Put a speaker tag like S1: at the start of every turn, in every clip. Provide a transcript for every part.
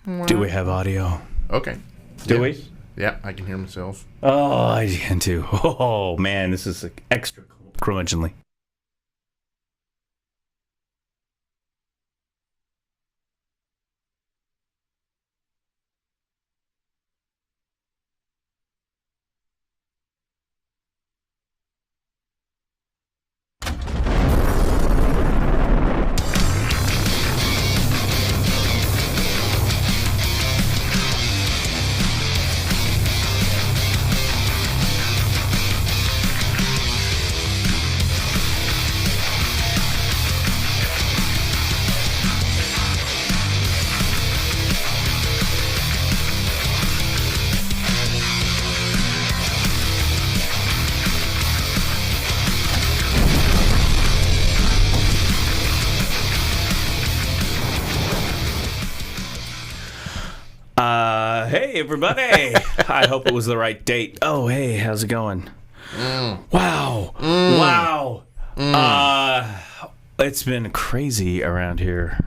S1: Do we have audio?
S2: Okay.
S1: Do we?
S2: Yeah, I can hear myself.
S1: Oh, I can too. Oh, man, this is extra curmudgeonly. Hey, everybody. I hope it was the right date. Oh, hey, how's it going? Wow. Wow. It's been crazy around here.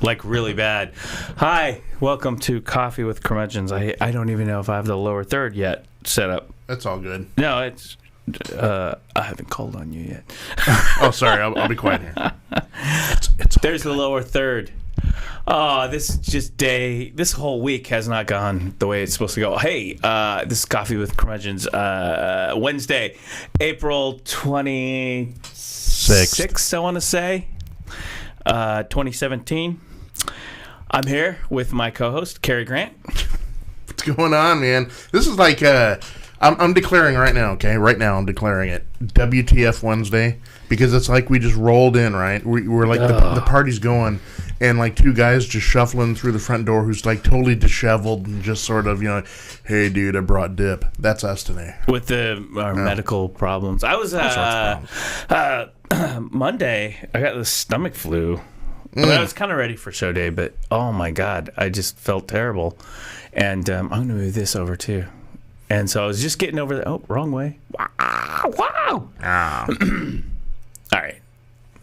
S1: Like, really bad. Hi, welcome to Coffee with Curmudgeons. I don't even know if I have the lower third yet set up.
S2: That's all good.
S1: No, it's... I haven't called on you yet.
S2: Oh, sorry. I'll be quiet here.
S1: There's the lower third. Oh, this whole week has not gone the way it's supposed to go. Hey, this is Coffee with Curmudgeons. Wednesday, April 26th, I want to say, 2017. I'm here with my co-host, Cary Grant.
S2: What's going on, man? This is like, I'm declaring right now, okay? Right now I'm declaring it. WTF Wednesday. Because it's like we just rolled in, right? We're like, the party's going. And like two guys just shuffling through the front door who's like totally disheveled and just sort of, hey, dude, I brought dip. That's us today.
S1: With our medical problems. I was, Monday, I got the stomach flu. I was kind of ready for show day, but oh my God, I just felt terrible. And I'm going to move this over too. And so I was just getting over oh, wrong way. Wow. All right.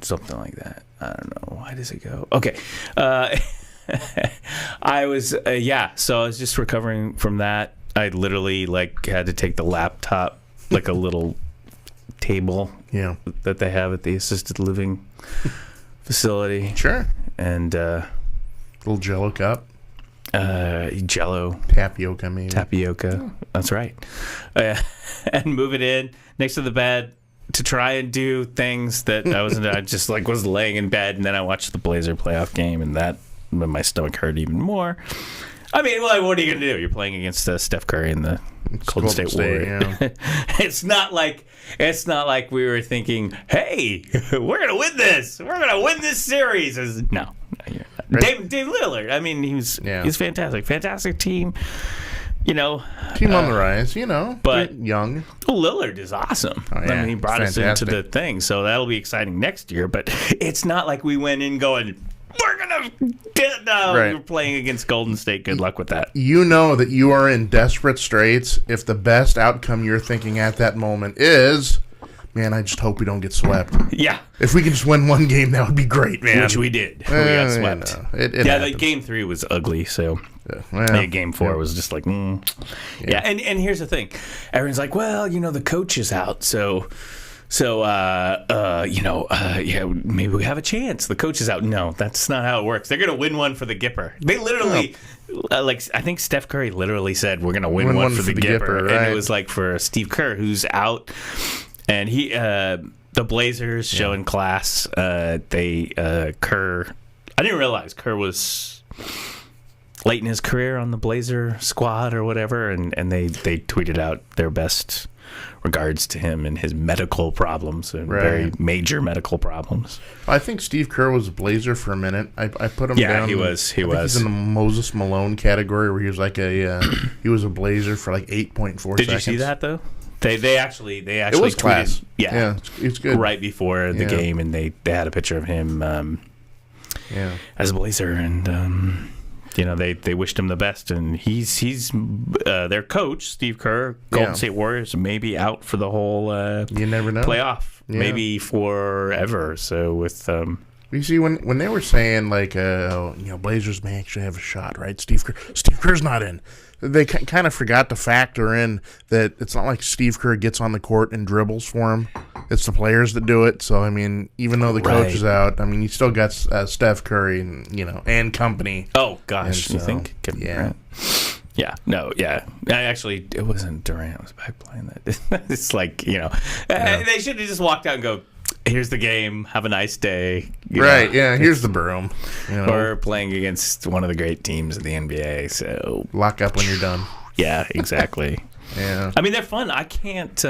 S1: Something like that. I don't know. Why does it go? Okay. I was, so I was just recovering from that. I literally, had to take the laptop, like a little table that they have at the assisted living facility.
S2: Sure.
S1: And,
S2: little Jell-O cup.
S1: Jell-O.
S2: Tapioca, maybe.
S1: Tapioca. Oh. That's right. And move it in next to the bed. To try and do things that I just was laying in bed, and then I watched the Blazer playoff game, and that made my stomach hurt even more. I mean, what are you gonna do? You're playing against Steph Curry in the Golden State Warriors. Yeah. It's not like we were thinking, hey, we're gonna win this. We're gonna win this series. No. Right. Dave Lillard. I mean, he's fantastic team. Team
S2: on the rise, but
S1: young. Lillard is awesome. Oh, yeah. I mean, he brought us into the thing, so that'll be exciting next year. But it's not like we went in going, we're gonna. No, right. We're playing against Golden State. Good luck with that.
S2: You know that you are in desperate straits if the best outcome you're thinking at that moment is, man, I just hope we don't get swept.
S1: Yeah.
S2: If we can just win one game, that would be great, man.
S1: Which we did. We got swept. The game 3 was ugly, so. Game 4 was just like, Yeah, and here's the thing. Everyone's like, well, the coach is out, so maybe we have a chance. The coach is out. No, that's not how it works. They're going to win one for the Gipper. They literally, I think Steph Curry literally said, we're going to win one for the Gipper. Right? And it was like for Steve Kerr, who's out, and he, the Blazers showing class, Kerr, I didn't realize Kerr was late in his career on the Blazer squad or whatever, and they tweeted out their best regards to him and his medical problems and very major medical problems.
S2: I think Steve Kerr was a Blazer for a minute. I put him down.
S1: Yeah, he was.
S2: He's in the Moses Malone category where he was like he was a Blazer for like 8.4 seconds.
S1: Did you see that though? They actually
S2: it was class.
S1: Tweeted, yeah,
S2: it's good.
S1: Right before the game, and they had a picture of him as a Blazer, and they wished him the best, and he's their coach, Steve Kerr, Golden State Warriors, maybe out for the whole
S2: you never know
S1: playoff, maybe forever. So with
S2: You see, when they were saying, like, Blazers may actually have a shot, right? Steve Kerr's not in. They kind of forgot to factor in that it's not like Steve Kerr gets on the court and dribbles for him. It's the players that do it. So, I mean, even though the coach is out, I mean, you still got Steph Curry and company.
S1: Oh, gosh. So, you think?
S2: Yeah.
S1: Yeah. No, yeah. Actually, it wasn't Durant. It was back playing that. It's like, they should have just walked out and go, here's the game. Have a nice day.
S2: Right, yeah. Here's the broom.
S1: We're playing against one of the great teams in the NBA, so...
S2: Lock up when you're done.
S1: Yeah, exactly.
S2: Yeah.
S1: I mean, they're fun. I can't...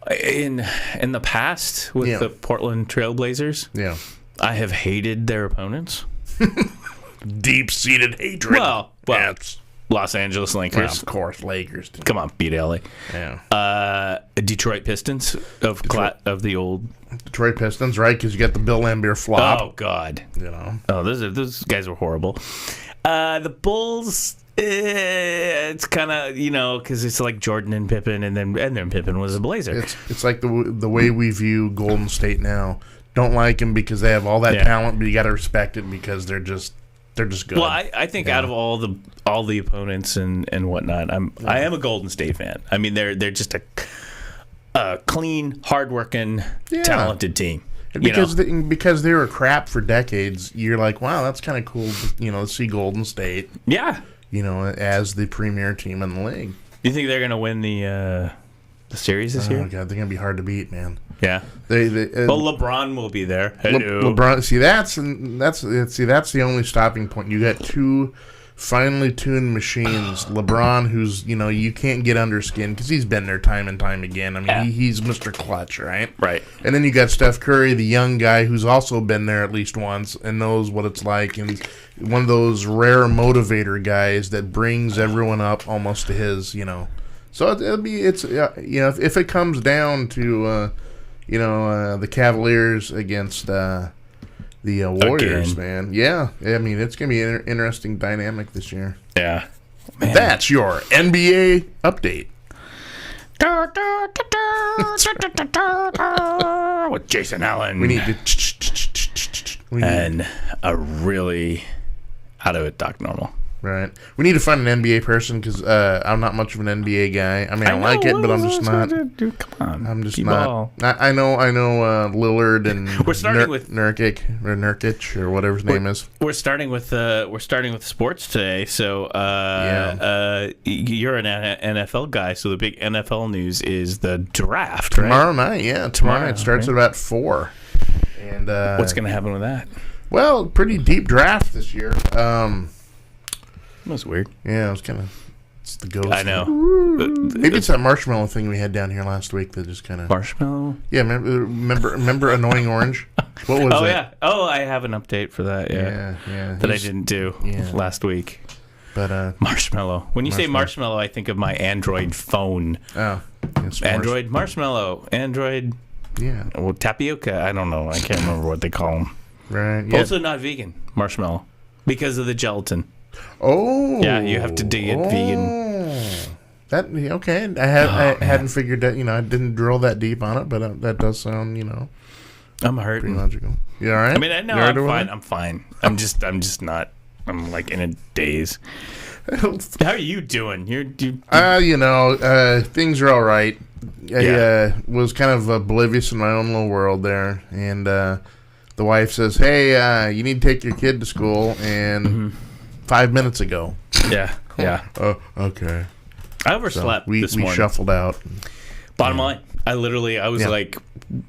S1: In the past, with the Portland Trailblazers, I have hated their opponents.
S2: Deep-seated hatred.
S1: Well, Los Angeles Lakers.
S2: Well, of course, Lakers.
S1: Come on, beat LA.
S2: Yeah.
S1: Detroit Pistons of the old
S2: Detroit Pistons, right? Because you got the Bill Laimbeer flop.
S1: Oh God. Oh, those guys were horrible. The Bulls. It's kind of because it's like Jordan and Pippen, and then Pippen was a Blazer.
S2: It's like the way we view Golden State now. Don't like them because they have all that talent, but you got to respect it because they're just good.
S1: Well, I think out of all the opponents and whatnot, I am a Golden State fan. I mean, they're just a clean, hardworking, talented team.
S2: Because they were crap for decades, you're like, wow, that's kind of cool. To see Golden State.
S1: Yeah.
S2: As the premier team in the league.
S1: Do you think they're going to win the series this year?
S2: Oh God, they're going to be hard to beat, man.
S1: Yeah. Well, LeBron will be there.
S2: LeBron. See, that's the only stopping point. You got two finely tuned machines. LeBron, who's you can't get under skin because he's been there time and time again. I mean, he's Mr. Clutch, right?
S1: Right.
S2: And then you got Steph Curry, the young guy who's also been there at least once and knows what it's like, and one of those rare motivator guys that brings everyone up almost to his. So if it comes down to the Cavaliers against the Warriors,
S1: again.
S2: man. Yeah, I mean, it's going to be an interesting dynamic this year.
S1: Yeah. Man.
S2: That's your NBA update.
S1: With Jason Allen.
S2: We need to...
S1: And a really out of it Doc Normal.
S2: Right. We need to find an NBA person because I'm not much of an NBA guy. I mean, I like it, but I'm just not.
S1: Dude, come on.
S2: I'm just not. I know Lillard and
S1: we're starting with
S2: Nurkic or whatever his name is.
S1: We're starting with sports today. So you're an NFL guy, so the big NFL news is the draft.
S2: Tomorrow night, yeah. Tomorrow night starts at about 4. And
S1: what's going to happen with that?
S2: Well, pretty deep draft this year.
S1: That was weird.
S2: Yeah, it was kind of... It's the ghost.
S1: I know.
S2: Maybe it's that marshmallow thing we had down here last week that just kind of...
S1: Marshmallow?
S2: Yeah, remember Annoying Orange? What was that?
S1: Oh, yeah. Oh, I have an update for that, yeah. That I didn't do last week.
S2: But
S1: Marshmallow. When you say marshmallow, I think of my Android phone.
S2: Oh.
S1: Android marshmallow. Android...
S2: Yeah.
S1: Well, tapioca. I don't know. I can't remember what they call them.
S2: Right. Yeah.
S1: Also not vegan, marshmallow. Because of the gelatin.
S2: Oh,
S1: yeah, you have to dig it vegan.
S2: That okay? I hadn't figured that. I didn't drill that deep on it, but that does sound.
S1: I'm hurting.
S2: Pretty logical. You all right?
S1: I mean, I know I'm fine. I'm fine. I'm just not. I'm like in a daze. How are you doing?
S2: Things are all right. I was kind of oblivious in my own little world there, and the wife says, "Hey, you need to take your kid to school," and 5 minutes ago.
S1: Yeah.
S2: Oh, okay.
S1: I overslept this morning.
S2: We shuffled out.
S1: Bottom line, I was like,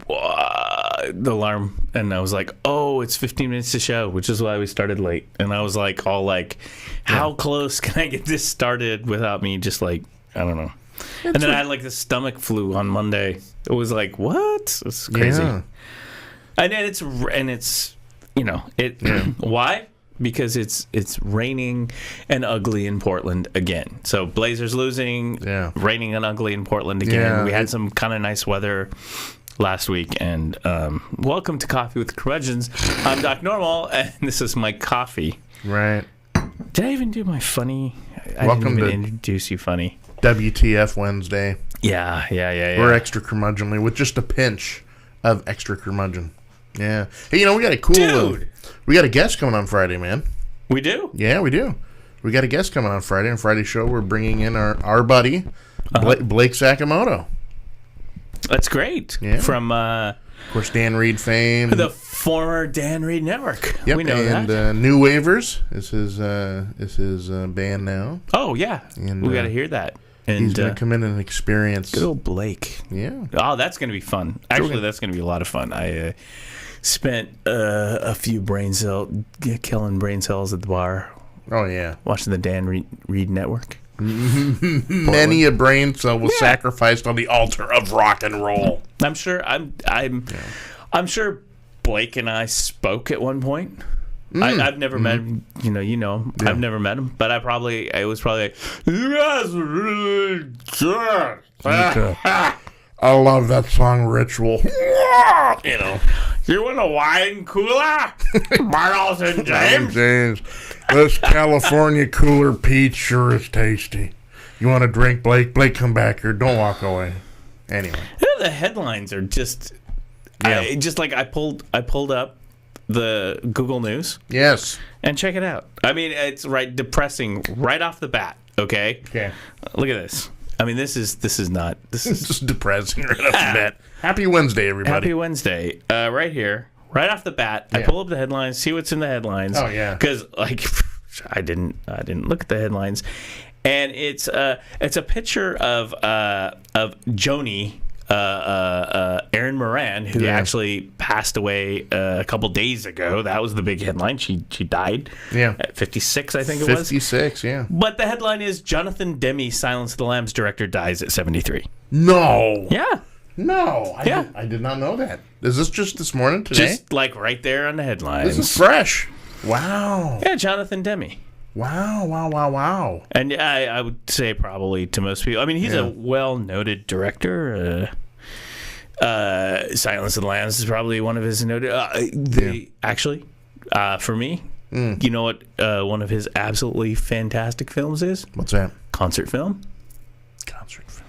S1: the alarm, and I was like, oh, it's 15 minutes to show, which is why we started late. And I was like, how close can I get this started without me just like, I don't know. And then I had like the stomach flu on Monday. It was like, what? It's crazy. Yeah. And it's why? Because it's raining and ugly in Portland again. So Blazers losing, raining and ugly in Portland again. Yeah, we had some kind of nice weather last week. And welcome to Coffee with Curmudgeons. I'm Doc Normal, and this is my coffee.
S2: Right.
S1: Did I even do my funny? I didn't even introduce you funny.
S2: WTF Wednesday.
S1: Yeah.
S2: We're extra curmudgeonly with just a pinch of extra curmudgeon. Yeah. Hey, we got a cool... we got a guest coming on Friday, man.
S1: We do?
S2: Yeah, we do. We got a guest coming on Friday. On Friday's show, we're bringing in our buddy, Blake Sakamoto.
S1: That's great.
S2: Yeah.
S1: From...
S2: of course, Dan Reed fame.
S1: The former Dan Reed Network.
S2: Yep,
S1: we know that.
S2: And New Waivers is his band now.
S1: Oh, yeah.
S2: And,
S1: we got to hear that. And
S2: he's going to come in and experience.
S1: Good old Blake.
S2: Yeah.
S1: Oh, that's going to be fun. Actually, that's going to be a lot of fun. I spent a few killing brain cells at the bar.
S2: Oh, yeah.
S1: Watching the Dan Reed Network.
S2: Many a brain cell was sacrificed on the altar of rock and roll.
S1: I'm sure. I'm sure Blake and I spoke at one point. I've never met him. You know him. Yeah. I've never met him, but I was probably like, you guys are really good.
S2: I love that song, Ritual.
S1: You want a wine cooler? Bartles and James?
S2: This California Cooler Peach sure is tasty. You want a drink, Blake? Blake, come back here. Don't walk away. Anyway.
S1: The headlines are just... I pulled up the Google News.
S2: Yes.
S1: And check it out. I mean, it's depressing right off the bat, okay?
S2: Okay.
S1: Look at this. I mean, this is
S2: just depressing right off the bat. Happy Wednesday, everybody.
S1: Happy Wednesday. Right here, right off the bat, I pull up the headlines, see what's in the headlines.
S2: Oh yeah.
S1: Because I didn't look at the headlines, and it's a picture of Joni. Erin Moran, who actually passed away a couple days ago. That was the big headline. She died at 56, I think it was.
S2: 56, yeah.
S1: But the headline is Jonathan Demme, Silence of the Lambs director, dies at 73.
S2: No.
S1: Yeah.
S2: No. I did not know that. Is this just this morning, today?
S1: Just right there on the headlines.
S2: This is fresh. Wow.
S1: Yeah, Jonathan Demme.
S2: Wow.
S1: And I would say probably to most people. I mean, he's a well-noted director. Silence of the Lambs is probably one of his noted. Actually, for me, you know what one of his absolutely fantastic films is?
S2: What's that?
S1: Concert film.
S2: Concert film.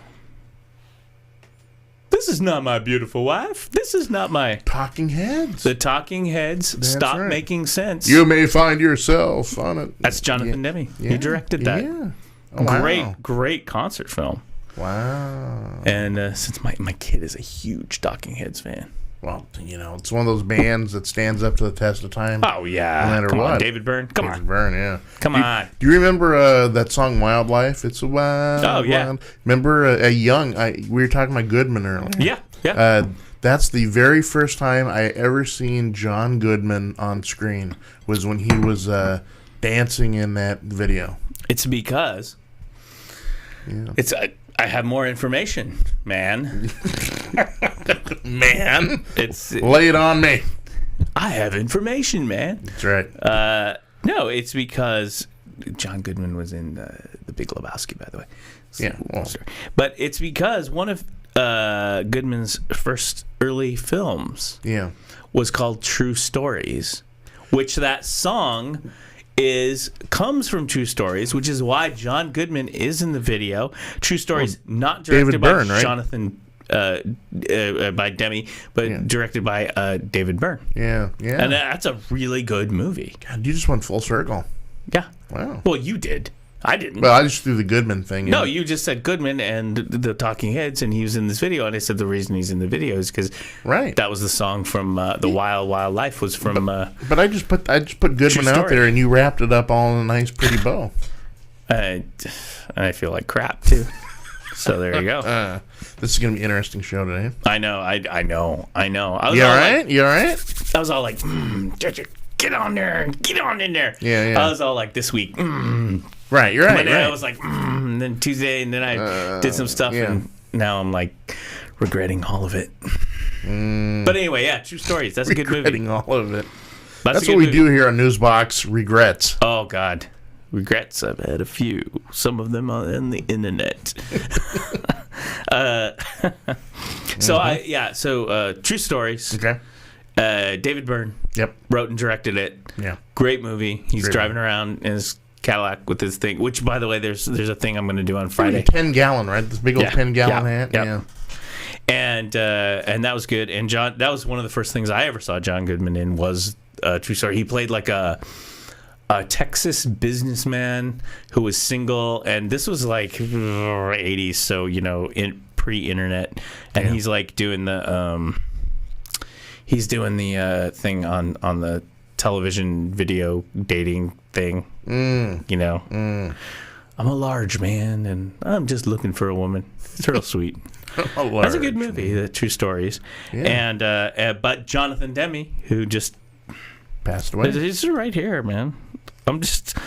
S1: This is not my beautiful wife. This is not my...
S2: Talking Heads.
S1: The Talking Heads. That's Stop making sense.
S2: You may find yourself on it.
S1: That's Jonathan Demme. Yeah. He directed that. Yeah. Oh, great concert film.
S2: Wow.
S1: And since my kid is a huge Talking Heads fan.
S2: Well, it's one of those bands that stands up to the test of time.
S1: Oh, yeah.
S2: No matter
S1: Come
S2: what.
S1: on, David Byrne. David
S2: Byrne, yeah.
S1: Come on.
S2: Do you remember that song Wildlife? It's a wild.
S1: Oh, yeah.
S2: Wild. Remember we were talking about Goodman earlier.
S1: Yeah.
S2: That's the very first time I ever seen John Goodman on screen was when he was dancing in that video.
S1: It's because it's I have more information, man.
S2: Man,
S1: it's
S2: lay it on me.
S1: I have information, man.
S2: That's right.
S1: No, it's because John Goodman was in The Big Lebowski, by the way. But it's because one of Goodman's first early films was called True Stories, which that song comes from True Stories, which is why John Goodman is in the video. True Stories, not directed by
S2: Byrne, right?
S1: Jonathan by Demme, but directed by David Byrne.
S2: Yeah.
S1: And that's a really good movie.
S2: God, you just went full circle.
S1: Yeah.
S2: Wow.
S1: Well, you did. I didn't.
S2: Well, I just threw the Goodman thing.
S1: No, you just said Goodman and the Talking Heads, and he was in this video. And I said the reason he's in the video is because that was the song from The Wild Wild Life was from.
S2: But I just put Goodman out there, and you wrapped it up all in a nice, pretty bow.
S1: I feel like crap too. So there you go.
S2: This is gonna be an interesting show today.
S1: I know. I know.
S2: You all right? You all right?
S1: I was all like, get on there, get on in there.
S2: Yeah.
S1: I was all like this week.
S2: Right, you're right.
S1: I was like, and then Tuesday, and then I did some stuff, and now I'm like regretting all of it. But anyway, True Stories. That's a good movie.
S2: Regretting all of it.
S1: That's
S2: what we do here on NuzBox. Regrets.
S1: Oh God, regrets. I've had a few. Some of them on the internet. So True Stories.
S2: Okay.
S1: David Byrne.
S2: Yep.
S1: Wrote and directed it.
S2: Yeah.
S1: Great movie. He's driving around in his Cadillac with his thing, which, by the way, there's a thing I'm going to do on Friday.
S2: 10-gallon, right? This big old 10-gallon hat.
S1: Yeah. And that was good. And that was one of the first things I ever saw John Goodman in, was a true story. He played like a Texas businessman who was single, and this was like 80s, so in pre-internet, and he's like doing the thing on the television video dating thing. I'm a large man and I'm just looking for a woman. It's real sweet. That's a good movie, the True Stories. And but Jonathan Demme, who just
S2: passed away.
S1: He's right here, man. I'm just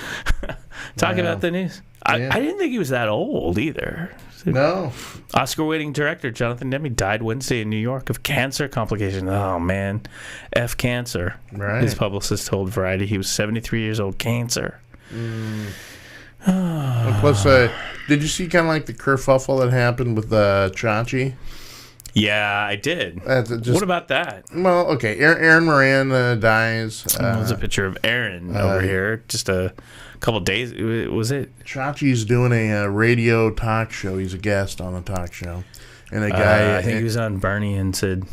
S1: talking about the news. I didn't think he was that old either.
S2: No.
S1: Oscar-winning director Jonathan Demme died Wednesday in New York of cancer complications. Oh, man. F cancer.
S2: Right.
S1: His publicist told Variety he was 73 years old. Cancer.
S2: Plus, did you see kind of like the kerfuffle that happened with Chachi?
S1: Yeah, I did. What about that?
S2: Well, okay. Aaron Moran dies.
S1: There's a picture of Aaron over here. Just a couple days. Was it?
S2: Chachi's doing a radio talk show. He's a guest on a talk show. And a guy...
S1: I think he was on Bernie and said...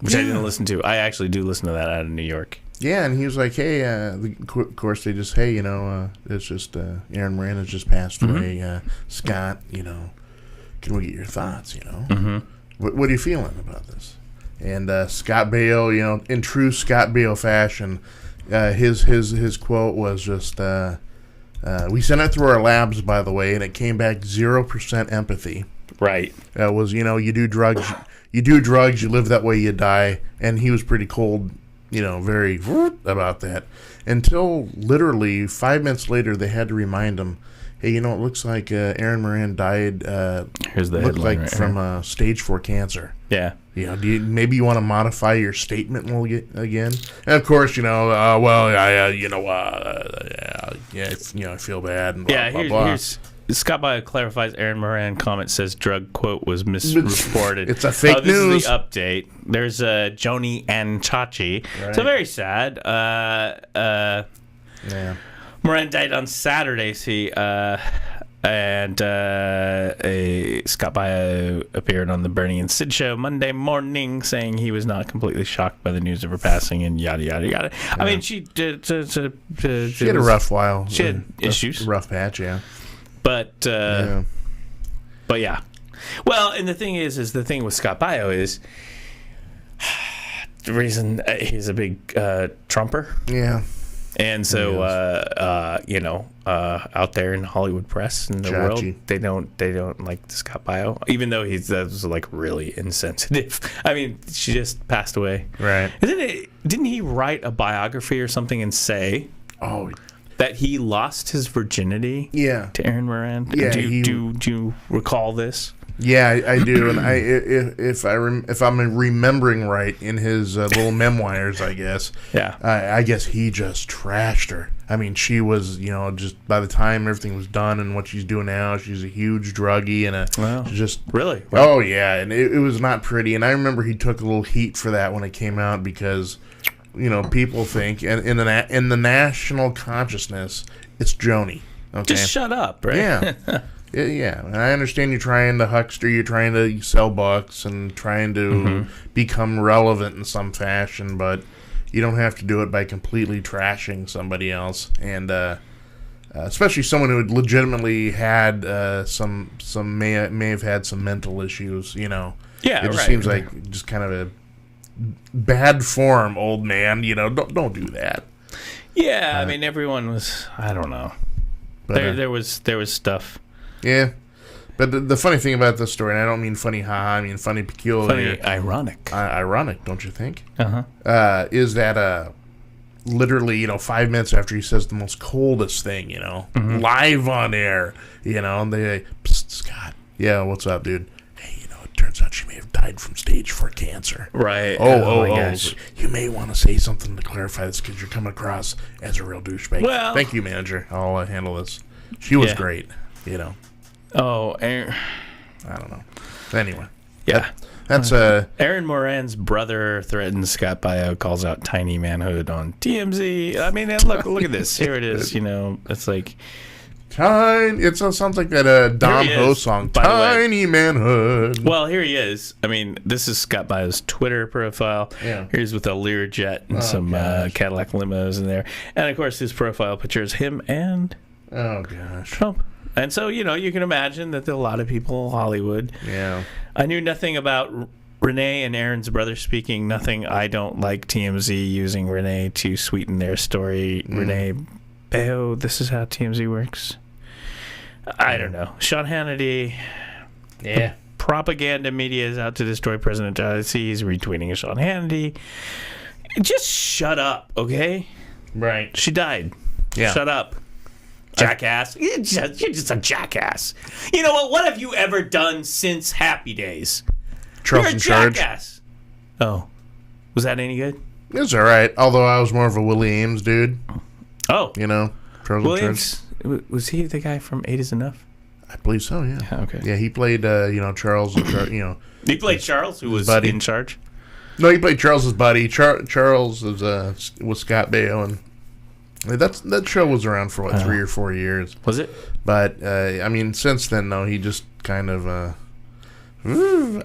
S1: Which I didn't listen to. I actually do listen to that out of New York.
S2: Yeah, and he was like, hey, of course they just, hey, it's just Aaron Moran has just passed away. Scott, can we get your thoughts, What are you feeling about this? And Scott Baio, in true Scott Baio fashion, his quote was just, we sent it through our labs, by the way, and it came back 0% empathy.
S1: Right.
S2: It was, you do drugs, you live that way, you die. And he was pretty cold, very about that. Until literally 5 minutes later, they had to remind him, hey, it looks like Aaron Moran died.
S1: Here's the headline right
S2: from stage 4 cancer.
S1: Yeah.
S2: Maybe you want to modify your statement again? And of course, I feel bad. And blah, blah, blah.
S1: Here's Scott Baio clarifies Aaron Moran comment says drug quote was misreported.
S2: It's a fake news.
S1: This is the update. There's Joni and Chachi.
S2: Right.
S1: So very sad.
S2: Yeah.
S1: Moran died on Saturday. And Scott Baio appeared on the Bernie and Sid show Monday morning, saying he was not completely shocked by the news of her passing and yada yada yada. Yeah. I mean, she did. She
S2: had a rough while.
S1: She had issues.
S2: Rough patch, yeah.
S1: But yeah. Well, and the thing is the thing with Scott Baio is the reason he's a big Trumper.
S2: Yeah.
S1: And so, out there in Hollywood press and the world, they don't like Scott Baio, even though that was like really insensitive. I mean, she just passed away.
S2: Right.
S1: Didn't he write a biography or something and say that he lost his virginity to Aaron Moran?
S2: Yeah.
S1: Do you recall this?
S2: Yeah, I do, and if I'm remembering right in his little memoirs, I guess.
S1: Yeah.
S2: I guess he just trashed her. I mean, she was, just by the time everything was done and what she's doing now, she's a huge druggie and just
S1: really.
S2: Wow. Oh yeah, and it was not pretty. And I remember he took a little heat for that when it came out because, people think and in the national consciousness, it's Joni. Okay?
S1: Just shut up, right?
S2: Yeah. Yeah, and I understand you're trying to huckster, you're trying to sell books and trying to become relevant in some fashion, but you don't have to do it by completely trashing somebody else. And especially someone who had legitimately had may have had some mental issues, Yeah, it just seems like just kind of a bad form, old man. Don't do that.
S1: Yeah, I mean, everyone was. I don't know. But, there was stuff.
S2: Yeah, but the funny thing about this story, and I don't mean funny, I mean funny, peculiar.
S1: Funny, ironic.
S2: Ironic, don't you think?
S1: Uh-huh.
S2: Is that literally, 5 minutes after he says the most coldest thing, live on air, and they, Psst, Scott, yeah, what's up, dude? Hey, it turns out she may have died from stage 4 cancer.
S1: Right.
S2: Oh, gosh. You may want to say something to clarify this because you're coming across as a real douchebag.
S1: Well,
S2: thank you, manager. I'll handle this. She was great,
S1: Oh, Aaron.
S2: I don't know. Anyway.
S1: Yeah.
S2: That's
S1: Aaron Moran's brother threatens Scott Baio, calls out tiny manhood on TMZ. I mean, look at this. Here it is. It's like
S2: It sounds like that Dom Ho song, Tiny Manhood.
S1: Well, here he is. I mean, this is Scott Baio's Twitter profile.
S2: Yeah.
S1: Here's with a Learjet and some Cadillac limos in there. And, of course, his profile picture is him and Trump. And so, you can imagine that there are a lot of people in Hollywood.
S2: Yeah.
S1: I knew nothing about Renee and Aaron's brother speaking. Nothing. I don't like TMZ using Renee to sweeten their story. Renee Baio, this is how TMZ works. I don't know. Sean Hannity.
S2: Yeah.
S1: Propaganda media is out to destroy President He's retweeting Sean Hannity. Just shut up, okay?
S2: Right.
S1: She died.
S2: Yeah.
S1: Shut up. Jackass. You're just a jackass. You know what? What have you ever done since Happy Days?
S2: Charles in Charge.
S1: Jackass. Oh. Was that any good?
S2: It was all right. Although I was more of a Willie Ames dude.
S1: Oh.
S2: Charles
S1: Williams. Was he the guy from 8 is Enough?
S2: I believe so, yeah.
S1: Okay.
S2: Yeah, he played, Charles.
S1: He played Charles, who was
S2: buddy.
S1: in charge?
S2: No, he played Charles's buddy. Charles was Scott Baio, and that show was around for, 3 or 4 years.
S1: Was it?
S2: But, since then, no, he just kind of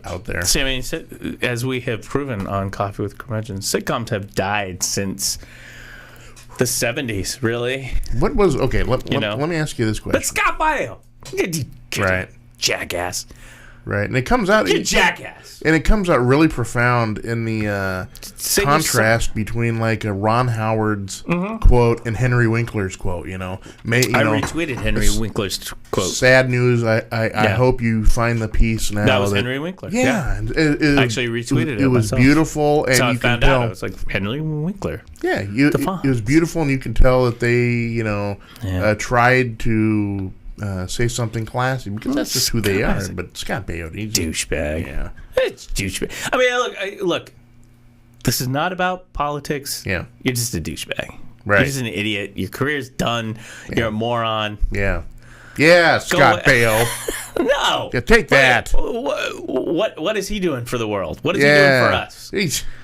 S2: out there.
S1: See, as we have proven on Coffee with Curmudgeons, sitcoms have died since the 70s, really.
S2: What was... Okay, let me ask you this question.
S1: But Scott Baio.
S2: Right.
S1: Jackass.
S2: Right, and it comes out...
S1: You're jackass.
S2: And it comes out really profound in the contrast between, like, a Ron Howard's quote and Henry Winkler's quote, I
S1: retweeted Henry Winkler's quote.
S2: Sad news, I hope you find the peace now.
S1: That was Henry Winkler.
S2: Yeah.
S1: I actually retweeted it.
S2: It was beautiful, and
S1: so
S2: you
S1: I found
S2: can tell.
S1: out. It was like Henry Winkler.
S2: Yeah, it was beautiful, and you can tell that they, tried to... say something classy, because that's just who they are. But Scott Baio, he's
S1: douchebag.
S2: Yeah,
S1: it's douchebag. I mean, look. This is not about politics.
S2: Yeah,
S1: you're just a douchebag.
S2: Right,
S1: you're just an idiot. Your career's done. Yeah. You're a moron.
S2: Yeah, Scott Baio.
S1: No,
S2: yeah, take that.
S1: What is he doing for the world? What is he doing for us?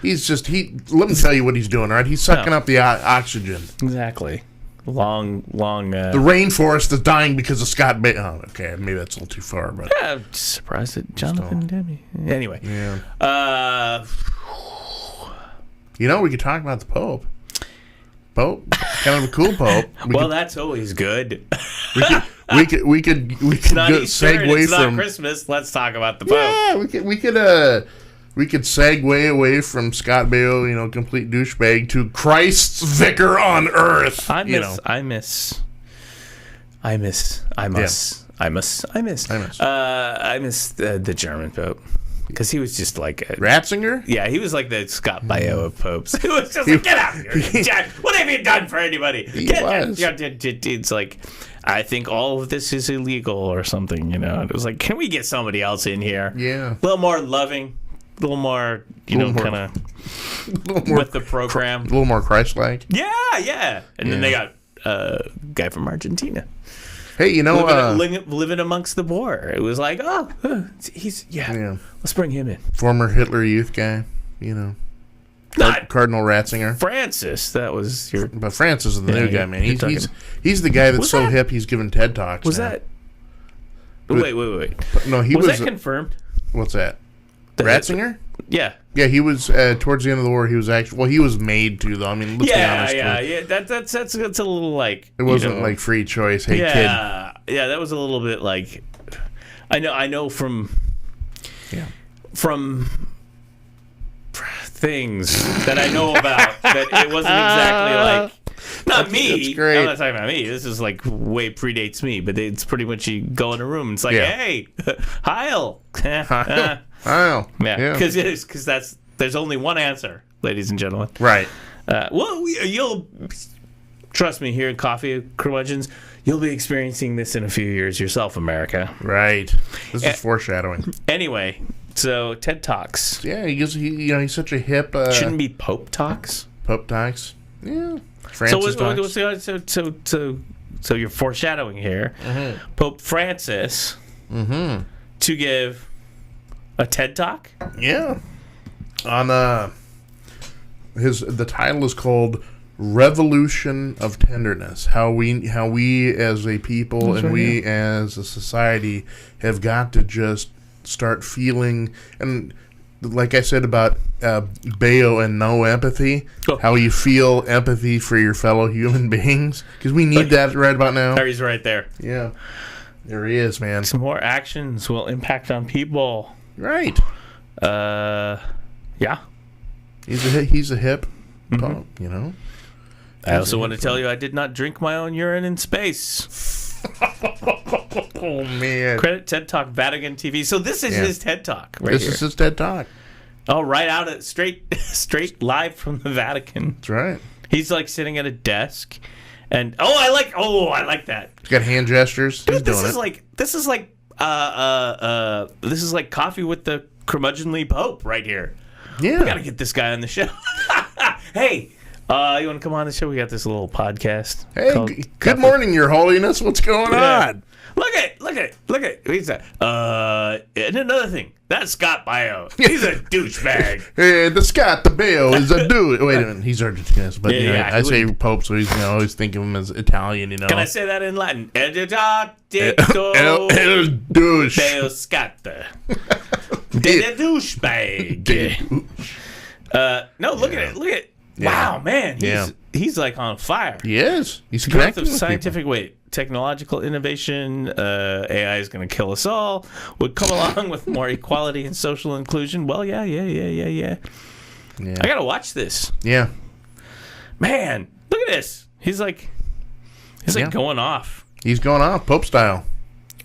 S2: He's just Let me tell you what he's doing. All right, he's sucking up the oxygen.
S1: Exactly. Long.
S2: The rainforest is dying because of Scott Baio. Oh, okay, maybe that's a little too far, but
S1: I'm surprised at Jonathan Demme. Anyway,
S2: yeah. We could talk about the Pope. Kind of a cool Pope.
S1: That's always good.
S2: We could segue
S1: it's
S2: from
S1: not Christmas. Let's talk about the Pope.
S2: Yeah, we could segue away from Scott Baio, complete douchebag, to Christ's vicar on earth.
S1: I miss the German Pope, because he was just like
S2: Ratzinger.
S1: Yeah, he was like the Scott Baio of popes. He was just like, get out of here, Jack. What have you done for anybody? It's like, I think all of this is illegal or something. It was like, can we get somebody else in here?
S2: Yeah,
S1: a little more loving. A little more, kind of with the program.
S2: A little more Christ-like.
S1: Yeah. And then they got a guy from Argentina.
S2: Hey,
S1: living amongst the poor. It was like, he's let's bring him in.
S2: Former Hitler Youth guy, Cardinal Ratzinger.
S1: Francis, that was your.
S2: But Francis is the new guy, man. He's the guy that's hip. He's giving TED Talks.
S1: Was
S2: now.
S1: that? Wait.
S2: No, he
S1: was that confirmed?
S2: What's that? Ratzinger?
S1: Yeah.
S2: Yeah, he was towards the end of the war. He was he was made to, though. I mean, let's be honest.
S1: Yeah. That's a little like
S2: it wasn't like free choice. Hey, kid.
S1: Yeah, that was a little bit like I know from things that I know about that it wasn't exactly like. Not me.
S2: That's great.
S1: I'm not talking about me. This is like way predates me, but it's pretty much you go in a room. It's like, hey, Heil.
S2: Heil.
S1: Yeah, because there's only one answer, ladies and gentlemen.
S2: Right.
S1: You'll trust me here in Coffee Curmudgeons. You'll be experiencing this in a few years yourself, America.
S2: Right. This is foreshadowing.
S1: Anyway, so TED Talks.
S2: Yeah, he's such a hip.
S1: Shouldn't be Pope Talks.
S2: Pope Talks. Yeah. Francis Talks.
S1: So you're foreshadowing here.
S2: Mm-hmm.
S1: Pope Francis to give a TED Talk.
S2: Yeah. On the title is called revolution of tenderness. How we as a people and we as a society have got to just start feeling, and like I said about Bayo and no empathy, how you feel empathy for your fellow human beings, because we need that right about now.
S1: There he's right there.
S2: Yeah, there he is, man.
S1: Some more actions will impact on people.
S2: Right.
S1: Yeah.
S2: He's a hip pop, you know.
S1: I also want to tell you I did not drink my own urine in space.
S2: Oh, man.
S1: Credit TED Talk Vatican TV. So this is his TED Talk right
S2: This
S1: here.
S2: is his TED Talk.
S1: Oh, right out at straight live from the Vatican.
S2: That's right.
S1: He's like sitting at a desk, and I like that.
S2: He's got hand gestures.
S1: Dude,
S2: He's doing
S1: this is like coffee with the curmudgeonly Pope right here.
S2: Yeah.
S1: We gotta get this guy on the show. Hey, you want to come on the show? We got this little podcast.
S2: Hey, good morning, Your Holiness. What's going on?
S1: Look at. He's and another thing. That's Scott Baio. He's a douchebag.
S2: Hey, the Bayo is a dude. Wait a minute, he's Argentinian, but I say Pope, so he's always think of him as Italian. You know.
S1: Can I say that in Latin? El
S2: douche.
S1: Baio Scatta. The douchebag. No, look at it. Wow, man. He's like on fire.
S2: He is. He's
S1: growth
S2: connecting
S1: of
S2: with
S1: scientific weight. Technological innovation, AI is going to kill us all, would come along with more equality and social inclusion. Well, yeah. I got to watch this.
S2: Yeah.
S1: Man, look at this. He's like going off.
S2: He's going off, Pope style.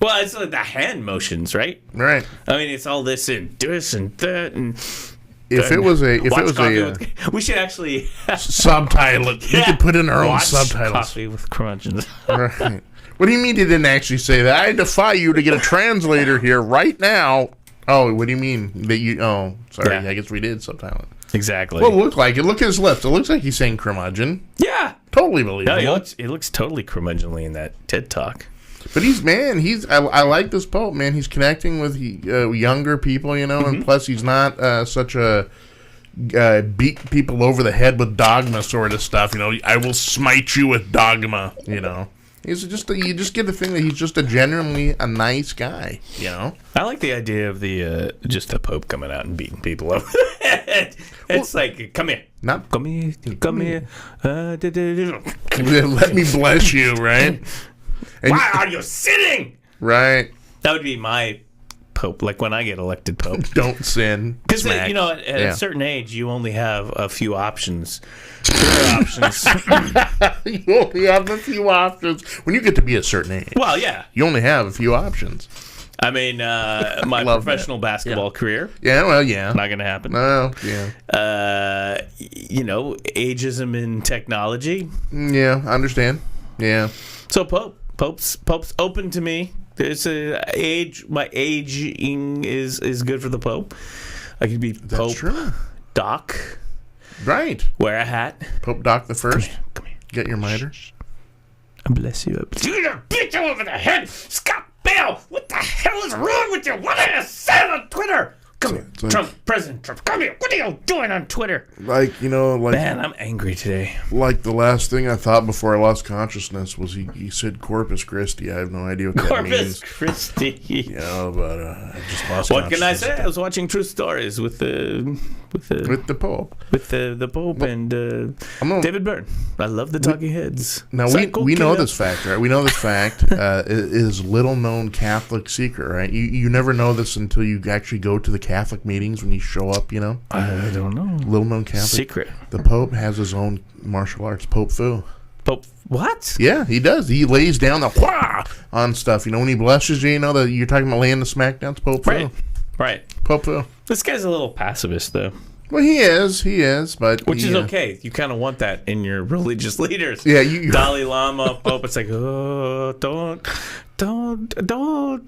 S1: Well, it's like the hand motions, right?
S2: Right.
S1: I mean, it's all this and this and that and...
S2: we
S1: should actually
S2: subtitle it. We could put in our own subtitles.
S1: Coffee with curmudgeons.
S2: Right. What do you mean he didn't actually say that? I defy you to get a translator here right now. Oh, what do you mean that you? Oh, sorry. Yeah. I guess we did subtitle it.
S1: Exactly.
S2: Well, it looked like it. Look at his lips. It looks like he's saying curmudgeon.
S1: Yeah.
S2: Totally believable.
S1: No, he looks totally curmudgeonly in that TED Talk.
S2: But I like this Pope, man. He's connecting with younger people, you know, and plus he's not such a beat people over the head with dogma sort of stuff, you know. I will smite you with dogma, you know. He's just you just get the thing that he's just genuinely a nice guy, you know.
S1: I like the idea of the just the Pope coming out and beating people over the head. It's like, come here. Come here.
S2: Let me bless you, right?
S1: Why are you sitting?
S2: Right.
S1: That would be my Pope, like when I get elected Pope.
S2: Don't sin.
S1: Because, you know, at a certain age, you only have a few options. You
S2: only have a few options. When you get to be a certain age.
S1: Well, yeah.
S2: You only have a few options.
S1: I mean, my professional basketball career.
S2: Yeah, well, yeah.
S1: Not going to happen.
S2: No, yeah.
S1: You know, ageism in technology.
S2: Yeah, I understand. Yeah.
S1: So Pope's open to me. There's my aging is good for the Pope. I could be Pope Doc.
S2: Right.
S1: Wear a hat.
S2: Pope Doc the First.
S1: Come here.
S2: Get your mitre.
S1: Bless you. You're a bitch over the head. Scott Bell, what the hell is wrong with you? What did I say on Twitter? Come here, President Trump. Come here. What are you doing on Twitter?
S2: Man,
S1: I'm angry today.
S2: Like the last thing I thought before I lost consciousness was he said Corpus Christi. I have no idea what that means.
S1: Corpus Christi.
S2: Yeah, but I just lost.
S1: What can I say? I was watching True Stories with the
S2: Pope,
S1: the Pope and David Byrne. I love the Talking Heads.
S2: Now we know this fact, right? We know this fact is little known Catholic secret, right? You never know this until you actually go to the Catholic meetings when you show up, you know?
S1: I don't know.
S2: Little known Catholic
S1: secret.
S2: The Pope has his own martial arts, Pope Fu.
S1: Pope what?
S2: Yeah, he does. He lays down the whah on stuff. You know, when he blesses you, you know that you're talking about laying the smackdowns, Pope Fu.
S1: Right.
S2: Pope Fu.
S1: This guy's a little pacifist, though.
S2: Well, he is, but
S1: which is okay. You kind of want that in your religious leaders.
S2: Yeah,
S1: Dalai Lama, Pope. It's like, oh, don't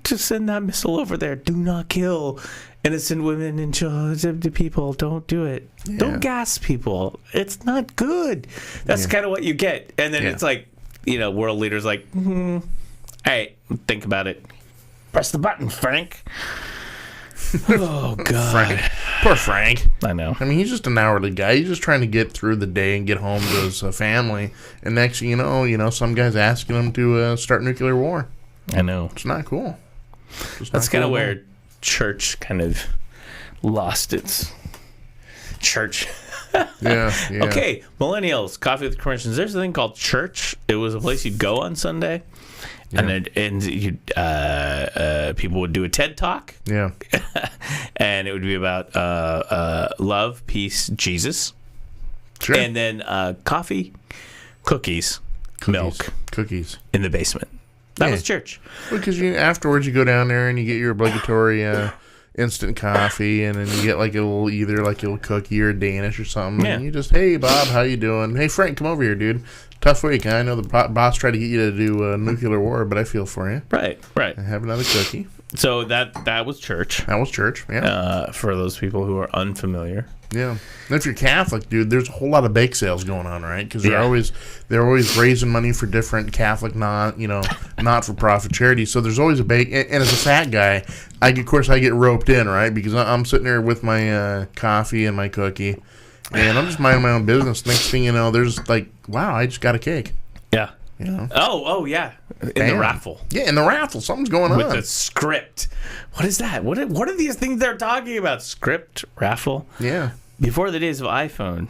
S1: just send that missile over there. Do not kill innocent women and children, people. Don't do it. Yeah. Don't gas people. It's not good. That's kind of what you get. And then it's like, you know, world leaders like, hey, think about it. Press the button, Frank. Oh God,
S2: Poor Frank.
S1: I know.
S2: I mean, he's just an hourly guy. He's just trying to get through the day and get home to his family. And next thing you know, some guy's asking him to start nuclear war.
S1: I know.
S2: It's not cool.
S1: That's kind of where church kind of lost its church.
S2: Yeah.
S1: Okay, millennials, coffee with Christians. There's a thing called church. It was a place you'd go on Sunday, and people would do a TED talk.
S2: Yeah.
S1: And it would be about love, peace, Jesus.
S2: Sure.
S1: And then coffee, cookies, milk,
S2: cookies
S1: in the basement. That was church.
S2: Because afterwards you go down there and you get your obligatory instant coffee, and then you get either a little cookie or a Danish or something. Yeah. And you just, hey Bob, how you doing? Hey Frank, come over here, dude. Tough week. I know the boss tried to get you to do nuclear war, but I feel for you.
S1: Right.
S2: And have another cookie.
S1: So that was church.
S2: That was church. Yeah.
S1: For those people who are unfamiliar.
S2: Yeah. And if you're Catholic, dude, there's a whole lot of bake sales going on, right? Because they're always raising money for different Catholic not-for-profit charities. So there's always a bake. And as a fat guy, I get roped in, right? Because I'm sitting there with my coffee and my cookie, and I'm just minding my own business. Next thing you know, there's wow, I just got a cake.
S1: Yeah.
S2: You know?
S1: Oh yeah. In the raffle.
S2: Yeah, in the raffle. Something's going on.
S1: With the script. What is that? What are these things they're talking about? Script? Raffle?
S2: Yeah.
S1: Before the days of iPhone.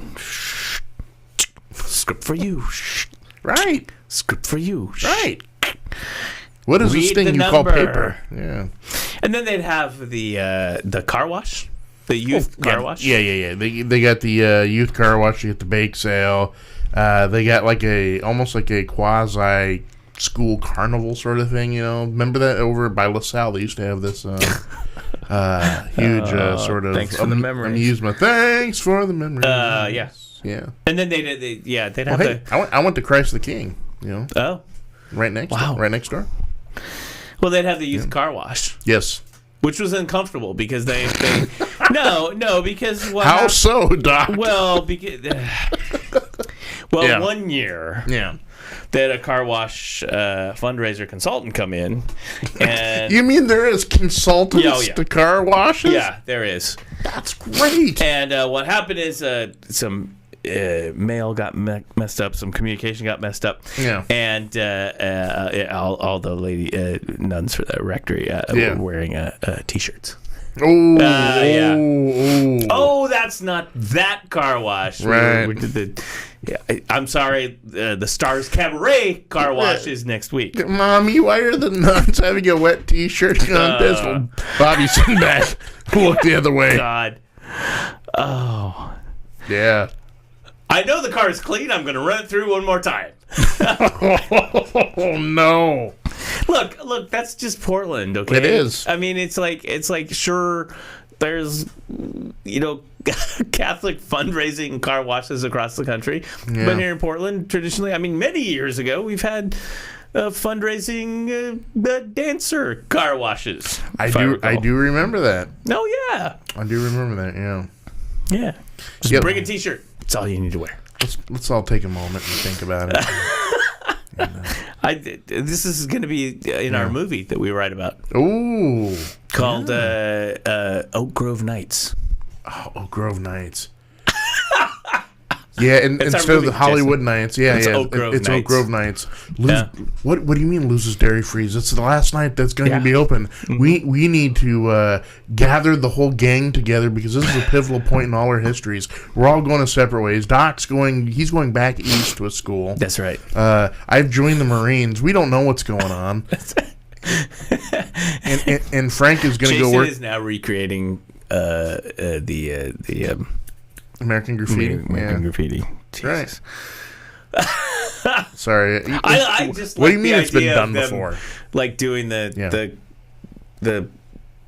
S1: Script for you.
S2: Right.
S1: Script for you.
S2: Right. What is this thing you call paper? Yeah.
S1: And then they'd have the car wash. The youth car wash.
S2: Yeah. They got the youth car wash. You get the bake sale. They got almost like a quasi school carnival sort of thing, Remember that over by LaSalle? They used to have this huge sort of
S1: thanks for the memories.
S2: amusement. Thanks for the memories.
S1: Yeah. And then they'd have
S2: I went to Christ the King.
S1: Oh.
S2: Right next door.
S1: Well, they'd have the youth car wash.
S2: Yes.
S1: Which was uncomfortable because they because what
S2: How so, Doc?
S1: Well, because
S2: yeah.
S1: 1 year, they had a car wash fundraiser consultant come in, and
S2: you mean there is consultants to car washes?
S1: Yeah, there is.
S2: That's great.
S1: And what happened is some mail got messed up, some communication got messed up, and all the lady nuns for the rectory were wearing T-shirts. Oh, that's not that car wash.
S2: Right.
S1: I'm sorry. The Stars Cabaret car wash is next week.
S2: Mommy, why are the nuns having a wet T-shirt contest? Bobby, sitting back. Look the other way.
S1: God. Oh.
S2: Yeah.
S1: I know the car is clean. I'm going to run it through one more time.
S2: Oh no.
S1: Look, that's just Portland, okay?
S2: It is.
S1: I mean, it's like sure there's Catholic fundraising car washes across the country.
S2: Yeah.
S1: But here in Portland, traditionally, I mean, many years ago, we've had fundraising dancer car washes.
S2: I do remember that.
S1: Oh yeah.
S2: I do remember that. Yeah.
S1: Yeah. Just bring a T-shirt. That's all you need to wear.
S2: Let's all take a moment and think about it.
S1: This is going to be in our movie that we write about.
S2: Ooh.
S1: Called Oak Grove Nights.
S2: Oh, Oak Grove Nights. Yeah, and instead of the Hollywood Nights, it's Oak Grove Nights. What do you mean loses dairy freeze? It's the last night that's going to be open. Mm-hmm. We need to gather the whole gang together because this is a pivotal point in all our histories. We're all going in separate ways. Doc's he's going back east to a school.
S1: That's right.
S2: I've joined the Marines. We don't know what's going on. and Frank is going to go work.
S1: Jason is now recreating the
S2: American Graffiti.
S1: American Graffiti.
S2: Jesus. Right. Sorry.
S1: I just
S2: what do you mean it's been done before?
S1: Like doing the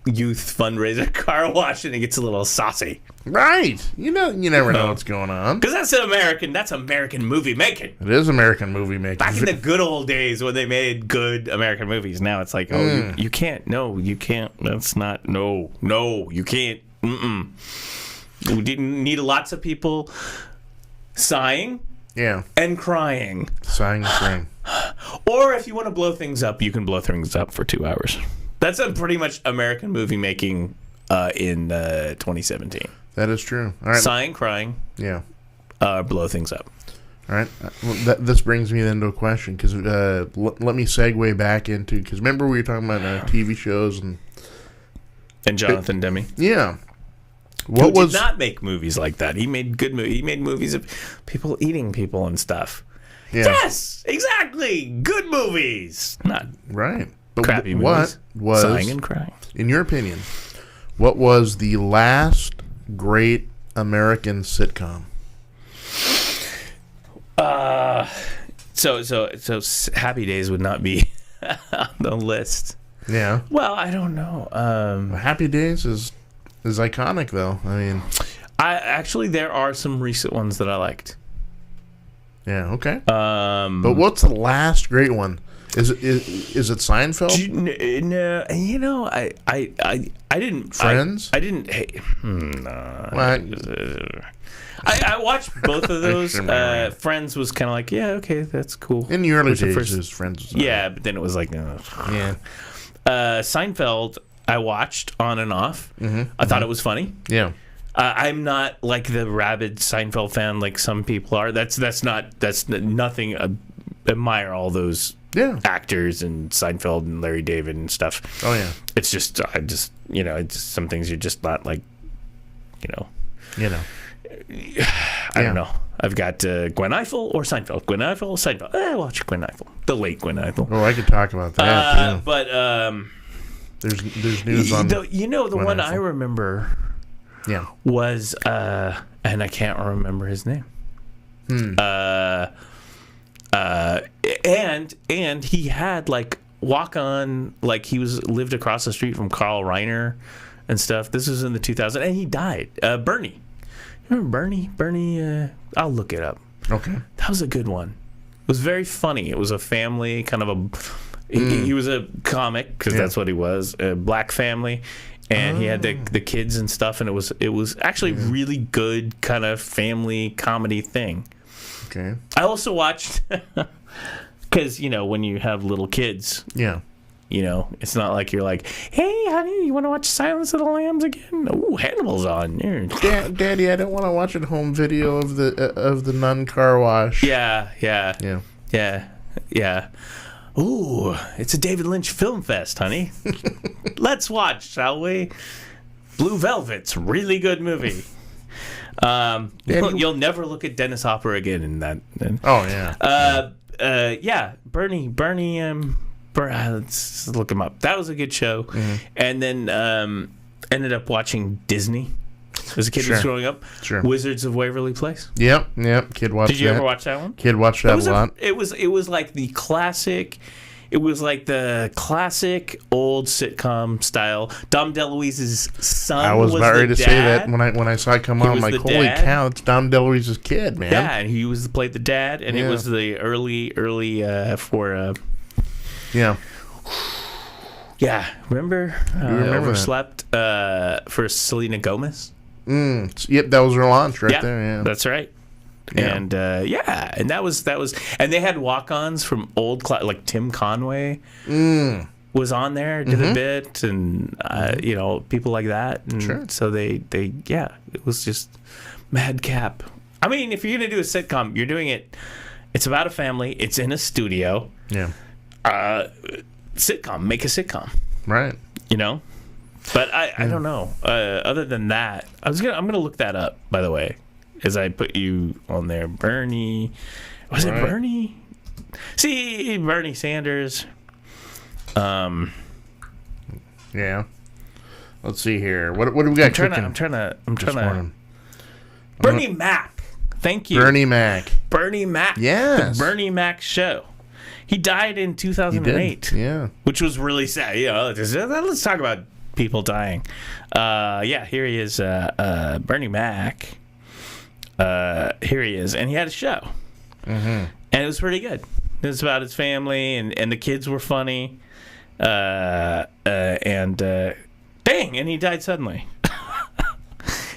S1: youth fundraiser car wash and it gets a little saucy.
S2: Right. You never know what's going on.
S1: Because that's American movie making.
S2: It is American movie making.
S1: Back in the good old days when they made good American movies. Now it's like, you can't. No, you can't. That's not. No, you can't. Mm-mm. We didn't need lots of people sighing and crying.
S2: Sighing and crying.
S1: Or if you want to blow things up, you can blow things up for 2 hours. That's a pretty much American movie making in 2017.
S2: That is true. All right.
S1: Sighing, crying.
S2: Yeah.
S1: Blow things up.
S2: All right. This brings me then to a question, because let me segue back into, because remember we were talking about TV shows and
S1: Jonathan Demme.
S2: Yeah.
S1: Who did not make movies like that. He made good movies. He made movies of people eating people and stuff. Yeah. Yes, exactly. Good movies. Not
S2: right. But
S1: crappy movies.
S2: What was,
S1: sighing and crying, in
S2: your opinion, what was the last great American sitcom?
S1: So Happy Days would not be on the list.
S2: Yeah.
S1: Well, I don't know.
S2: Happy Days is iconic, though. I mean,
S1: there are some recent ones that I liked.
S2: Yeah. Okay. But what's the last great one? Is it Seinfeld?
S1: No. You know, I didn't.
S2: Friends.
S1: I didn't. Hey, I watched both of those. Friends was kind of like, yeah, okay, that's cool.
S2: In the early days, Friends.
S1: Yeah, but then it was like,
S2: yeah.
S1: Seinfeld, I watched on and off. Mm-hmm. I thought it was funny.
S2: Yeah.
S1: I'm not like the rabid Seinfeld fan like some people are. That's nothing. Admire all those actors and Seinfeld and Larry David and stuff.
S2: Oh yeah.
S1: It's just it's just some things you're just not like, I don't know. I've got Gwen Ifill or Seinfeld. Gwen Ifill, Seinfeld. Watch Gwen Ifill. The late Gwen Ifill.
S2: Oh, I could talk about that too.
S1: But
S2: there's news on
S1: the
S2: Gwen
S1: one
S2: Ifill.
S1: I remember.
S2: Yeah.
S1: Was and I can't remember his name. And he had like walk on, like he lived across the street from Carl Reiner and stuff. This was in the 2000s, and he died. Bernie. You remember Bernie? Bernie. I'll look it up.
S2: Okay.
S1: That was a good one. It was very funny. It was a family kind of a. He was a comic because that's what he was. A black family. And he had the kids and stuff, and it was actually really good kind of family comedy thing.
S2: Okay.
S1: I also watched because when you have little kids, it's not like you're like, hey honey, you want to watch Silence of the Lambs again? Oh, Hannibal's on.
S2: Daddy, I don't want to watch a home video of the nun car wash.
S1: Yeah. Ooh, it's a David Lynch film fest, honey. Let's watch, shall we? Blue Velvet's really good movie. You'll never look at Dennis Hopper again in that.
S2: Oh yeah.
S1: Bernie. Let's look him up. That was a good show. Mm-hmm. And then ended up watching Disney as a kid was growing up.
S2: Sure.
S1: Wizards of Waverly Place.
S2: Yep. Kid watched that.
S1: Did you ever watch that one?
S2: Kid watched that a lot.
S1: It was like the classic. It was like the classic old sitcom style. Dom DeLuise's son.
S2: I was about ready to say that when I saw it come on. I'm like, holy cow, it's Dom DeLuise's kid, man.
S1: Yeah, and he played the dad, and it was the early for. Yeah, remember? Overslept for Selena Gomez.
S2: Yep, that was her launch there. Yeah,
S1: that's right. Yeah. And and that was, and they had walk-ons from old like Tim Conway was on there, did a bit, and people like that. And so they it was just madcap. I mean, if you're gonna do a sitcom, you're doing it. It's about a family. It's in a studio.
S2: Yeah.
S1: Sitcom, make a sitcom.
S2: Right.
S1: But I don't know. Other than that, I'm gonna look that up. By the way. As I put you on there, Bernie. Was it Bernie? See, Bernie Sanders.
S2: Yeah. Let's see here. What do we got?
S1: I'm trying to. Bernie Mac. Thank you.
S2: Bernie Mac.
S1: Yes. The Bernie Mac show. He died in 2008.
S2: Yeah.
S1: Which was really sad. Let's talk about people dying. Here he is. Bernie Mac. Here he is, and he had a show, and it was pretty good. It was about his family, and the kids were funny, and he died suddenly.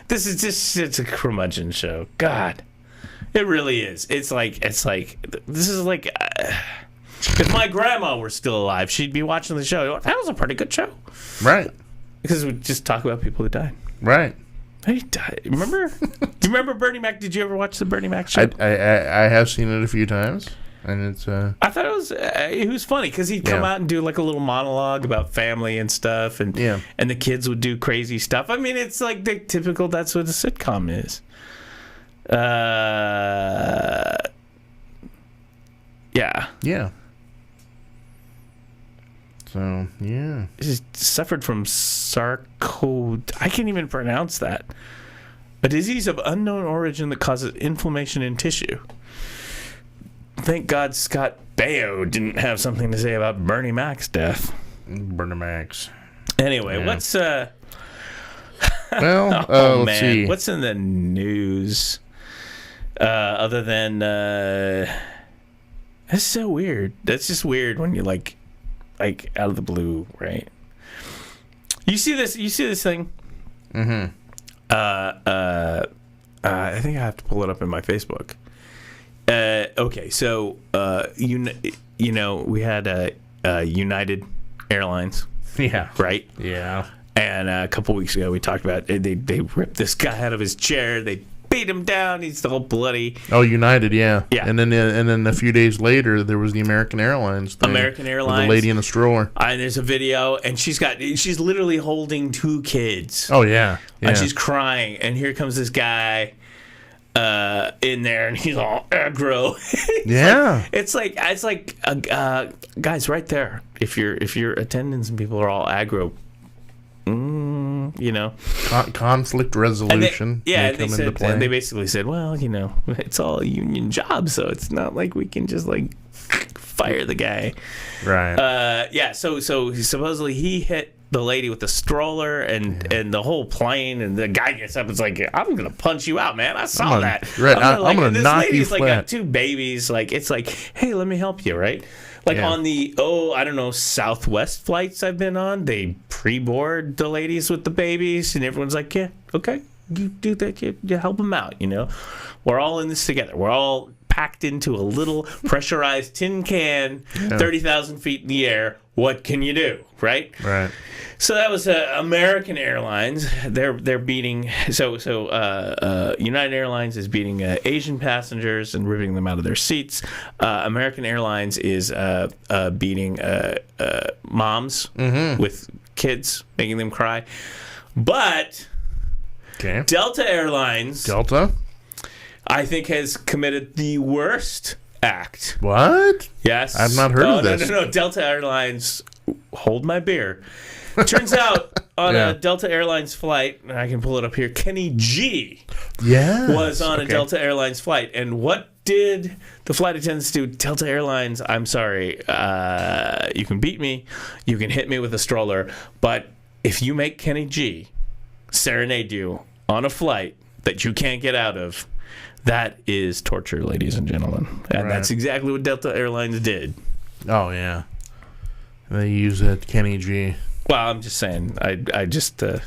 S1: This is it's a curmudgeon show. God, it really is. It's like this is like if my grandma were still alive, she'd be watching the show. That was a pretty good show,
S2: right?
S1: because we just talk about people who died.
S2: Right.
S1: He died. Remember? Do you remember Bernie Mac? Did you ever watch the Bernie Mac show?
S2: I have seen it a few times, and it's.
S1: I thought it was funny because he'd come out and do like a little monologue about family and stuff, and the kids would do crazy stuff. I mean, it's like the typical. That's what a sitcom is. Yeah.
S2: Yeah. So, yeah.
S1: He suffered from I can't even pronounce that. A disease of unknown origin that causes inflammation in tissue. Thank God Scott Baio didn't have something to say about Bernie Mac's death.
S2: Bernie Mac's.
S1: Anyway, what's...
S2: Well, let's see.
S1: What's in the news? Other than... that's so weird. That's just weird when you're like out of the blue, right? You see this thing?
S2: Mm-hmm.
S1: I think I have to pull it up in my Facebook. Okay, so you know we had United Airlines.
S2: Yeah.
S1: Right?
S2: Yeah.
S1: And a couple weeks ago we talked about they ripped this guy out of his chair. They beat him down. He's all bloody.
S2: Oh, United, yeah.
S1: Yeah.
S2: And then a few days later, there was the American Airlines thing.
S1: American Airlines.
S2: The lady in the stroller.
S1: And there's a video, and she's literally holding 2 kids.
S2: Oh, yeah.
S1: And she's crying. And here comes this guy in there, and he's all aggro.
S2: Yeah.
S1: It's like guys, right there. If your attendants and people are all aggro, you know,
S2: conflict resolution. They
S1: basically said, well, you know, it's all a union job, so it's not like we can just like fire the guy.
S2: Right.
S1: So supposedly he hit the lady with the stroller and the whole plane, and the guy gets up and is like, I'm gonna punch you out, man. I saw that.
S2: Right. I'm gonna knock you flat.
S1: This lady's like got 2 babies. Like, it's like, hey, let me help you, right? Like on the, Southwest flights I've been on, they pre-board the ladies with the babies, and everyone's like, yeah, okay, you do that, you help them out, you know? We're all in this together. We're all packed into a little pressurized tin can, 30,000 feet in the air. What can you do, right?
S2: Right.
S1: So that was American Airlines. They're beating United Airlines is beating Asian passengers and ripping them out of their seats. American Airlines is beating moms with kids, making them cry. But Delta Airlines, I think, has committed the worst act.
S2: What?
S1: Yes.
S2: I've not heard of this.
S1: No. Delta Airlines, hold my beer. Turns out on a Delta Airlines flight, and I can pull it up here, Kenny G was on a Delta Airlines flight. And what did the flight attendants do? Delta Airlines, I'm sorry, you can beat me, you can hit me with a stroller, but if you make Kenny G serenade you on a flight that you can't get out of, that is torture, ladies and gentlemen. And that's exactly what Delta Airlines did.
S2: Oh, yeah. They use that Kenny G.
S1: Well, I'm just saying, I just, you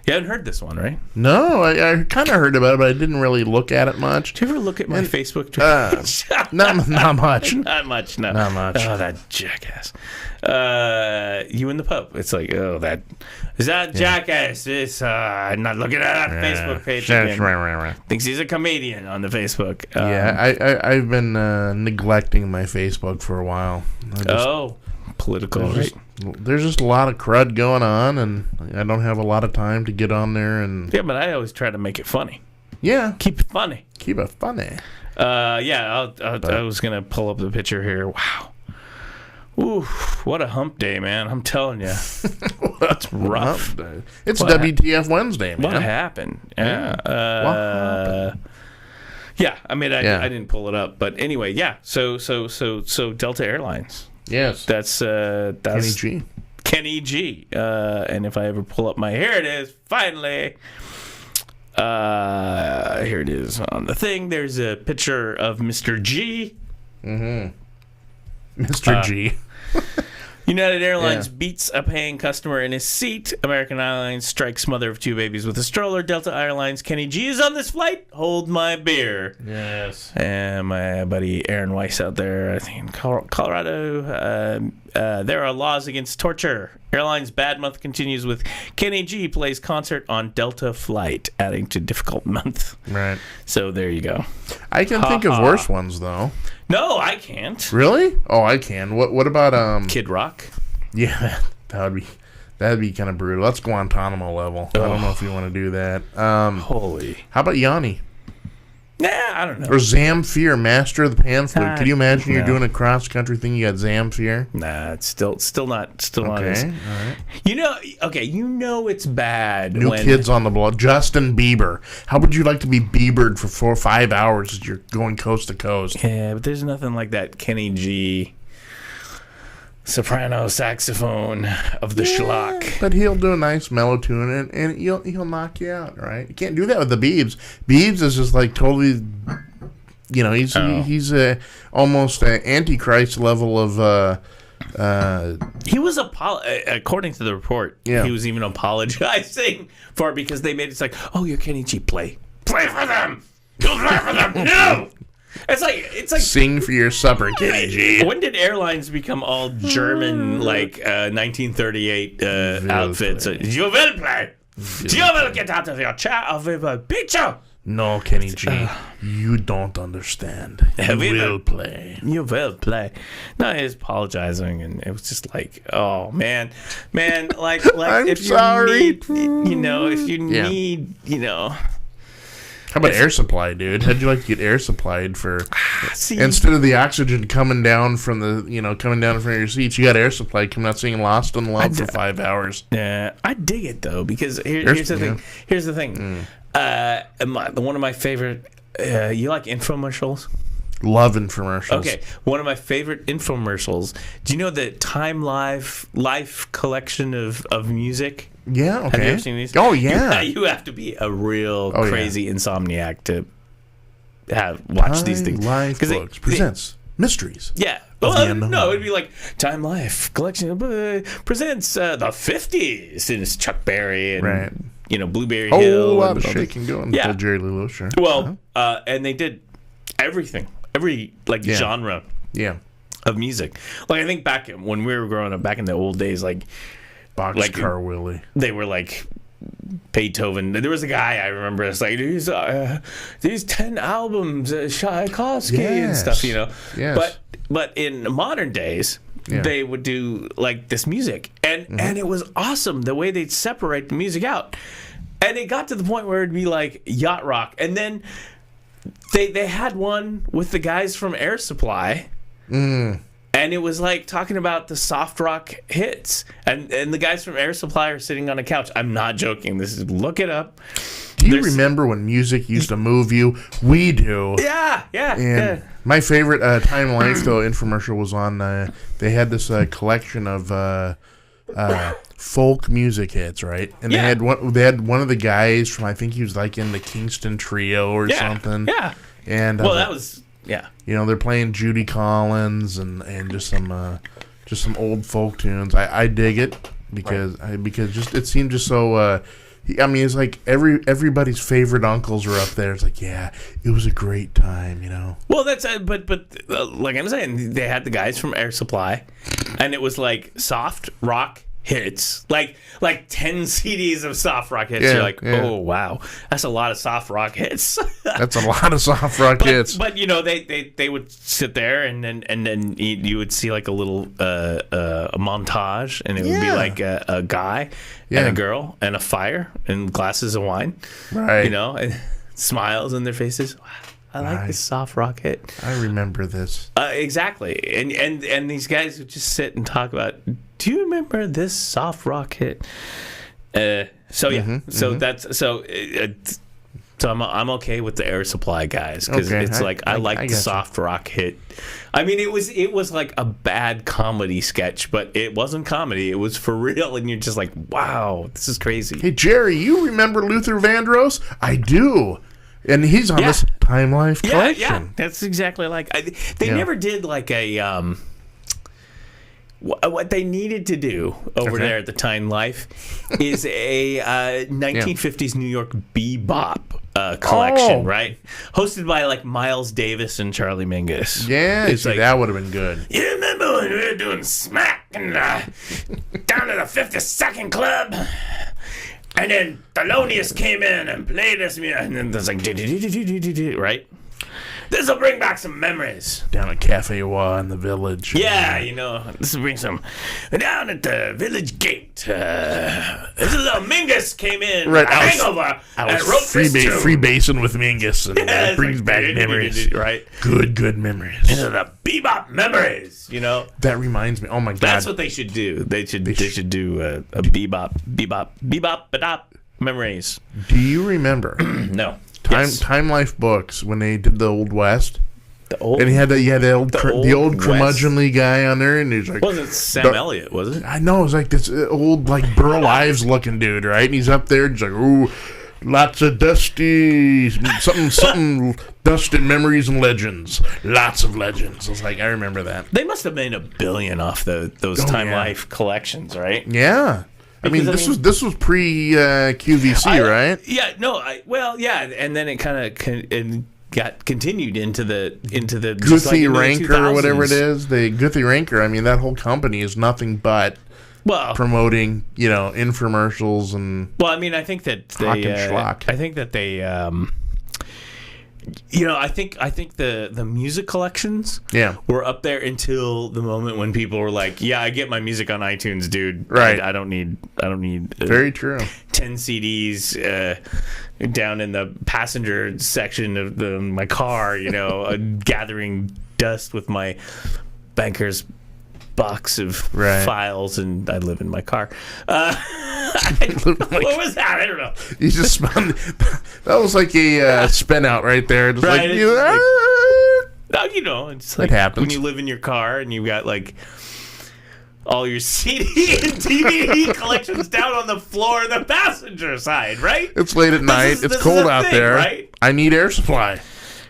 S1: haven't heard this one, right?
S2: No, I kind of heard about it, but I didn't really look at it much.
S1: Did you ever look at my Facebook?
S2: Not much.
S1: Not much, no.
S2: Not much.
S1: Oh, that jackass. You and the Pope. It's like, is that jackass? It's, not looking at that Facebook page again. Thinks he's a comedian on the Facebook.
S2: I've been neglecting my Facebook for a while.
S1: Political, right?
S2: There's just a lot of crud going on, and I don't have a lot of time to get on there. And
S1: yeah, but I always try to make it funny.
S2: Yeah.
S1: Keep it funny.
S2: I
S1: was going to pull up the picture here. Wow. Ooh, what a hump day, man. I'm telling you. That's rough.
S2: It's WTF Wednesday, man.
S1: What happened? Yeah.
S2: What happened?
S1: Yeah, I mean, I didn't pull it up. But anyway, yeah. So Delta Airlines.
S2: Yes.
S1: That's
S2: Kenny G.
S1: Kenny G. And if I ever pull up here it is, finally. Here it is on the thing. There's a picture of Mr. G.
S2: Mm-hmm. Mr. G.
S1: United Airlines beats a paying customer in his seat. American Airlines strikes mother of 2 babies with a stroller. Delta Airlines, Kenny G is on this flight. Hold my beer.
S2: Yes.
S1: And my buddy Aaron Weiss out there, I think in Colorado, there are laws against torture. Airlines bad month continues with Kenny G plays concert on Delta flight, adding to difficult month.
S2: Right.
S1: So there you go.
S2: I can think of worse ones, though.
S1: No, I can't.
S2: Really? Oh, I can. What about
S1: Kid Rock?
S2: Yeah, that'd be kind of brutal. That's Guantanamo level. I don't know if you want to do that.
S1: Holy.
S2: How about Yanni?
S1: Nah, I don't know.
S2: Or Zamfir, Master of the Pan Flute. Could you imagine you're doing a cross country thing? You got Zamfir.
S1: Nah, it's still not as.
S2: Okay, all right.
S1: You know it's bad.
S2: New Kids on the Block. Justin Bieber. How would you like to be Biebered for 4 or 5 hours as you're going coast to coast?
S1: Yeah, but there's nothing like that Kenny G soprano saxophone of the schlock.
S2: But he'll do a nice mellow tune and he'll knock you out, right? You can't do that with the Biebs. Biebs is just like totally, he's almost an Antichrist level of.
S1: He was according to the report. Yeah. He was even apologizing for it because they made it like, oh, you're Kenny G, play for them. You'll play for them. No. It's like
S2: sing for your supper, Kenny G.
S1: When did airlines become all German, 1938 outfits? You will play. You will get out of your chair. I will beat you.
S2: No, Kenny G, you don't understand. You will play.
S1: You will play. No, he was apologizing, and it was just like, oh man, like
S2: I'm
S1: if
S2: sorry.
S1: You need, if you need,
S2: How about air supply, dude? How'd you like to get air supplied for instead of the oxygen coming down from coming down in front of your seats, you got air supply coming out singing Lost in Love for 5 hours.
S1: Yeah, I dig it though because here's the thing. Here's the thing. One of my favorite. You like infomercials?
S2: Love infomercials.
S1: Okay, one of my favorite infomercials. Do you know the Time Life collection of music?
S2: Yeah, okay.
S1: Have you ever seen these?
S2: Oh, yeah.
S1: You have to be a real crazy insomniac to watch these things.
S2: Life Books presents Mysteries.
S1: Yeah. Well, no, it'd be like Time Life collection presents the 50s. And it's Chuck Berry and Blueberry Hill.
S2: A lot of shaking going. Yeah. Jerry Lee Lewis, sure.
S1: Well, and they did everything, every genre of music. Like I think back when we were growing up, back in the old days,
S2: Boxcar Willie. They
S1: were like Beethoven. There was a guy I remember. It's like these 10 albums, Tchaikovsky and stuff.
S2: Yes.
S1: But in modern days, they would do like this music, and it was awesome the way they'd separate the music out, and it got to the point where it'd be like yacht rock, and then they had one with the guys from Air Supply. And it was like talking about the soft rock hits. And the guys from Air Supply are sitting on a couch. I'm not joking. Look it up.
S2: Do you remember when music used to move you? We do.
S1: Yeah.
S2: My favorite Time Life, though, infomercial was on, they had this collection of folk music hits, right? And they had one of the guys from, I think he was like in the Kingston Trio or something.
S1: Yeah.
S2: And
S1: that was... Yeah,
S2: they're playing Judy Collins and just some old folk tunes. I dig it because just it seemed just so. It's like everybody's favorite uncles are up there. It's like, yeah, it was a great time,
S1: Well, that's but like I'm saying, they had the guys from Air Supply, and it was like soft rock hits, like 10 CDs of soft rock hits. You're like, oh wow, that's a lot of soft rock hits.
S2: That's a lot of soft rock hits.
S1: But they would sit there and then you would see like a little a montage, and it would be like a guy and a girl and a fire and glasses of wine,
S2: right?
S1: And smiles in their faces. Wow. I like this soft rock hit.
S2: I remember this.
S1: Exactly. And these guys would just sit and talk about, do you remember this soft rock hit? So I'm okay with the Air Supply guys because it's I like the soft rock hit. I mean, it was like a bad comedy sketch, but it wasn't comedy. It was for real, and you're just like, wow, this is crazy.
S2: Hey Jerry, you remember Luther Vandross? I do. And he's on this Time Life collection.
S1: Yeah, that's exactly like... They never did like a... what they needed to do over there at the Time Life is a 1950s New York bebop collection, right? Hosted by like Miles Davis and Charlie Mingus.
S2: Yeah, that would have been good.
S1: You remember when we were doing Smack and down to the 52nd Club? And then Thelonious came in and played us music, and then there's like, right? This will bring back some memories.
S2: Down at Cafe Wa in the village.
S1: Yeah, this will bring some. Down at the village gate, this little Mingus came in.
S2: Right,
S1: hangover.
S2: I was freebasing with Mingus, and it brings back memories.
S1: Right?
S2: Good memories.
S1: These are the bebop memories.
S2: That reminds me. Oh my God.
S1: That's what they should do. They should do a bebop memories.
S2: Do you remember?
S1: No.
S2: Time Life books when they did the Old West. And he had the old curmudgeonly guy on there, and he's like,
S1: wasn't Sam Elliott, was it?
S2: I know, it was like this old like Burl Ives looking dude, right? And he's up there, and he's like, ooh, lots of dusty something dusted memories and legends, lots of legends. I was like, I remember that.
S1: They must have made $1 billion off those Time Life collections, right?
S2: Yeah. This was pre QVC, right?
S1: Yeah, no, and then it kind of got continued into the
S2: Guthrie Ranker or whatever it is. The Guthrie Ranker. That whole company is nothing but promoting, infomercials and.
S1: Well, I think that they. I think that they. I think the music collections were up there until the moment when people were like, yeah, I get my music on iTunes, dude.
S2: Right.
S1: I don't need
S2: very true
S1: 10 CDs down in the passenger section of my car, gathering dust with my banker's box of files, and I live in my car. What was that? I don't know.
S2: You just spun. That was like a spin out right there. Just
S1: right.
S2: Like,
S1: it's like
S2: it happens
S1: when you live in your car and you've got like all your CD and DVD collections down on the floor in the passenger side, right?
S2: It's late at night. It's cold out there.
S1: Right?
S2: I need air supply.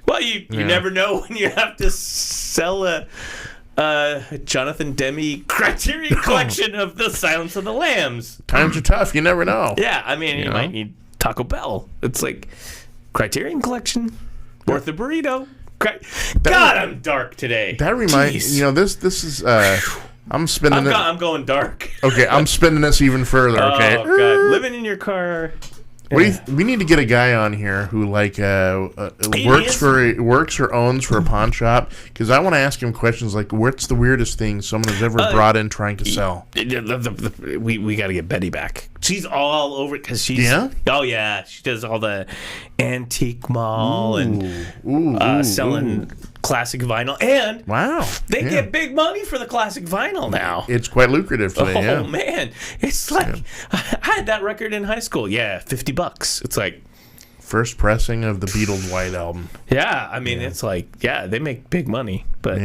S1: Well, you never know when you have to sell a Jonathan Demme Criterion collection of The Silence of the Lambs.
S2: Times are tough. You never know.
S1: Yeah, you might need Taco Bell. It's like Criterion collection worth the burrito. God, I'm dark today.
S2: That reminds this is. I'm spinning it.
S1: I'm going dark.
S2: Okay, I'm spinning this even further. Okay.
S1: Oh God, living in your car.
S2: We need to get a guy on here who works or owns for a pawn shop, because I want to ask him questions like, what's the weirdest thing someone has ever brought in trying to sell?
S1: We got to get Betty back. She's all over it because she's she does all the antique mall and selling classic vinyl, and they get big money for the classic vinyl now.
S2: It's quite lucrative today.
S1: Oh man, it's like I had that record in high school. Yeah, $50. It's like
S2: first pressing of the Beatles' White Album.
S1: Yeah, it's like they make big money, but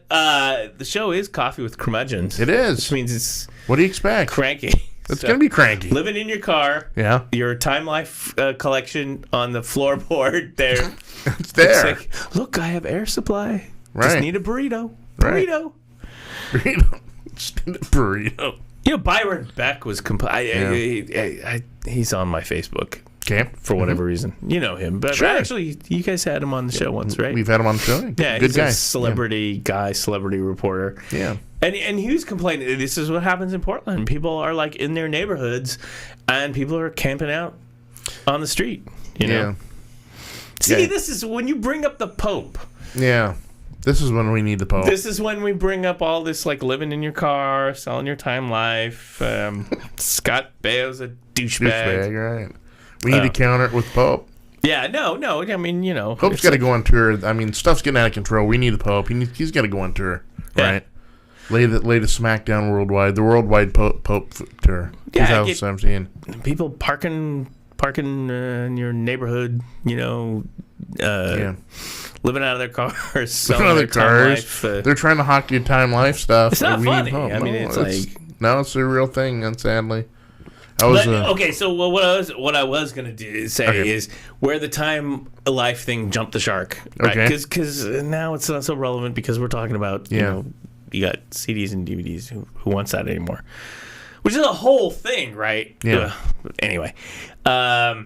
S1: the show is Coffee with Curmudgeons.
S2: It is,
S1: which means it's
S2: what do you expect?
S1: Cranky.
S2: It's going to be cranky.
S1: Living in your car.
S2: Yeah.
S1: Your Time Life collection on the floorboard there.
S2: It's there.
S1: It's like, look, I have air supply.
S2: Right.
S1: Just need a burrito.
S2: Burrito. Just need a burrito.
S1: Byron Beck was he's on my Facebook.
S2: Okay.
S1: For whatever reason. You know him. But actually, you guys had him on the show once, right?
S2: We've had him on the show.
S1: Yeah,
S2: good
S1: he's
S2: guy.
S1: A celebrity guy, celebrity reporter.
S2: Yeah.
S1: And he was complaining, this is what happens in Portland. People are like in their neighborhoods, and people are camping out on the street,
S2: Yeah.
S1: See, this is when you bring up the Pope.
S2: Yeah. This is when we need the Pope.
S1: This is when we bring up all this, like, living in your car, selling your Time Life. Scott Baio's a douchebag.
S2: Right. We need to counter it with Pope.
S1: Yeah, no.
S2: Pope's got to go on tour. Stuff's getting out of control. We need the Pope. He's got to go on tour, right? Lay the SmackDown worldwide, the worldwide Pope tour, 2017.
S1: People parking in your neighborhood, living out of their cars, selling their Time Life.
S2: They're trying to hawk your Time Life stuff.
S1: It's not funny.
S2: It's a real thing, and sadly.
S1: So what I was going to say is where the Time Life thing jumped the shark, right?
S2: Okay.
S1: Because now it's not so relevant because we're talking about you got CDs and DVDs. Who wants that anymore? Which is a whole thing, right?
S2: Yeah.
S1: Anyway, I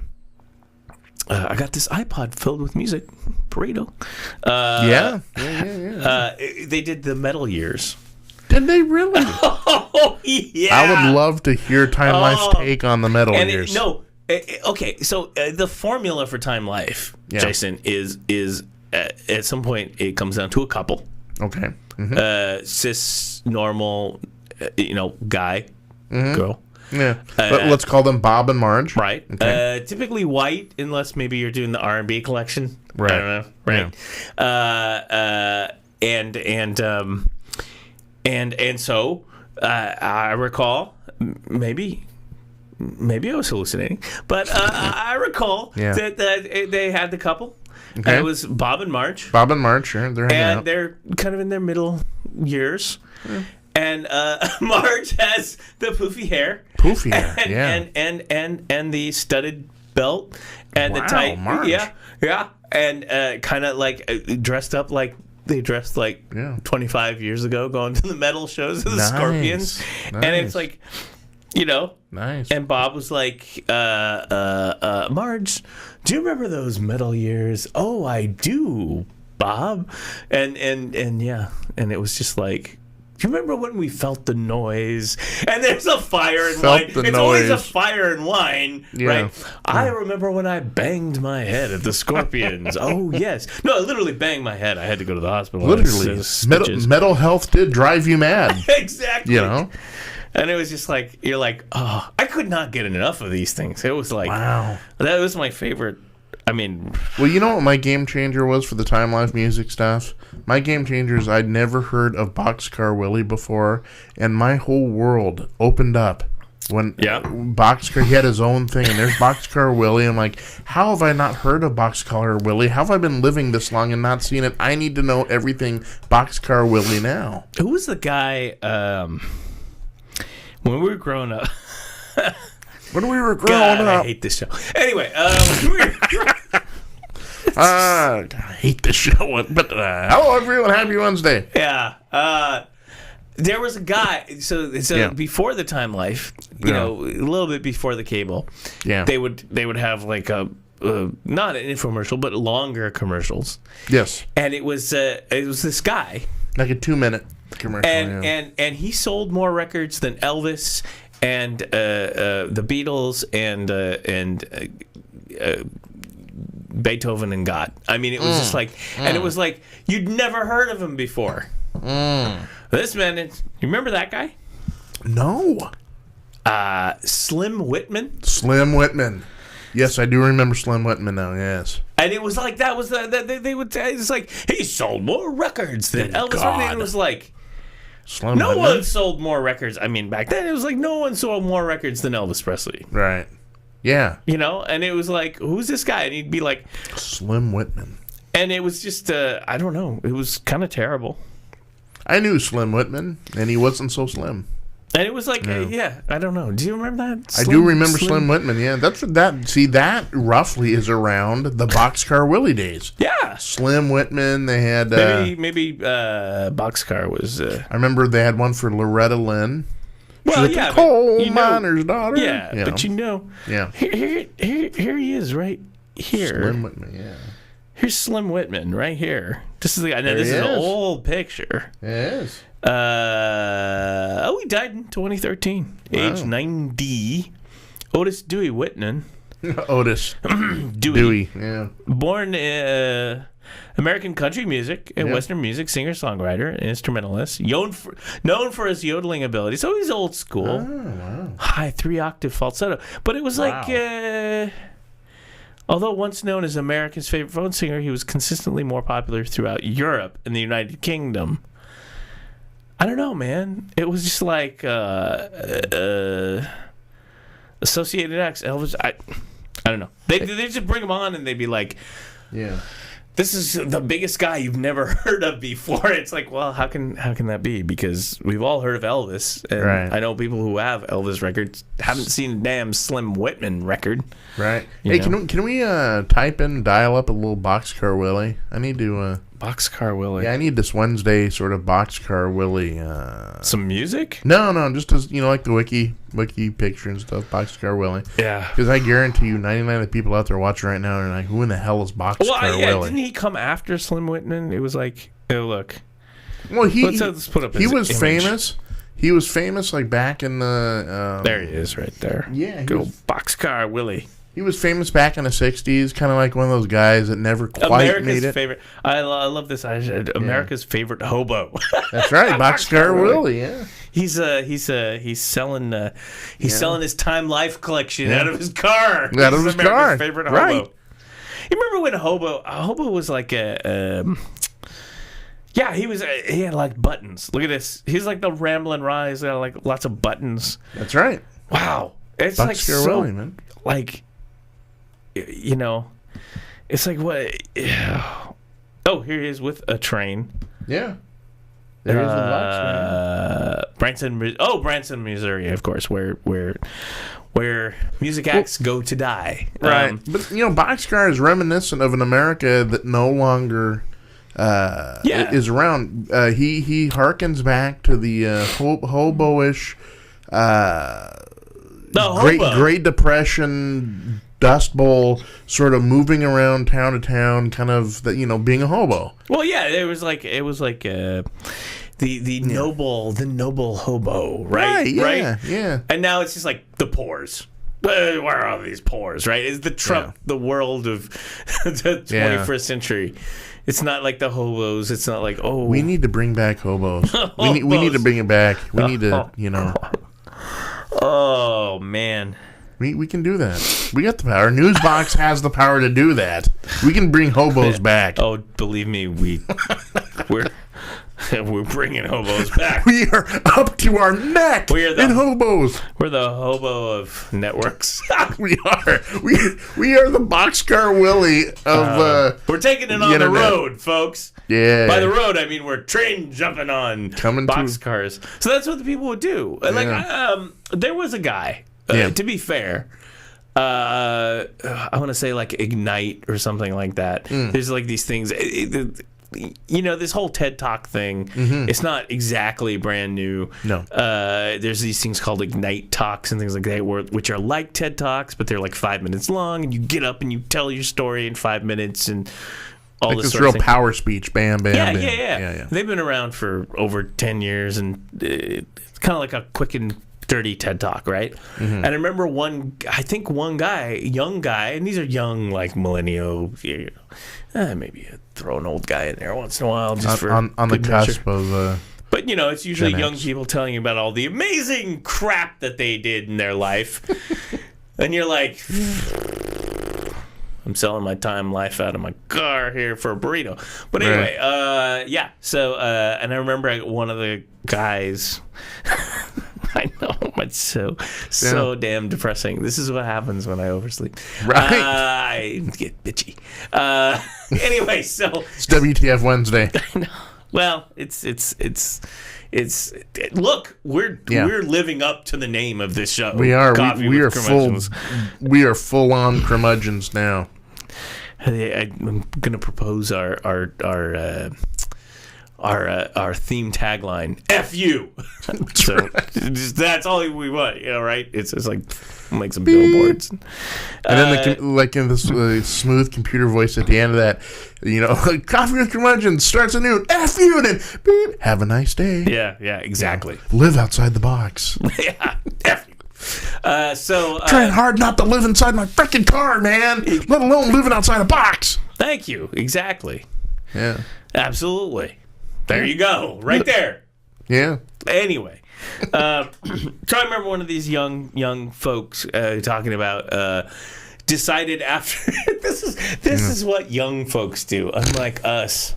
S1: got this iPod filled with music. Burrito.
S2: Yeah.
S1: They did the metal years.
S2: Did they really?
S1: Oh, yeah.
S2: I would love to hear Time Life's take on the metal years.
S1: Okay, so the formula for Time Life, Jason, is at some point it comes down to a couple.
S2: Okay.
S1: Cis, normal, guy, girl.
S2: Yeah. But let's call them Bob and Marge.
S1: Right.
S2: Okay.
S1: Typically white, unless maybe you're doing the R&B collection.
S2: Right.
S1: I don't know. Right. Yeah. And so I recall maybe I was hallucinating, but I recall that they had the couple. Okay. And it was Bob and Marge.
S2: Bob and Marge, sure. They're hanging out.
S1: They're kind of in their middle years. Yeah. And Marge has the poofy hair. And the studded belt and the tight.
S2: Marge.
S1: Yeah. And kind of like dressed up like they dressed like 25 years ago, going to the metal shows of the Scorpions. Nice. And it's like,
S2: Nice.
S1: And Bob was like, Marge, do you remember those metal years? Oh, I do, Bob. And it was just like, do you remember when we felt the noise? And there's a fire and wine. It's always a fire and wine, right? I remember when I banged my head at the Scorpions. Oh, yes. No, I literally banged my head. I had to go to the hospital.
S2: Literally. Mental health did drive you mad.
S1: Exactly. And it was just like, you're like, oh, I could not get enough of these things. It was like, wow. That was my favorite.
S2: Well, you know what my game changer was for the Time Life music stuff? My game changer is I'd never heard of Boxcar Willie before, and my whole world opened up when Boxcar, he had his own thing, and there's Boxcar Willie. I'm like, how have I not heard of Boxcar Willie? How have I been living this long and not seen it? I need to know everything Boxcar Willie now.
S1: Who was the guy when we were growing up?
S2: When we were growing up.
S1: I hate this show. Anyway,
S2: I hate this show. But hello, everyone. Happy Wednesday.
S1: Yeah. There was a guy. So before the Time Life, a little bit before the cable. Yeah. They would have like a not an infomercial, but longer commercials.
S2: Yes.
S1: And it was this guy.
S2: Like a 2-minute commercial.
S1: And he sold more records than Elvis and the Beatles and Beethoven and God. I mean, it was just like, and it was like you'd never heard of him before. This man, you remember that guy?
S2: No.
S1: Slim Whitman.
S2: Slim Whitman. Yes, I do remember Slim Whitman now. Yes.
S1: And it was like that was they would. It's like he sold more records than Elvis. And it was like.
S2: Slim
S1: no
S2: Whitman?
S1: One sold more records. I mean, back then it was like no one sold more records than Elvis Presley.
S2: Right. Yeah.
S1: And it was like, who's this guy? And he'd be like,
S2: Slim Whitman.
S1: And it was just, I don't know. It was kind of terrible.
S2: I knew Slim Whitman, and he wasn't so slim.
S1: And it was like, I don't know. Do you remember that?
S2: I do remember Slim Whitman. Yeah, that roughly is around the Boxcar Willie days.
S1: Yeah,
S2: Slim Whitman. They had
S1: maybe Boxcar was.
S2: I remember they had one for Loretta Lynn.
S1: Well,
S2: she's a coal miner's daughter.
S1: Yeah, but here he is right here.
S2: Slim Whitman. Yeah.
S1: Here's Slim Whitman right here. This is the guy. Now, this is an old picture.
S2: It is.
S1: He died in 2013, age 90. Otis Dewey Whitman.
S2: Otis Dewey. Yeah.
S1: Born American country music and Western music singer-songwriter, instrumentalist, known for his yodeling ability. So he's old school.
S2: Oh, wow.
S1: High 3-octave falsetto. But it was like... although once known as America's favorite phone singer, he was consistently more popular throughout Europe and the United Kingdom. I don't know, man. It was just like Associated X, Elvis. I don't know. They just bring him on and they'd be like,
S2: yeah,
S1: this is the biggest guy you've never heard of before. It's like, well, how can that be? Because we've all heard of Elvis, and I know people who have Elvis records haven't seen a damn Slim Whitman record.
S2: Right. Hey, can we dial up a little Boxcar Willie? I need to.
S1: Boxcar Willie.
S2: Yeah, I need this Wednesday sort of Boxcar Willie.
S1: Some music?
S2: No, just as like the wiki picture and stuff. Boxcar Willie.
S1: Yeah.
S2: Because I guarantee you, 99 of the people out there watching right now are like, "Who in the hell is Boxcar Willie?"
S1: Didn't he come after Slim Whitman? It was like, oh look.
S2: Well,
S1: let's put up.
S2: He was
S1: image.
S2: Famous. He was famous like back in the.
S1: There he is, right there.
S2: Yeah,
S1: good old Boxcar Willie.
S2: He was famous back in the 60s, kind of like one of those guys that never quite
S1: America's
S2: made it.
S1: Favorite. I love this. America's favorite hobo.
S2: That's right, Boxcar Willie. Yeah,
S1: he's selling selling his Time Life collection out of his car.
S2: Out of his car.
S1: Favorite hobo.
S2: Right.
S1: You remember when a hobo was like a. Yeah, he had like buttons. Look at this. He's like the Ramblin' Rye. He's got like lots of buttons.
S2: That's right.
S1: Wow, it's
S2: Boxcar
S1: like so
S2: Willie, man.
S1: like. It's like what? Oh, here he is with a train.
S2: Yeah. There is a
S1: Branson. Branson, Missouri, of course, where music acts go to die.
S2: Right. But Boxcar is reminiscent of an America that no longer is around. He harkens back to the hobo-ish Great Depression Dust Bowl, sort of moving around town to town, kind of being a hobo.
S1: Well, yeah, it was like the noble hobo, right?
S2: Yeah.
S1: And now it's just like the pores. Where are all these pores, right? Is the Trump the world of the 21st century? It's not like the hobos. It's not like
S2: we need to bring back hobos. We need to bring it back. We need to
S1: Oh man.
S2: We can do that. We got the power. NuzBox has the power to do that. We can bring hobos back.
S1: Oh, believe me, we're bringing hobos back.
S2: We are up to our neck in hobos.
S1: We're the hobo of networks.
S2: We are. We are the Boxcar Willie of.
S1: We're taking it on the road, folks.
S2: Yeah.
S1: By the road, I mean we're train jumping on boxcars. So that's what the people would do. Like, there was a guy. To be fair, I want to say like Ignite or something like that. There's like these things. This whole TED Talk thing. It's not exactly brand new.
S2: No.
S1: There's these things called Ignite Talks and things like that, which are like TED Talks, but they're like 5 minutes long, and you get up and you tell your story in 5 minutes and.
S2: All this real power speech, bam.
S1: Yeah. They've been around for over 10 years, and it's kind of like a quick and dirty TED Talk, right? And I remember one guy, young guy, and these are young, like millennial, maybe throw an old guy in there once in a while, just for
S2: on the cusp of.
S1: But it's usually young people telling you about all the amazing crap that they did in their life, and you're like. I'm selling my Time Life out of my car here for a burrito. But anyway, So, and I remember one of the guys. I know, it's so damn depressing. This is what happens when I oversleep.
S2: Right.
S1: I get bitchy. Anyway, so
S2: it's WTF Wednesday.
S1: I know. Well, it's look, we're living up to the name of this show.
S2: We are. We are full on curmudgeons now.
S1: I'm gonna propose our theme tagline. F you. So that's all we want, right? It's like make some billboards.
S2: And then like in this smooth computer voice at the end of that, Coffee with Curmudgeons starts at noon. F you, and then beep. Have a nice day.
S1: Yeah, exactly.
S2: Live outside the box.
S1: Yeah, F you.
S2: Trying hard not to live inside my freaking car, man. Let alone living outside a box.
S1: Thank you. Exactly.
S2: Yeah.
S1: Absolutely. There you go. Right there.
S2: Yeah.
S1: Anyway, try to remember one of these young folks talking about decided after this is what young folks do, unlike us.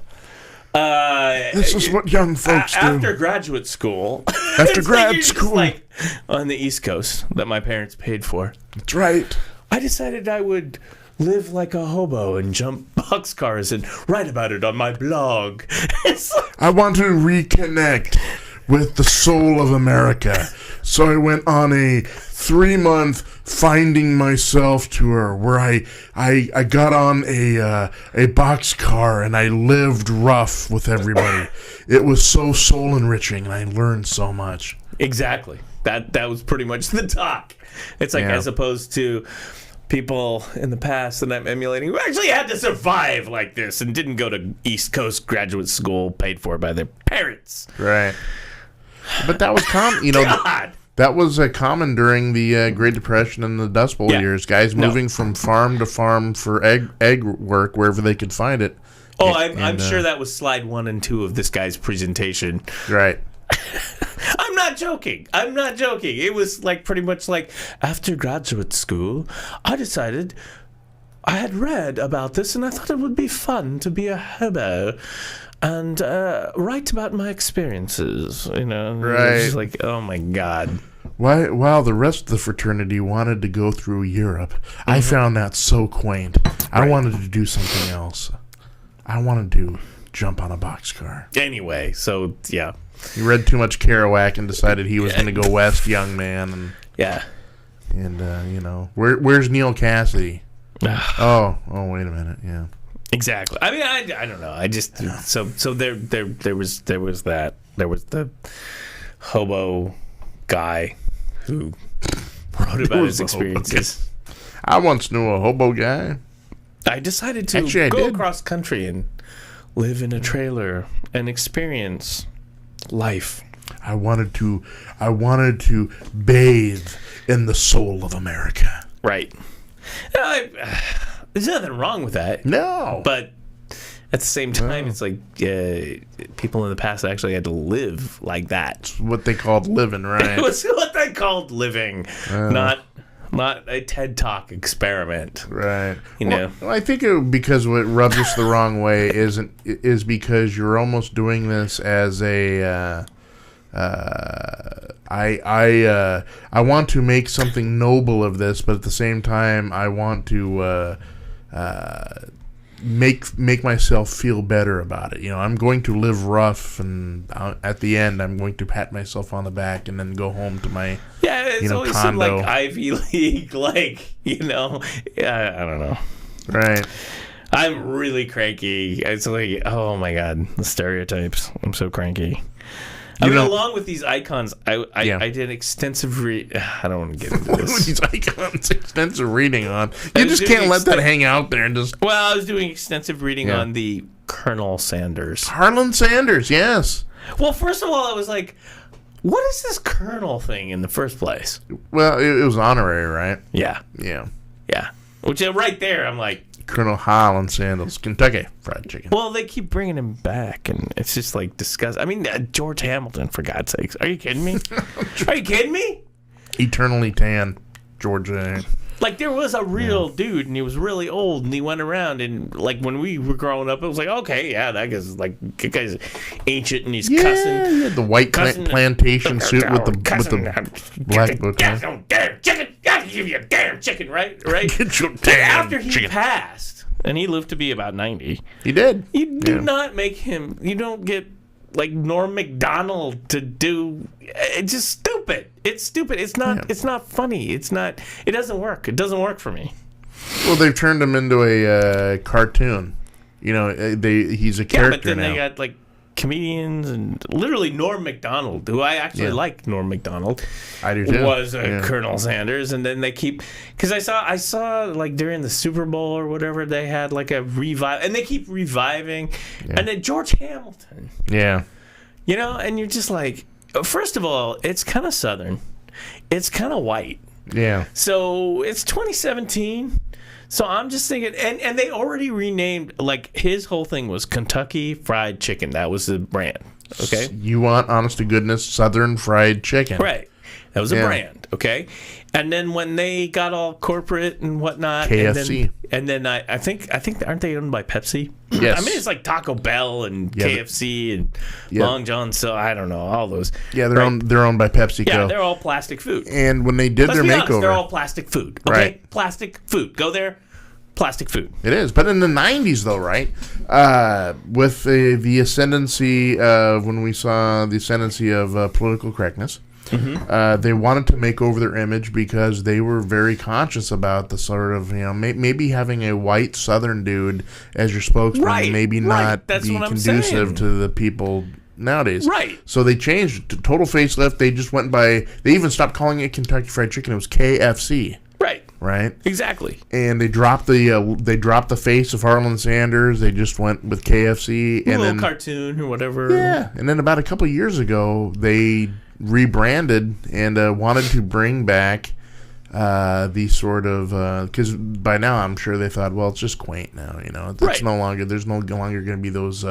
S2: This is what young folks do
S1: after graduate school.
S2: After grad school,
S1: like on the East Coast that my parents paid for.
S2: That's right.
S1: I decided I would live like a hobo and jump boxcars and write about it on my blog.
S2: I want to reconnect with the soul of America. So I went on a 3-month finding myself tour where I got on a boxcar and I lived rough with everybody. It was so soul enriching and I learned so much.
S1: Exactly. That was pretty much the talk. It's like, as opposed to people in the past that I'm emulating who actually had to survive like this and didn't go to East Coast graduate school paid for by their parents.
S2: Right. But that was common, that was common during the Great Depression and the Dust Bowl years. Guys moving from farm to farm for egg work wherever they could find it.
S1: Oh, I'm sure that was slide 1 and 2 of this guy's presentation.
S2: Right.
S1: I'm not joking. It was like pretty much like, after graduate school, I decided I had read about this and I thought it would be fun to be a hobo and write about my experiences. Right. It's just like, oh my God.
S2: While the rest of the fraternity wanted to go through Europe, I found that so quaint. I wanted to do something else. I wanted to jump on a boxcar.
S1: Anyway, so yeah.
S2: He read too much Kerouac and decided he was going to go west, young man. And where's Neil Cassidy? oh, wait a minute. Yeah.
S1: Exactly. I mean, I don't know. I just so there was that. There was the hobo guy who wrote about his experiences.
S2: I once knew a hobo guy.
S1: I decided to go across country and live in a trailer and experience life.
S2: I wanted to bathe in the soul of America.
S1: Right. There's nothing wrong with that.
S2: No.
S1: But at the same time, it's like people in the past actually had to live like that.
S2: It's what they called living, right?
S1: It was what they called living, not a TED Talk experiment.
S2: Right. Well, I think because what rubs us the wrong way is because you're almost doing this as a I want to make something noble of this, but at the same time I want to make myself feel better about it. I'm going to live rough, and at the end I'm going to pat myself on the back and then go home to my
S1: it's always some like Ivy League, like I don't know.
S2: Right.
S1: I'm really cranky. It's like, oh my God, the stereotypes. I'm so cranky. Along with these icons, I did extensive I don't want to get into this.
S2: With these icons, extensive reading on. You just can't let that hang out there and just...
S1: Well, I was doing extensive reading on the Colonel Sanders.
S2: Harlan Sanders, yes.
S1: Well, first of all, I was like, what is this Colonel thing in the first place?
S2: Well, it was honorary, right?
S1: Yeah.
S2: Yeah.
S1: Yeah. Which right there, I'm like...
S2: Colonel Harlan Sanders, Kentucky Fried Chicken.
S1: Well, they keep bringing him back, and it's just like disgusting. I mean, George Hamilton, for God's sakes. Are you kidding me? Are you kidding me?
S2: Eternally tan, George.
S1: Like, there was a real dude, and he was really old, and he went around, and like when we were growing up, it was like, okay, yeah, that guy's ancient, and he's cussing.
S2: Yeah, the white plantation suit with the black bow tie.
S1: Damn chicken! Gotta give you a damn chicken, right?
S2: Get your damn
S1: After he
S2: chicken.
S1: Passed, and he lived to be about 90.
S2: He did.
S1: You do not make him. You don't get like Norm Macdonald to do. It's just stupid. It's stupid. It's not. Yeah. It's not funny. It's not. It doesn't work. It doesn't work for me.
S2: Well, they've turned him into a cartoon. He's a character now.
S1: But then they got like comedians and literally Norm Macdonald, who I actually like. Norm Macdonald,
S2: I do too.
S1: Was Colonel Sanders, and then they keep because I saw like during the Super Bowl or whatever they had like a revive, and they keep reviving, and then George Hamilton, and you're just like, first of all, it's kind of Southern, it's kind of white, so it's 2017. So I'm just thinking, and they already renamed, like, his whole thing was Kentucky Fried Chicken. That was the brand, okay?
S2: You want, honest to goodness, Southern Fried Chicken.
S1: Right. That was a brand, okay? And then when they got all corporate and whatnot.
S2: KFC.
S1: And then I think, aren't they owned by Pepsi?
S2: Yes.
S1: I mean, it's like Taco Bell and KFC and Long John, so I don't know, all those.
S2: Yeah, they're owned by PepsiCo.
S1: Yeah, they're all plastic food.
S2: And when they did their makeover.
S1: Honest, they're all plastic food, okay?
S2: Right.
S1: Plastic food. Go there. plastic food.
S2: It is. But in the 90s, though, right? With the ascendancy of, when we saw the ascendancy of political correctness, they wanted to make over their image because they were very conscious about the sort of, maybe having a white Southern dude as your spokesman, maybe not be conducive to the people nowadays.
S1: Right.
S2: So they changed to total facelift. They just went by, they even stopped calling it Kentucky Fried Chicken. It was KFC. Right.
S1: Exactly.
S2: And they dropped the face of Harlan Sanders. They just went with KFC.
S1: A little cartoon or whatever.
S2: Yeah. And then about a couple of years ago, they rebranded and wanted to bring back the sort of, because by now I'm sure they thought, well, it's just quaint now, it's no longer, there's no longer going to be those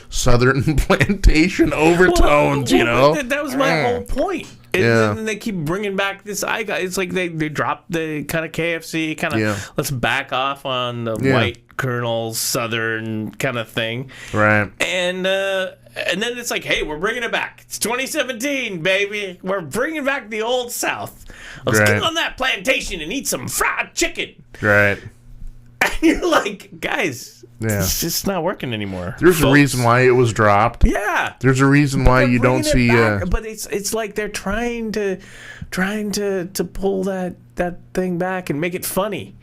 S2: Southern plantation overtones,
S1: That was my whole point. And they keep bringing back this icon. It's like they dropped the kind of KFC kind of let's back off on the white Colonel Southern kind of thing,
S2: right?
S1: And then it's like, hey, we're bringing it back. It's 2017, baby. We're bringing back the old South. Let's get on that plantation and eat some fried chicken.
S2: Right.
S1: And you're like, guys, it's just not working anymore.
S2: There's a reason why it was dropped.
S1: Yeah.
S2: There's a reason why you don't see.
S1: But it's like they're trying to pull that thing back and make it funny.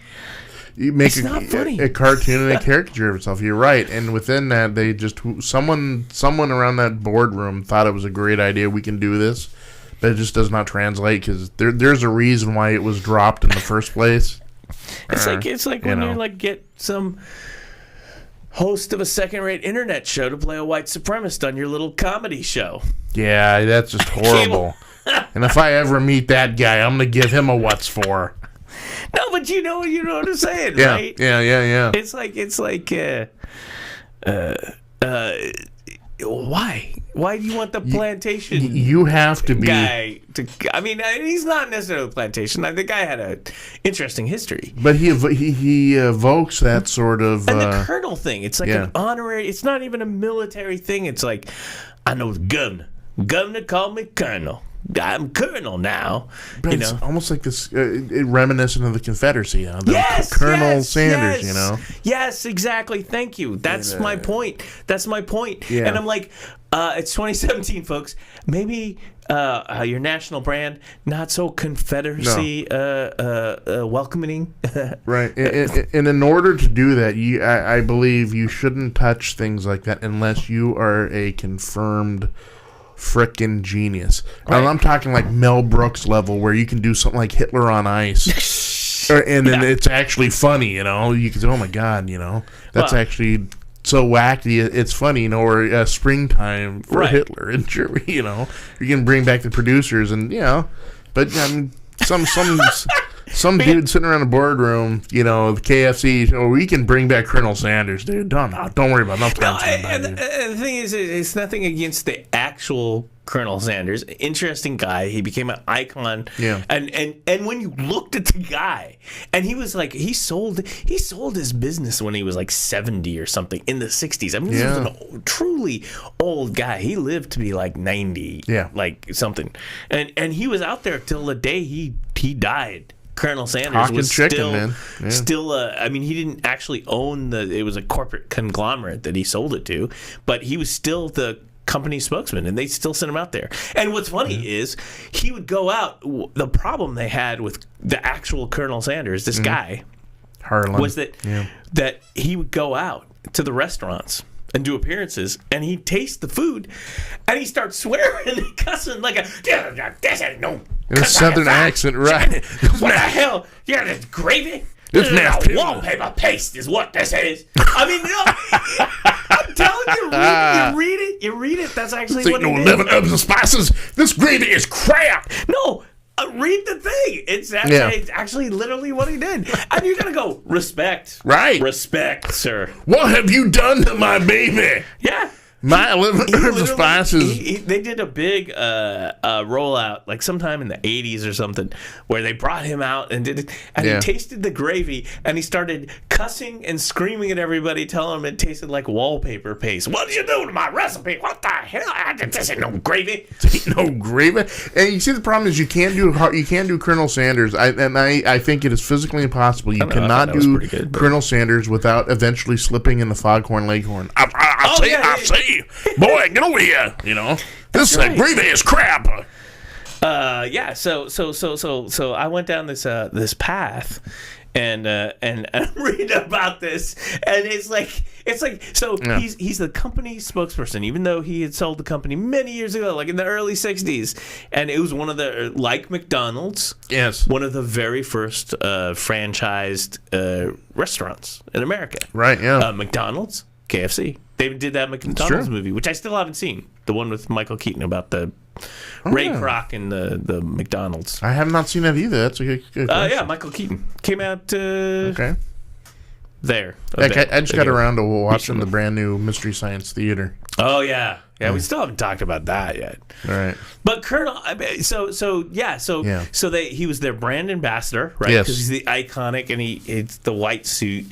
S2: You make
S1: not funny.
S2: A cartoon and a caricature of itself. You're right, and within that, they just someone around that boardroom thought it was a great idea. We can do this, but it just does not translate because there's a reason why it was dropped in the first place.
S1: It's like when you get some host of a second-rate internet show to play a white supremacist on your little comedy show.
S2: Yeah, that's just horrible. And if I ever meet that guy, I'm gonna give him a what's for.
S1: No, but you know what I'm saying,
S2: yeah,
S1: right?
S2: Yeah.
S1: It's like why do you want the plantation?
S2: You have to be
S1: guy to. I mean, he's not necessarily a plantation. The guy had an interesting history,
S2: but he evokes that sort of
S1: and the colonel thing. It's like an honorary. It's not even a military thing. It's like, I know the governor. Governor called me colonel. I'm colonel now.
S2: But it's almost like this reminiscent of the Confederacy. Colonel Sanders.
S1: Yes, exactly. Thank you. That's my point. Yeah. And I'm like, it's 2017, folks. Maybe your national brand not so Confederacy welcoming.
S2: Right. And in order to do that, I believe you shouldn't touch things like that unless you are a confirmed frickin' genius. Right. I'm talking like Mel Brooks level, where you can do something like Hitler on Ice, and then it's actually funny. You can say, "Oh my God," that's actually so wacky. It's funny, or Springtime for Hitler in Germany. You can bring back the producers, and but I mean, some dude sitting around a boardroom, the KFC, we can bring back Colonel Sanders, dude. Don't worry about it.
S1: The thing is, it's nothing against the actual Colonel Sanders. Interesting guy. He became an icon.
S2: Yeah.
S1: And when you looked at the guy, and he was like, he sold his business when he was like 70 or something in the 60s. I mean, this was a truly old guy. He lived to be like 90.
S2: Yeah.
S1: Like something. And he was out there till the day he died. Colonel Sanders was still I mean, he didn't actually own it was a corporate conglomerate that he sold it to, but he was still the company spokesman, and they still sent him out there. And what's funny is he would go out. The problem they had with the actual Colonel Sanders, this guy,
S2: Harlan,
S1: was that he would go out to the restaurants and do appearances, and he'd taste the food, and he starts swearing and cussing like this ain't no
S2: in a southern accent, right?
S1: What the hell? Yeah, this gravy? This is wallpaper paste is what this is. I mean, I'm telling you, you read it. That's actually what it is.
S2: 11 herbs and spices. This gravy is crap.
S1: No. Read the thing. It's actually literally what he did. And you're going to go, respect.
S2: Right.
S1: Respect, sir.
S2: What have you done to my baby?
S1: Yeah.
S2: My 11 herbs and spices.
S1: They did a big rollout, like sometime in the 80s or something, where they brought him out and did it. And he tasted the gravy, and he started cussing and screaming at everybody, telling them it tasted like wallpaper paste. What did you do to my recipe? What the hell? This ain't no gravy.
S2: This ain't no gravy. And you see, the problem is you can't do Colonel Sanders. I think it is physically impossible. You cannot do Colonel Sanders without eventually slipping in the Foghorn Leghorn. I see. Boy, get over here. This gravy is crap.
S1: So I went down this path, and I'm reading about this, and it's like he's the company spokesperson, even though he had sold the company many years ago, like in the early '60s, and it was one of the, like McDonald's,
S2: yes,
S1: one of the very first franchised restaurants in America.
S2: Right. Yeah.
S1: McDonald's, KFC. They did that McDonald's movie, which I still haven't seen. The one with Michael Keaton about the Ray Kroc and the McDonald's.
S2: I have not seen that either. That's a good question.
S1: Yeah, Michael Keaton came out
S2: okay.
S1: There.
S2: I just got around to watching the brand new Mystery Science Theater.
S1: Oh, yeah. Yeah, we still haven't talked about that yet.
S2: All right.
S1: But Colonel, he was their brand ambassador, right?
S2: Yes.
S1: Because he's the iconic, and it's the white suit.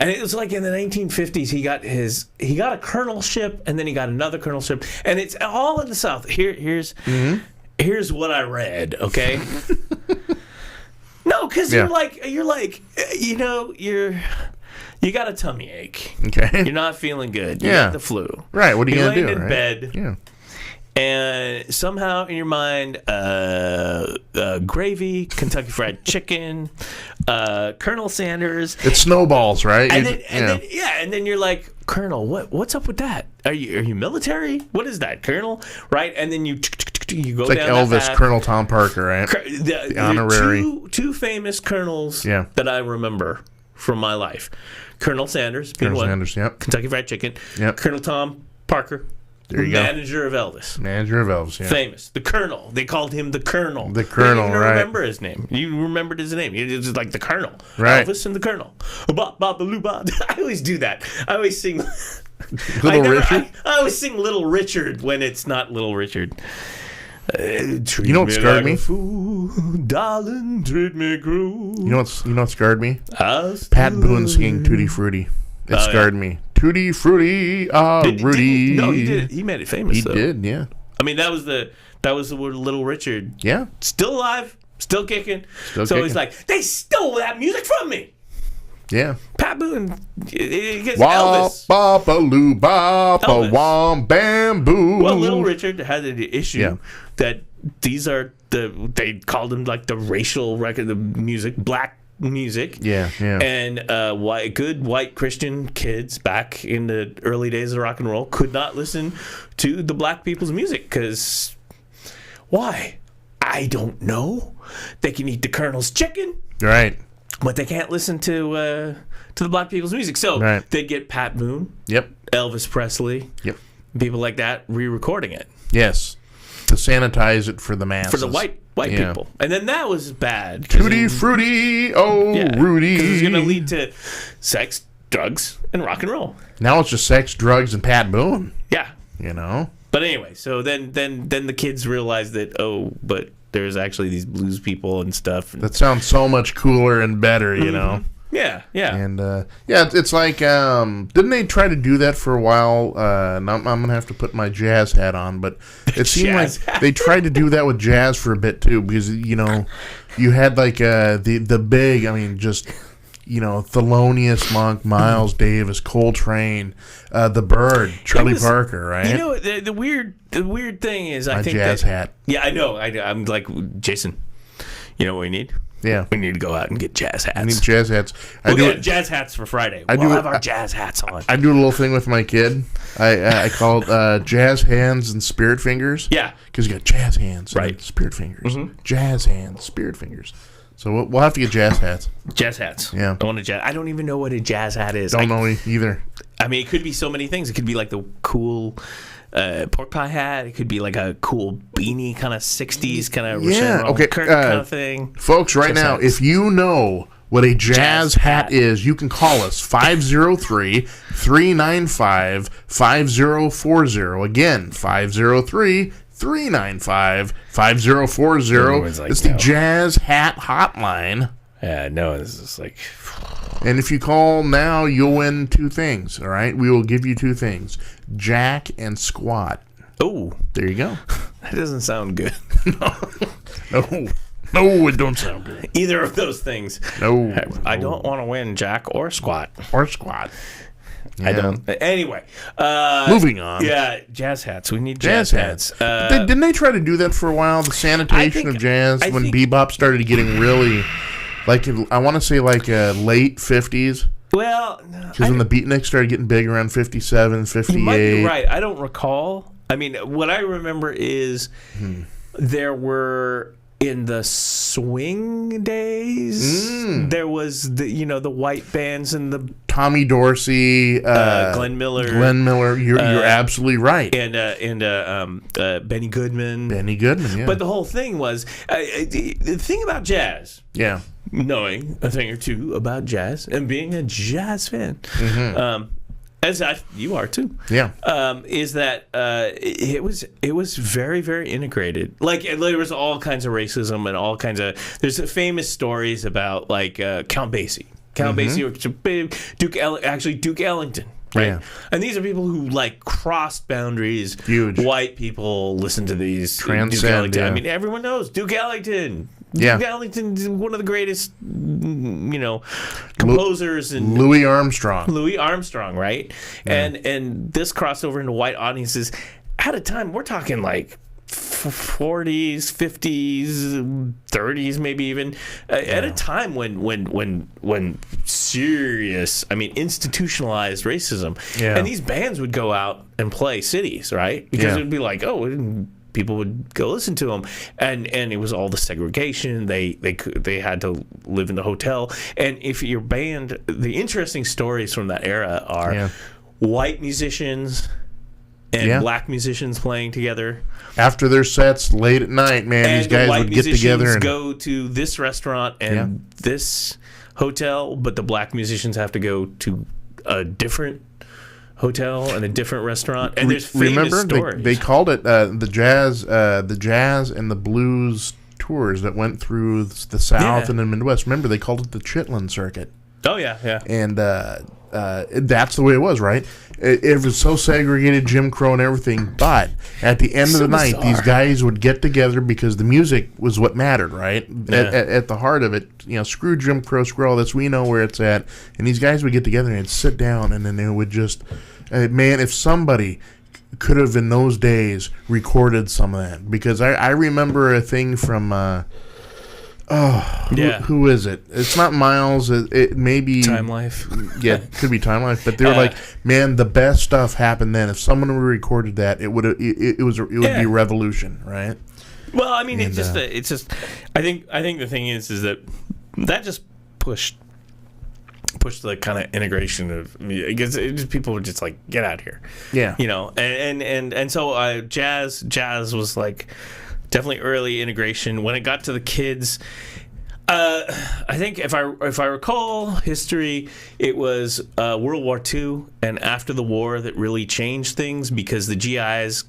S1: And it was like in the 1950s, he got a colonelship, and then he got another colonelship, and it's all in the South. Here's what I read. Okay. No, because you're like you got a tummy ache.
S2: Okay.
S1: You're not feeling good. You got the flu.
S2: Right. What are you gonna do?
S1: You're laying in bed.
S2: Yeah.
S1: And somehow in your mind, gravy, Kentucky Fried Chicken, Colonel Sanders.
S2: It snowballs, right?
S1: And then you're like, Colonel, what's up with that? Are you military? What is that, Colonel? Right? And then you go
S2: it's like
S1: down
S2: Elvis, Colonel Tom Parker, right?
S1: The
S2: honorary.
S1: Two famous colonels that I remember from my life. Colonel Sanders,
S2: yep.
S1: Kentucky Fried Chicken.
S2: Yep.
S1: Colonel Tom Parker.
S2: There you go.
S1: Manager of Elvis.
S2: Yeah.
S1: Famous. The Colonel. They called him the Colonel.
S2: The Colonel,
S1: I didn't
S2: right.
S1: remember his name. You remembered his name. It was like the Colonel.
S2: Right.
S1: Elvis and the Colonel. I always do that. I always sing...
S2: Richard?
S1: I always sing Little Richard when it's not Little Richard.
S2: You know what scarred me?
S1: Fool, darling, treat me cruel.
S2: You know what scarred me? Pat Boone singing Tutti Frutti. It scarred me. Tutti Frutti, Rudy.
S1: No, he did. He made it famous.
S2: He did, yeah.
S1: I mean, that was the word Little Richard.
S2: Yeah.
S1: Still alive, still kicking. He's like, they stole that music from me.
S2: Yeah.
S1: Pat Boone, Elvis.
S2: Wop-a-loo, bop-a-wom, bamboo.
S1: Well, Little Richard had an issue that they called him like the racial record, the music, black music.
S2: Yeah.
S1: And good white Christian kids back in the early days of rock and roll could not listen to the black people's music because why? I don't know. They can eat the Colonel's chicken.
S2: Right.
S1: But they can't listen to the black people's music. So they'd get Pat Boone, Elvis Presley, people like that re-recording it.
S2: Yes, to sanitize it for the masses.
S1: For the white people. And then that was bad.
S2: Tutti Frutti, Rudy.
S1: Because it's going to lead to sex, drugs, and rock and roll.
S2: Now it's just sex, drugs, and Pat Boone.
S1: Yeah.
S2: But
S1: anyway, so then the kids realized that, but there's actually these blues people and stuff.
S2: That sounds so much cooler and better, you know?
S1: Yeah.
S2: And, it's like, didn't they try to do that for a while? Now I'm going to have to put my jazz hat on, but it seemed like they tried to do that with jazz for a bit, too, because, you had, like, the big, just... Thelonious Monk, Miles Davis, Coltrane, The Bird, Charlie Parker, right?
S1: The weird thing is, I think
S2: jazz hat.
S1: Yeah, I know. I'm like, Jason, you know what we need?
S2: Yeah.
S1: We need to go out and get jazz hats.
S2: I need jazz hats.
S1: We'll get jazz hats for Friday. We'll have our jazz hats on.
S2: I do a little thing with my kid. I call it jazz hands and spirit fingers.
S1: Yeah.
S2: Because you got jazz hands and spirit fingers.
S1: Mm-hmm.
S2: Jazz hands, spirit fingers. So we'll have to get jazz hats.
S1: Jazz hats.
S2: Yeah.
S1: I don't even know what a jazz hat is.
S2: Don't know either.
S1: I mean, it could be so many things. It could be like the cool pork pie hat. It could be like a cool beanie, kind of 60s kind of kind of thing.
S2: Folks, right now, if you know what a jazz hat is, you can call us 503-395-5040. Again, 503-395-5040. It's the Jazz Hat Hotline.
S1: Yeah, no, it's just like...
S2: And if you call now, you'll win two things, all right? We will give you two things, Jack and Squat.
S1: Oh,
S2: there you go.
S1: That doesn't sound good.
S2: No, it don't sound good.
S1: Either of those things.
S2: No.
S1: I don't want to win jack or squat.
S2: Yeah.
S1: I don't. Anyway.
S2: Moving on.
S1: Yeah, jazz hats. We need jazz hats.
S2: Didn't they try to do that for a while? The sanitation of jazz when bebop started getting really, like, I want to say like late 50s.
S1: Well,
S2: because when the beatniks started getting big around 57, 58.
S1: You might be right. I don't recall. I mean, what I remember is there were, in the swing days, there was the white bands and the
S2: Tommy Dorsey,
S1: Glenn Miller.
S2: You're absolutely right.
S1: And Benny Goodman.
S2: Yeah.
S1: But the whole thing was the thing about jazz.
S2: Yeah.
S1: Knowing a thing or two about jazz and being a jazz fan. As you are too.
S2: Yeah.
S1: Is that it was very, very integrated. Like, there was all kinds of racism and all kinds of. There's famous stories about like Count Basie. Duke Ellington. Right.
S2: Yeah.
S1: And these are people who like crossed boundaries.
S2: Huge.
S1: White people listen to these.
S2: Transcend.
S1: Duke Ellington.
S2: Yeah.
S1: I mean, everyone knows Duke Ellington.
S2: Yeah.
S1: Duke Ellington is one of the greatest, composers. And
S2: Louis Armstrong,
S1: right? Yeah. And this crossed over into white audiences at a time, we're talking like 40s, 50s, 30s, maybe even, at a time when serious, institutionalized racism.
S2: Yeah.
S1: And these bands would go out and play cities, right? Because it would be like, people would go listen to them, and it was all the segregation. They had to live in the hotel, and if your band, the interesting stories from that era are white musicians and black musicians playing together
S2: after their sets late at night. Man,
S1: and
S2: these guys would get together and
S1: go to this restaurant and this hotel, but the black musicians have to go to a different hotel and a different restaurant, and there's famous stories.
S2: They called it the jazz and the blues tours that went through the South and the Midwest. Remember, they called it the Chitlin Circuit.
S1: Oh yeah.
S2: And that's the way it was, right? It was so segregated, Jim Crow and everything. But at the end of the night, these guys would get together because the music was what mattered, right? Yeah. At the heart of it, screw Jim Crow, screw all this. We know where it's at. And these guys would get together and sit down, and then they would just, man, if somebody could have in those days recorded some of that, because I remember a thing from. Who is it? It's not Miles. It may be
S1: Time Life.
S2: Yeah, it could be Time Life. But they were like, man, the best stuff happened then. If someone recorded that, it would be a revolution, right?
S1: Well, it's just. I think the thing is that just pushed the kind of integration of, because people were just like, get out of here.
S2: Yeah.
S1: And so jazz was like. Definitely early integration. When it got to the kids, I think if I recall history, it was World War II and after the war that really changed things, because the GIs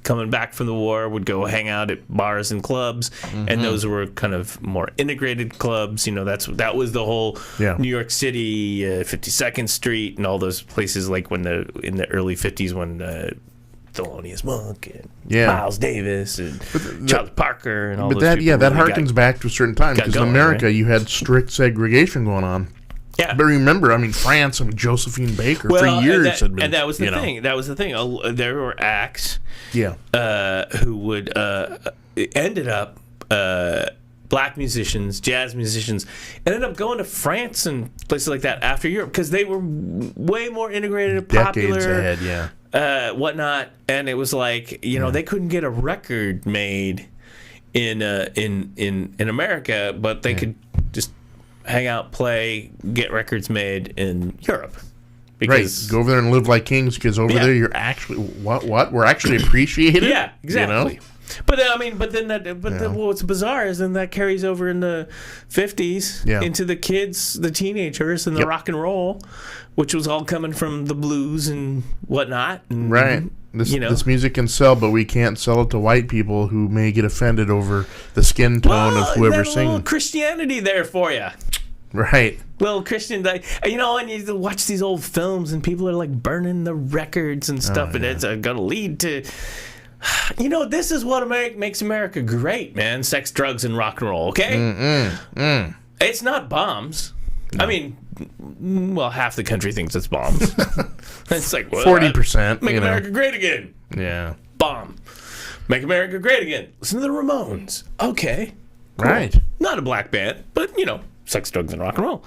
S1: coming back from the war would go hang out at bars and clubs, and those were kind of more integrated clubs. That was the whole New York City, 52nd Street, and all those places, like in the early 50s when. Thelonious Monk and Miles Davis and Charles Parker and all those people.
S2: That harkens back to a certain time, because in America you had strict segregation going on.
S1: Yeah.
S2: But remember, France and Josephine Baker for years had been.
S1: And that was the thing. That was the thing. There were acts who would ended up black musicians, jazz musicians, ended up going to France and places like that after Europe, because they were way more integrated, popular.
S2: Decades ahead,
S1: whatnot, and it was like they couldn't get a record made in America, but they could just hang out, play, get records made in Europe. Because,
S2: go over there and live like kings, because over there you're actually we're actually appreciated.
S1: Yeah, exactly. But then what's bizarre is then that carries over in the 50s into the kids, the teenagers, and the rock and roll, which was all coming from the blues and whatnot. And,
S2: right. This music can sell, but we can't sell it to white people who may get offended over the skin tone of whoever's singing.
S1: Little Christianity there for you.
S2: Right.
S1: Little Christian, and you watch these old films and people are like burning the records and stuff, and it's going to lead to This is what makes America great, man. Sex, drugs, and rock and roll, okay? It's not bombs. No. I mean, well, half the country thinks it's bombs. It's like,
S2: 40%.
S1: Make America great again.
S2: Yeah.
S1: Bomb. Make America great again. Listen to the Ramones. Okay. Cool.
S2: Right.
S1: Not a black band, but, sex, drugs, and rock and roll.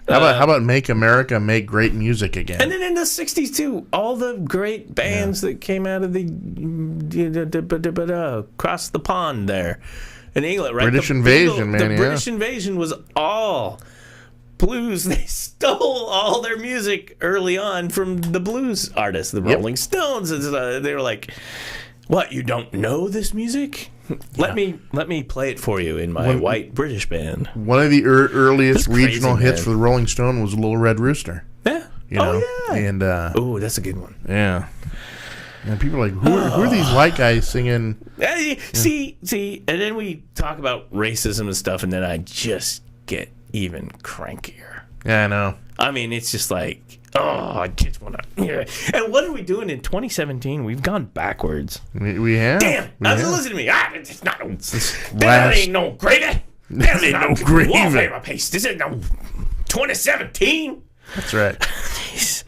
S2: How about Make America Make Great Music Again?
S1: And then in the 60s, too, all the great bands that came out of the across the pond there in England, right?
S2: British Invasion, man.
S1: The British Invasion was all blues. They stole all their music early on from the blues artists, the Rolling Stones. They were like, what, you don't know this music? Let me play it for you in my white British band.
S2: One of the earliest regional hits for the Rolling Stone was Little Red Rooster.
S1: Yeah. Yeah.
S2: And
S1: that's a good one.
S2: Yeah. And people are like, who are these white guys singing?
S1: See, and then we talk about racism and stuff, and then I just get even crankier.
S2: Yeah, I know.
S1: I mean, it's just like, I just want to. Yeah. And what are we doing in 2017? We've gone backwards.
S2: We have.
S1: Damn! Listen to me. It's not. That ain't no gravy. That ain't no gravy. Wallpaper paste. This is no 2017.
S2: That's right.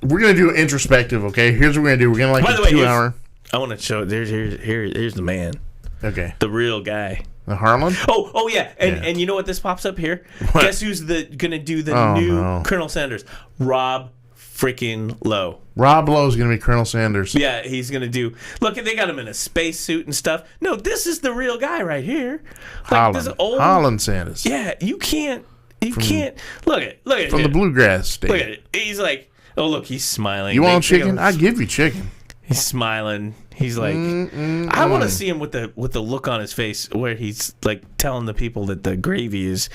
S2: We're gonna do introspective. Okay. Here's what we're gonna do. We're gonna
S1: By the way,
S2: 2 hour.
S1: I want to show. Here's the man.
S2: Okay.
S1: The real guy.
S2: The Harlan?
S1: Oh yeah. And you know what this pops up here?
S2: What?
S1: Guess who's gonna do the new Colonel Sanders? Rob freaking Lowe.
S2: Rob Lowe's gonna be Colonel Sanders.
S1: Yeah, he's gonna do. Look, they got him in a spacesuit and stuff. No, this is the real guy right here.
S2: Harlan Sanders.
S1: Yeah, you can't. Look at
S2: from the bluegrass state.
S1: Look at it. He's like, oh look, he's smiling.
S2: You want chicken? I give you chicken.
S1: He's smiling. He's like, I want to see him with the look on his face where he's like telling the people that the gravy is.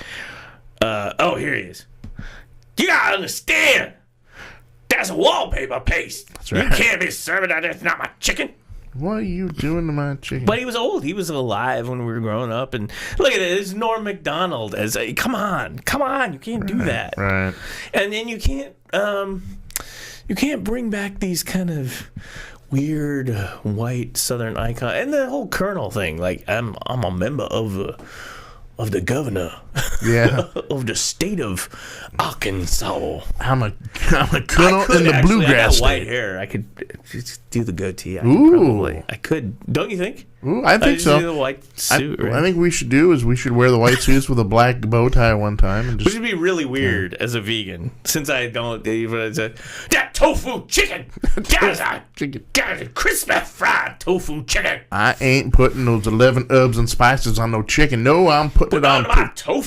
S1: Here he is. You gotta understand. That's a wallpaper paste.
S2: That's right.
S1: You can't be serving that. That's not my chicken.
S2: What are you doing to my chicken?
S1: But he was old. He was alive when we were growing up. And look at it. It's Norm Macdonald. Come on. You can't do that.
S2: Right.
S1: And then you can't bring back these kind of weird white Southern icon and the whole Colonel thing. Like I'm a member of the governor.
S2: Yeah.
S1: Of the state of Arkansas.
S2: I'm a colonel in the bluegrass.
S1: I got
S2: state.
S1: white hair. I could just do the goatee. I could. Don't you think?
S2: Ooh, I think so.
S1: Do the white suit.
S2: I think we should wear the white suits with a black bow tie one time, and
S1: which would be really weird as a vegan, since I don't even that tofu chicken. Got a crispy fried tofu chicken.
S2: I ain't putting those 11 herbs and spices on no chicken. No, I'm putting it on
S1: my tofu.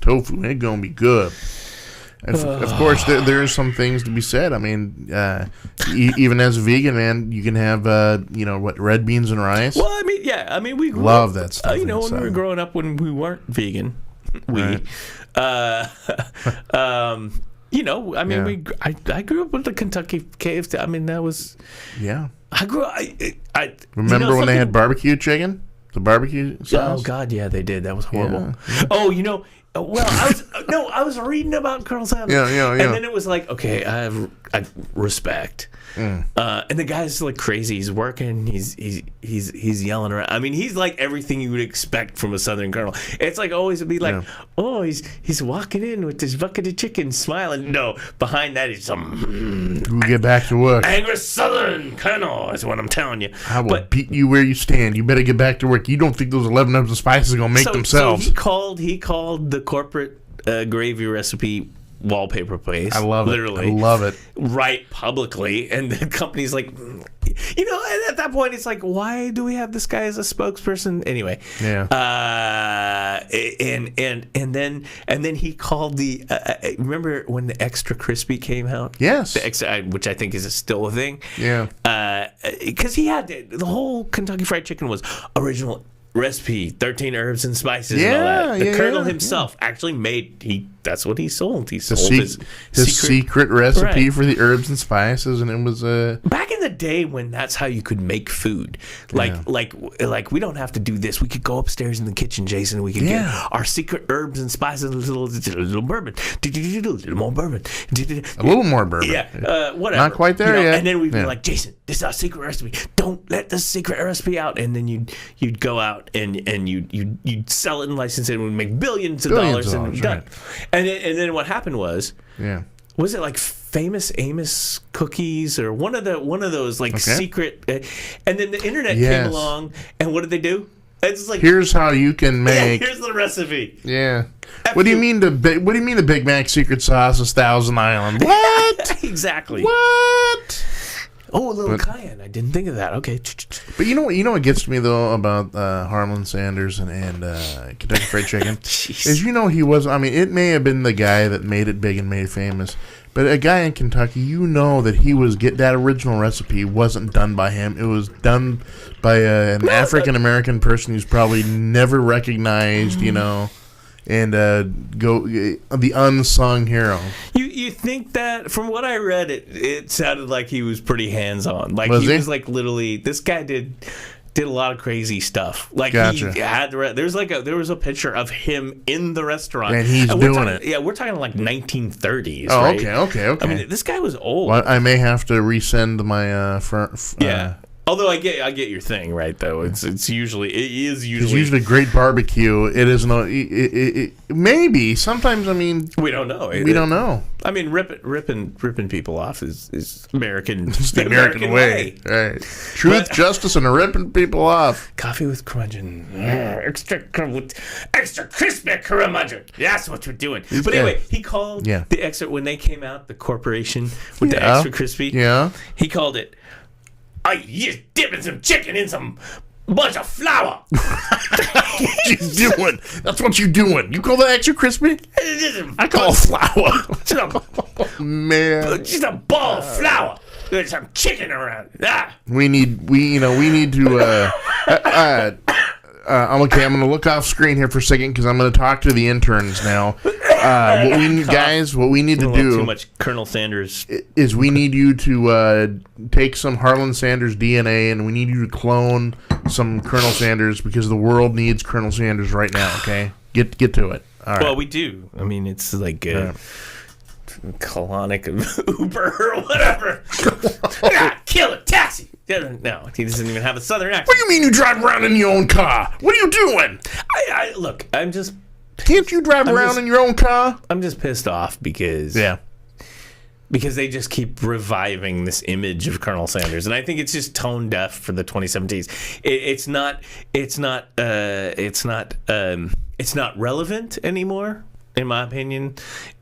S2: Tofu, it's gonna be good. Of course, there's some things to be said. I mean, even as a vegan, man, you can have red beans and rice.
S1: Well, I mean, we
S2: love that stuff.
S1: When we were growing up, when we weren't vegan, I grew up with the Kentucky KFC. I mean, that was I grew up. I
S2: remember when they had barbecue chicken, the barbecue sauce.
S1: Oh God, yeah, they did. That was horrible. Yeah. Oh, well, I was reading about Colonel Sanders.
S2: Yeah.
S1: And then it was like, okay, I respect. And the guy's like crazy. He's working. He's yelling around. I mean, he's like everything you would expect from a Southern colonel. It's like always would be like, oh, he's walking in with this bucket of chicken, smiling. No, behind that is some.
S2: We'll get back to work.
S1: Angry Southern colonel is what I'm telling you.
S2: I will beat you where you stand. You better get back to work. You don't think those 11 herbs and spices are gonna make themselves?
S1: So he called the corporate gravy recipe wallpaper paste.
S2: I love
S1: literally.
S2: I love it.
S1: Right publicly, and the company's like, and at that point, it's like, why do we have this guy as a spokesperson anyway?
S2: Yeah.
S1: And then he called the. Remember when the extra crispy came out?
S2: Yes.
S1: The extra, which I think is still a thing.
S2: Yeah.
S1: Because he had the whole Kentucky Fried Chicken was original recipe, 13 herbs and spices and all that. The colonel himself actually that's what he sold. He sold
S2: his secret recipe for the herbs and spices, and it was
S1: back in the day when that's how you could make food. Like we don't have to do this. We could go upstairs in the kitchen, Jason. And we could get our secret herbs and spices, a little bourbon, a little more bourbon,
S2: a little more bourbon.
S1: Yeah, whatever.
S2: Not quite there yet.
S1: And then we'd be like, Jason, this is our secret recipe. Don't let the secret recipe out. And then you'd go out and you'd sell it and license it, and we'd make billions of dollars and done. And then what happened was, was it like Famous Amos cookies or one of those secret? And then the internet came along, and what did they do? It's like,
S2: here's how you can make.
S1: Here's the recipe.
S2: Yeah. What do you mean the Big Mac secret sauce is Thousand Island? What?
S1: Exactly.
S2: What?
S1: Oh, a little cayenne. I didn't think of that. Okay.
S2: But you know what gets me though about Harlan Sanders and Kentucky Fried Chicken is he was. I mean, it may have been the guy that made it big and made it famous, but a guy in Kentucky, that he was that original recipe wasn't done by him. It was done by an African American person who's probably never recognized. And the unsung hero.
S1: You think that from what I read, it sounded like he was pretty hands on. Like
S2: was
S1: he was like literally, this guy did a lot of crazy stuff. Like
S2: gotcha.
S1: He had there was a picture of him in the restaurant,
S2: and he's doing it.
S1: Yeah, we're talking like 1930s.
S2: Oh,
S1: right?
S2: Okay.
S1: I mean, this guy was old.
S2: Well, I may have to resend my.
S1: Although I get your thing, right? Though it's usually
S2: great barbecue. It is maybe sometimes. I mean,
S1: we don't know.
S2: We don't know.
S1: I mean, ripping people off is American.
S2: It's the American way. Right. Truth, justice, and ripping people off.
S1: Coffee with curmudgeon. Extra crispy curmudgeon. That's what we're doing. But anyway, he called the extra when they came out. The corporation with the extra crispy.
S2: Yeah.
S1: He called it. You just dipping some chicken in some bunch of flour.
S2: What you doing? That's what you doing. You call that extra crispy? I call it flour. Man,
S1: just a ball of flour. There's some chicken around.
S2: We need to. I'm okay. I'm going to look off screen here for a second because I'm going to talk to the interns now. What we need to do.
S1: Too much Colonel Sanders.
S2: Is we need you to take some Harlan Sanders DNA and we need you to clone some Colonel Sanders because the world needs Colonel Sanders right now. Okay, get to it. All right.
S1: Well, we do. I mean, it's like colonic Uber or whatever. Kill it, taxi. No, he doesn't even have a southern accent.
S2: What do you mean you drive around in your own car? What are you doing?
S1: Look, I'm just.
S2: Can't you drive around in your own car?
S1: I'm just pissed off because they just keep reviving this image of Colonel Sanders, and I think it's just tone deaf for the 2017s. It's not relevant anymore, in my opinion,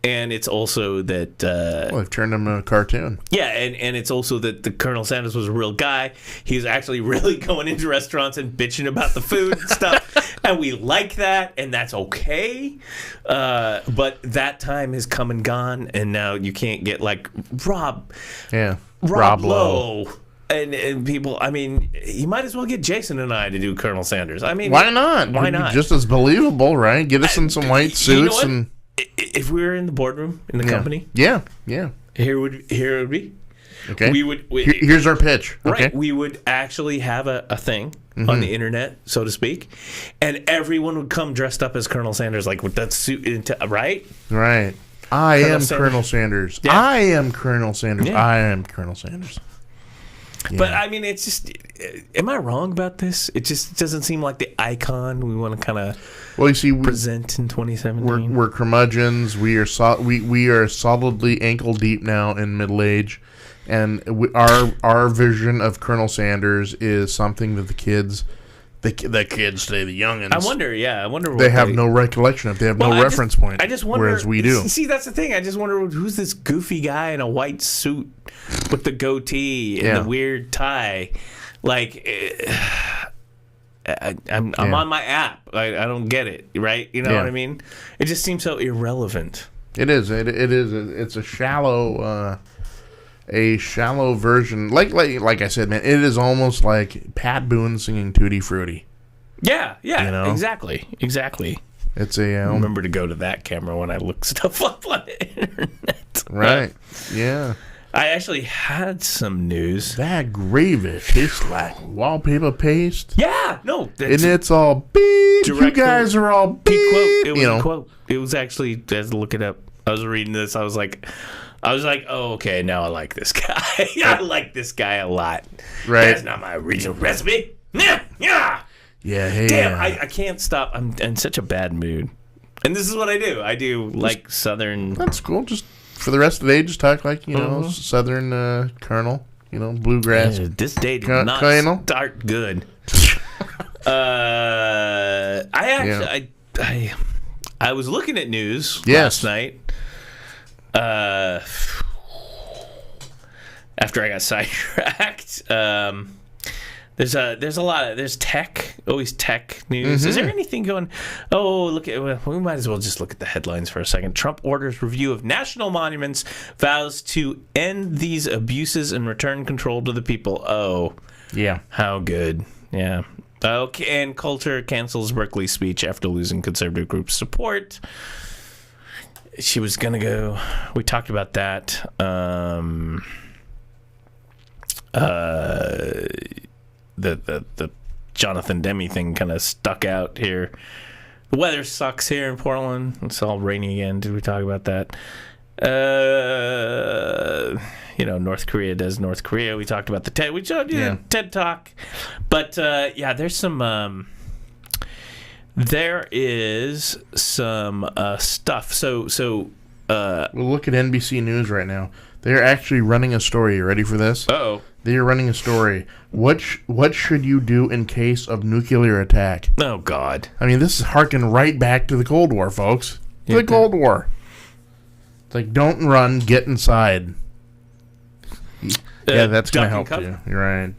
S1: and it's also that
S2: they've turned him into a cartoon.
S1: Yeah, and it's also that the Colonel Sanders was a real guy. He's actually really going into restaurants and bitching about the food and stuff, and we like that, and that's okay. But that time has come and gone, and now you can't get like Rob Lowe. And people, I mean, you might as well get Jason and I to do Colonel Sanders. I mean,
S2: why not?
S1: Why not?
S2: Just as believable, right? Get us in some white suits and.
S1: If we were in the boardroom in the company,
S2: yeah,
S1: here it would be.
S2: Okay,
S1: here's
S2: our pitch.
S1: Right,
S2: okay.
S1: We would actually have a thing on the internet, so to speak, and everyone would come dressed up as Colonel Sanders, like with that suit, right?
S2: Right. I am Colonel Sanders.
S1: Yeah.
S2: I am Colonel Sanders.
S1: Yeah.
S2: I am Colonel Sanders.
S1: Yeah. But I mean, it's just. Am I wrong about this? It just doesn't seem like the icon we want to kind of.
S2: Well, you see,
S1: present in 2017.
S2: We're curmudgeons. We are solidly ankle deep now in middle age, and our vision of Colonel Sanders is something that the kids today, the youngins.
S1: I wonder. What
S2: they have no recollection of. They have no reference point.
S1: I just wonder.
S2: Whereas we do.
S1: See, that's the thing. I just wonder who's this goofy guy in a white suit with the goatee and the weird tie, like. I'm on my app. I don't get it, right? You know what I mean? It just seems so irrelevant.
S2: It is. It's a shallow version. Like I said, man, it is almost like Pat Boone singing Tutti Frutti.
S1: Yeah. You know? Exactly.
S2: It's a
S1: remember to go to that camera when I look stuff up on the internet.
S2: Right. Yeah.
S1: I actually had some news.
S2: That gravy tastes like wallpaper paste.
S1: Yeah, no,
S2: and it's all beep. You guys are all beep.
S1: Quote. It was a quote. It was actually. I had to look it up. I was reading this. I was like, oh, okay, now I like this guy. I like this guy a lot.
S2: Right.
S1: That's not my original recipe. Yeah.
S2: Yeah. Hey.
S1: Damn, I can't stop. I'm in such a bad mood. And this is what I do. I do like Southern.
S2: That's cool. Just for the rest of the day, just talk like, Southern Colonel, bluegrass.
S1: Yeah, this day did not start good. I was looking at news last night. After I got sidetracked. There's a lot of always tech news. Is there anything going? We might as well just look at the headlines for a second. Trump orders review of national monuments, vows to end these abuses and return control to the people. Oh,
S2: yeah,
S1: how good. Yeah. Okay, and Coulter cancels Berkeley's speech after losing conservative group support. She was gonna go. We talked about that. The Jonathan Demme thing kind of stuck out here. The weather sucks here in Portland. It's all rainy again. Did we talk about that? North Korea does North Korea. We talked about the TED. We talked TED Talk. But there's some. There is some stuff. So
S2: we'll look at NBC News right now. They're actually running a story. You ready for this?
S1: Uh-oh.
S2: They are running a story. What should you do in case of nuclear attack?
S1: Oh, God.
S2: I mean, this is harking right back to the Cold War, folks. The Cold War. It's like, don't run, get inside. Yeah, that's going to help you. You're right.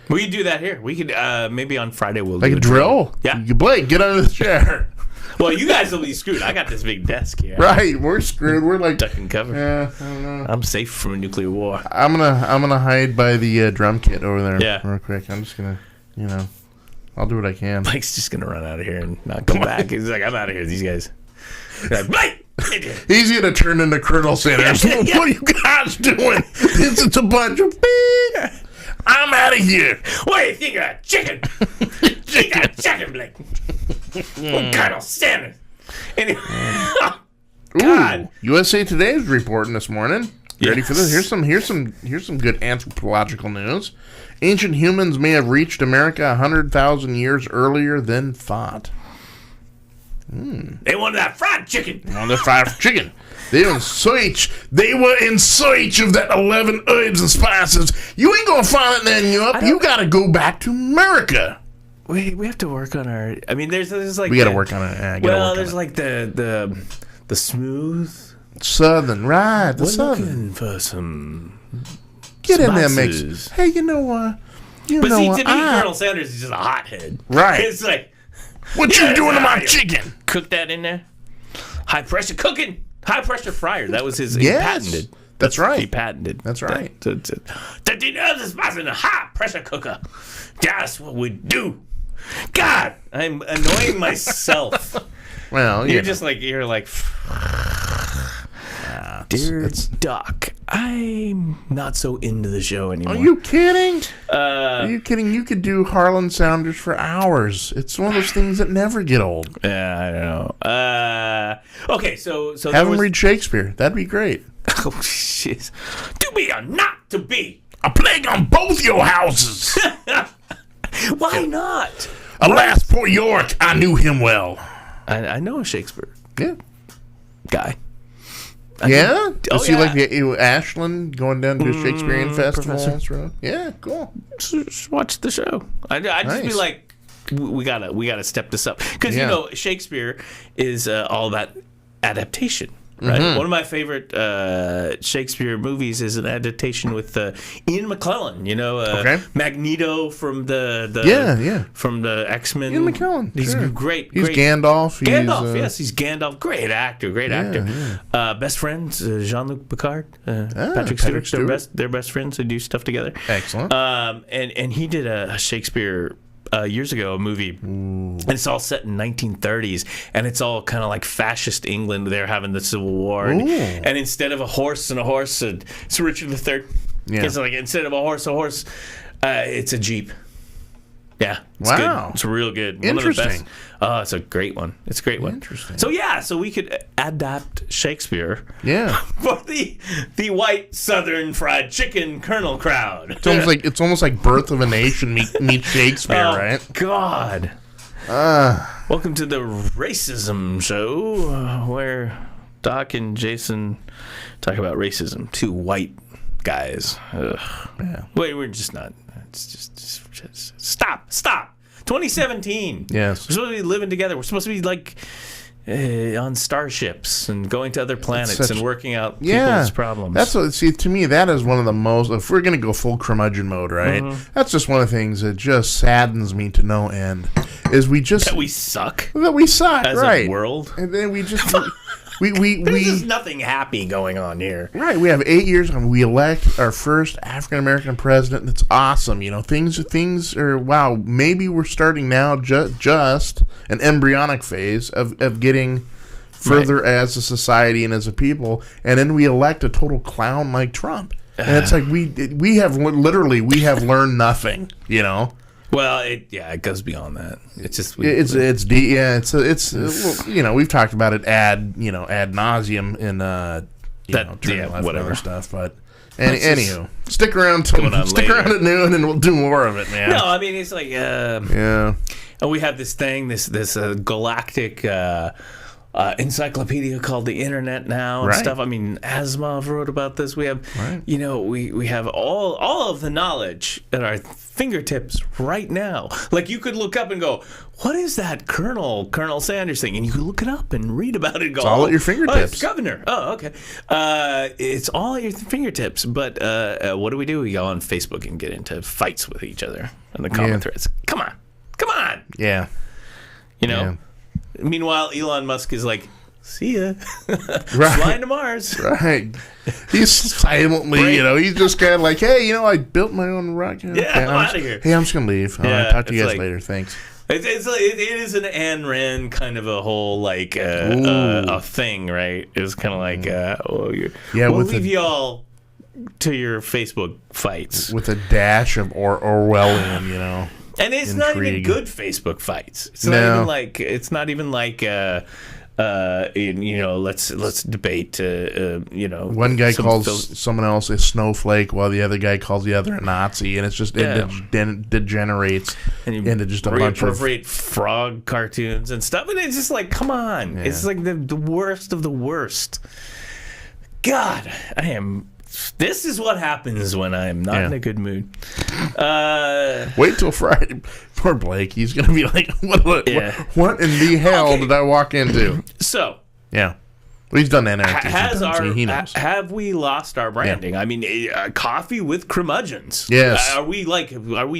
S1: We could do that here. We could, maybe on Friday we'll
S2: do a drill?
S1: Yeah.
S2: Blake, get under the chair.
S1: Well, you guys will be screwed. I got this big desk here.
S2: Right, we're screwed. We're like
S1: duck and cover.
S2: Yeah, I don't know.
S1: I'm safe from a nuclear war.
S2: I'm gonna hide by the drum kit over there.
S1: Yeah.
S2: Real quick. I'm just gonna, I'll do what I can.
S1: Blake's just gonna run out of here and not come back. He's like, I'm out of here. These guys. Like, Blake.
S2: He's gonna turn into Colonel Sanders. What are you guys doing? This is a bunch of beep. I'm out of here.
S1: What do you think of chicken? You got chicken, Blake. Colonel Sanders. Anyway. God.
S2: USA Today is reporting this morning. Ready for this? Here's some good anthropological news. Ancient humans may have reached America 100,000 years earlier than thought.
S1: They wanted that fried chicken.
S2: They were in search of that 11 herbs and spices. You ain't gonna find it in Europe. You gotta go back to America.
S1: We have to work on our. I mean, there's like
S2: we gotta work on it.
S1: There's like the smooth
S2: Southern, right?
S1: We're looking for some.
S2: Get in there, mix. Hey, you know what?
S1: To me, Colonel Sanders is just a hothead.
S2: Right.
S1: It's like,
S2: what you doing to my chicken?
S1: Cook that in there. High pressure cooking. High pressure fryer. That was his. He patented.
S2: That's right.
S1: He patented.
S2: That's right.
S1: 13 other spots in a high pressure cooker. That's what we do. God, I'm annoying myself.
S2: Well,
S1: you're like, dear Doc, I'm not so into the show anymore.
S2: Are you kidding? You could do Harlan Saunders for hours. It's one of those things that never get old.
S1: Yeah, I don't know. Okay, so
S2: have him read Shakespeare. That'd be great.
S1: Oh, jeez. To be or not to be.
S2: A plague on both your houses.
S1: Why not?
S2: Alas, poor York. I knew him well.
S1: I know a Shakespeare guy.
S2: Is he like the Ashland going down to a Shakespearean festival? Yeah, cool.
S1: Just watch the show. I'd just be like, we gotta step this up because Shakespeare is all about adaptation. Right. Mm-hmm. One of my favorite Shakespeare movies is an adaptation with Ian McKellen. Magneto from the from the X-Men.
S2: Ian McKellen.
S1: He's great.
S2: He's Gandalf.
S1: Yes, he's Gandalf. Great actor. Yeah. Best friends, Jean-Luc Picard, Patrick Stewart. They're best friends. They do stuff together.
S2: Excellent.
S1: And he did a Shakespeare years ago, a movie, and it's all set in 1930s, and it's all kind of like fascist England. They're having the Civil War, and instead of a horse, it's Richard III. Yeah. It's like instead of a horse, it's a Jeep. Yeah. It's
S2: wow.
S1: Good. It's real good.
S2: Interesting.
S1: One of the best. Oh, it's a great one. It's a great one.
S2: Interesting.
S1: So we could adapt Shakespeare.
S2: Yeah.
S1: For the white Southern fried chicken Colonel crowd.
S2: It's almost like Birth of a Nation meets Shakespeare, right?
S1: God. Welcome to the Racism Show, where Doc and Jason talk about racism. Two white guys. Ugh. Yeah. Wait, we're just not. It's just stop. 2017.
S2: Yes.
S1: We're supposed to be living together. We're supposed to be like on starships and going to other planets and working out people's problems.
S2: That's what. See, to me, that is one of the most. If we're going to go full curmudgeon mode, right? Mm-hmm. That's just one of the things that just saddens me to no end. Is
S1: that we suck.
S2: That we suck.
S1: As
S2: right.
S1: a world.
S2: And then we just.
S1: There's just nothing happy going on here.
S2: Right. We have 8 years and we elect our first African-American president. That's awesome. Things are, wow, maybe we're starting now just an embryonic phase of getting further as a society and as a people. And then we elect a total clown like Trump. And it's like we have learned nothing,
S1: Well, it goes beyond that. It's just
S2: we've talked about it ad nauseum in
S1: whatever
S2: stuff, but anywho, stick around at noon and we'll do more of it, man.
S1: No, I mean it's like and we have this thing, this galactic encyclopedia called the Internet now and stuff. I mean, Asimov wrote about this. We have, we have all of the knowledge at our fingertips right now. Like you could look up and go, "What is that Colonel Sanders thing?" And you could look it up and read about it. And go,
S2: it's all at your fingertips.
S1: Oh, it's governor. Oh, okay. It's all at your fingertips. But what do? We go on Facebook and get into fights with each other in the comment threads. Come on.
S2: Yeah.
S1: Yeah. Meanwhile, Elon Musk is like, see ya. Flying to Mars.
S2: Right. He's silently, he's just kind of like, hey, I built my own rocket.
S1: Yeah, I'm out of here.
S2: Hey, I'm just going to leave. I'll talk to you guys later. Thanks.
S1: It is an Ayn Rand kind of a whole, like, a thing, right? It's kind of like, we'll leave you all to your Facebook fights.
S2: With a dash of Orwellian,
S1: And it's not even good Facebook fights. It's not even like let's debate.
S2: One guy calls someone else a snowflake, while the other guy calls the other a Nazi, and it's just it degenerates into just a bunch of
S1: frog cartoons and stuff. And it's just like, come on, it's like the worst of the worst. God, This is what happens when I'm not in a good mood.
S2: Wait till Friday. Poor Blake. He's going to be like, what in the hell did I walk into?
S1: So.
S2: Yeah. Well, he's done that. He knows.
S1: Have we lost our branding? Yeah. I mean, coffee with curmudgeons.
S2: Yes.
S1: Are we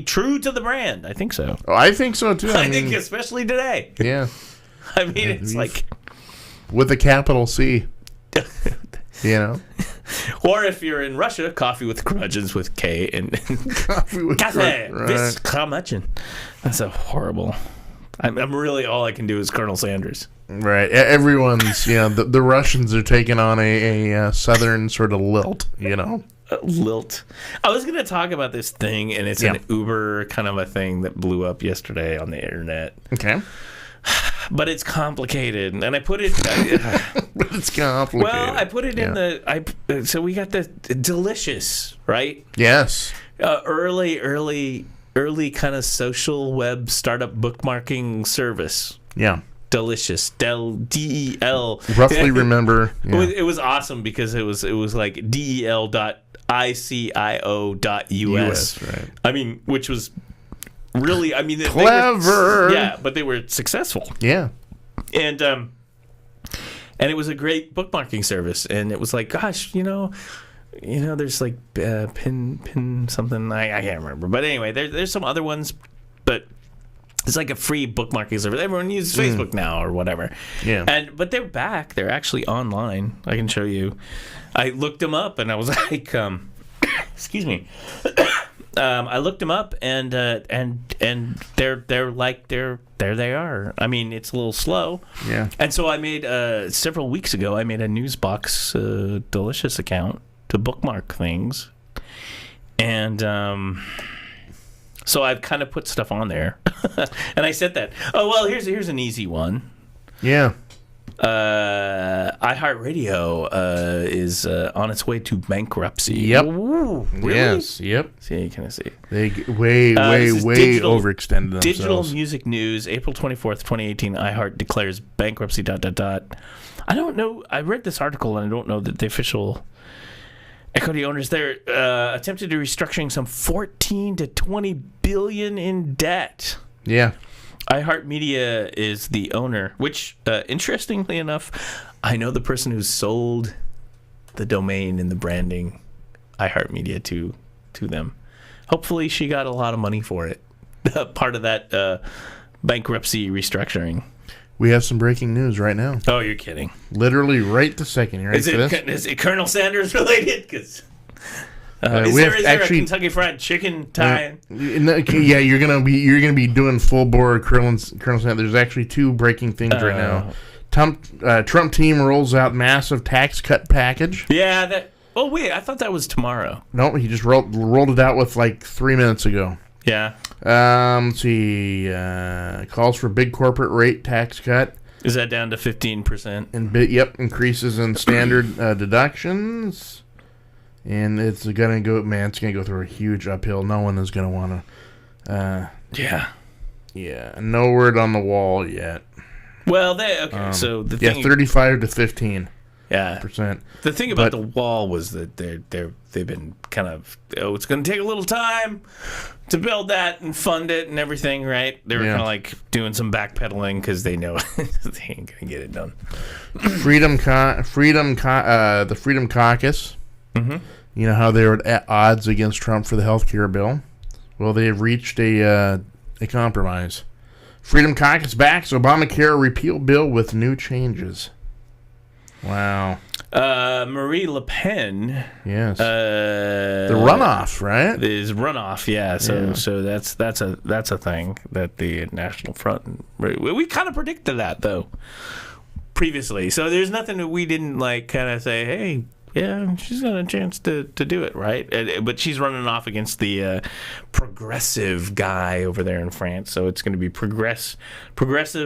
S1: true to the brand? I think so.
S2: Oh, I think so, too.
S1: I think especially today.
S2: Yeah.
S1: I mean, it's like.
S2: With a capital C.
S1: Or if you're in Russia, coffee with curmudgeons with K and
S2: coffee with
S1: curmudgeon. That's a horrible. I'm really, all I can do is Colonel Sanders.
S2: Right. Everyone's, the Russians are taking on a southern sort of lilt,
S1: Lilt. I was going to talk about this thing, and it's an Uber kind of a thing that blew up yesterday on the internet.
S2: Okay.
S1: But it's complicated, and I put it.
S2: But it's complicated.
S1: Well, I put it in the. So we got the delicious, right?
S2: Yes.
S1: Early kind of social web startup bookmarking service.
S2: Yeah.
S1: Delicious. DEL.
S2: Roughly remember. Yeah.
S1: It was awesome because it was like del.icio.us.
S2: Right.
S1: I mean, which was. Really, I mean,
S2: clever.
S1: But they were successful.
S2: Yeah,
S1: and it was a great bookmarking service. And it was like, gosh, there's like pin something. I can't remember, but anyway, there's some other ones, but it's like a free bookmarking service. Everyone uses Facebook now or whatever.
S2: Yeah,
S1: but they're back. They're actually online. I can show you. I looked them up, and I was like, excuse me. I looked them up, and there they are. I mean, it's a little slow.
S2: Yeah.
S1: And so I made several weeks ago. I made a NuzBox Delicious account to bookmark things, and so I've kind of put stuff on there, and I said that. Oh well, here's an easy one.
S2: Yeah.
S1: iHeartRadio is on its way to bankruptcy.
S2: Yep.
S1: Ooh, really?
S2: Yes. Yep.
S1: See, can I see?
S2: They way overextended themselves.
S1: Digital Music News, April 24th, 2018. iHeart declares bankruptcy. ... I don't know. I read this article and I don't know that the official equity owners there attempted to restructuring some 14 to 20 billion in debt.
S2: Yeah.
S1: iHeartMedia is the owner, which, interestingly enough, I know the person who sold the domain and the branding iHeartMedia to them. Hopefully she got a lot of money for it. Part of that bankruptcy restructuring.
S2: We have some breaking news right now.
S1: Oh, you're kidding.
S2: Literally right this second. You ready for this?
S1: Is it Colonel Sanders related? Because... is there a Kentucky Fried Chicken tie?
S2: Yeah, you're gonna be doing full bore Colonel Sanders. There's actually two breaking things right now. Trump team rolls out massive tax cut package.
S1: Yeah, that. Oh wait, I thought that was tomorrow.
S2: No, he just rolled it out with like 3 minutes ago.
S1: Yeah.
S2: Let's see. Calls for big corporate rate tax cut.
S1: Is that down to 15%?
S2: And increases in standard deductions. And it's gonna go, man. It's gonna go through a huge uphill. No one is gonna want to. Yeah. No word on the wall yet.
S1: Well, so the thing,
S2: 35 to 15.
S1: Yeah.
S2: %.
S1: The thing about the wall was that they've been kind of it's going to take a little time to build that and fund it and everything, right? They were kind of like doing some backpedaling because they know they ain't gonna get it done.
S2: The Freedom Caucus.
S1: Mm-hmm.
S2: You know how they were at odds against Trump for the healthcare bill? Well, they have reached a compromise. Freedom Caucus backs Obamacare repeal bill with new changes. Wow.
S1: Marie Le Pen.
S2: Yes. The runoff, right?
S1: Is runoff, yeah. So that's a thing that the National Front. We kind of predicted that though previously. So there's nothing that we didn't like kind of say, hey. Yeah, she's got a chance to do it, right? But she's running off against the progressive guy over there in France. So it's going to be progressive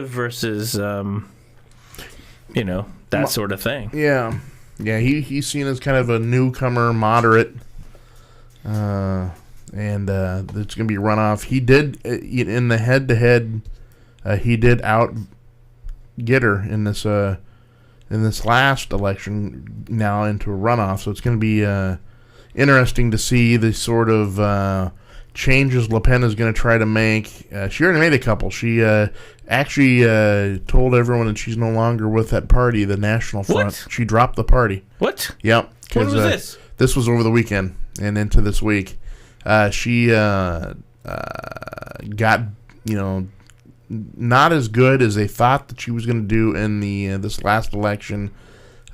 S1: versus, that sort of thing.
S2: Yeah. Yeah, he's seen as kind of a newcomer, moderate, and it's going to be runoff. He did, in the head-to-head, he did out-get her in this last election now into a runoff. So it's going to be interesting to see the sort of changes Le Pen is going to try to make. She already made a couple. She actually told everyone that she's no longer with that party, the National Front.
S1: What?
S2: She dropped the party.
S1: What?
S2: Yep.
S1: When was this?
S2: This was over the weekend and into this week. She got, not as good as they thought that she was going to do in this last election,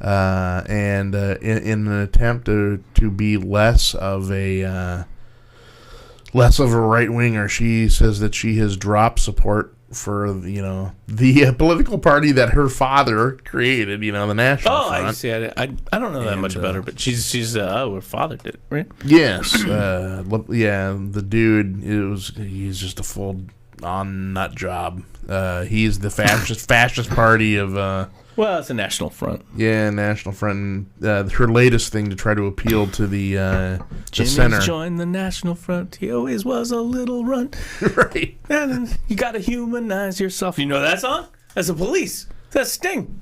S2: and in an attempt to be less of a right winger, she says that she has dropped support for the political party that her father created, the National Front.
S1: I see. I don't know that much about her, but she's her father did it, right?
S2: Yes. The dude he's just a full on nut job. He's the fascist party of
S1: well, it's a National Front.
S2: Yeah, National Front. Her latest thing to try to appeal to the center.
S1: Joined the National Front. He always was a little runt.
S2: Right.
S1: And you got to humanize yourself. You know that song? That's the Police. That's Sting.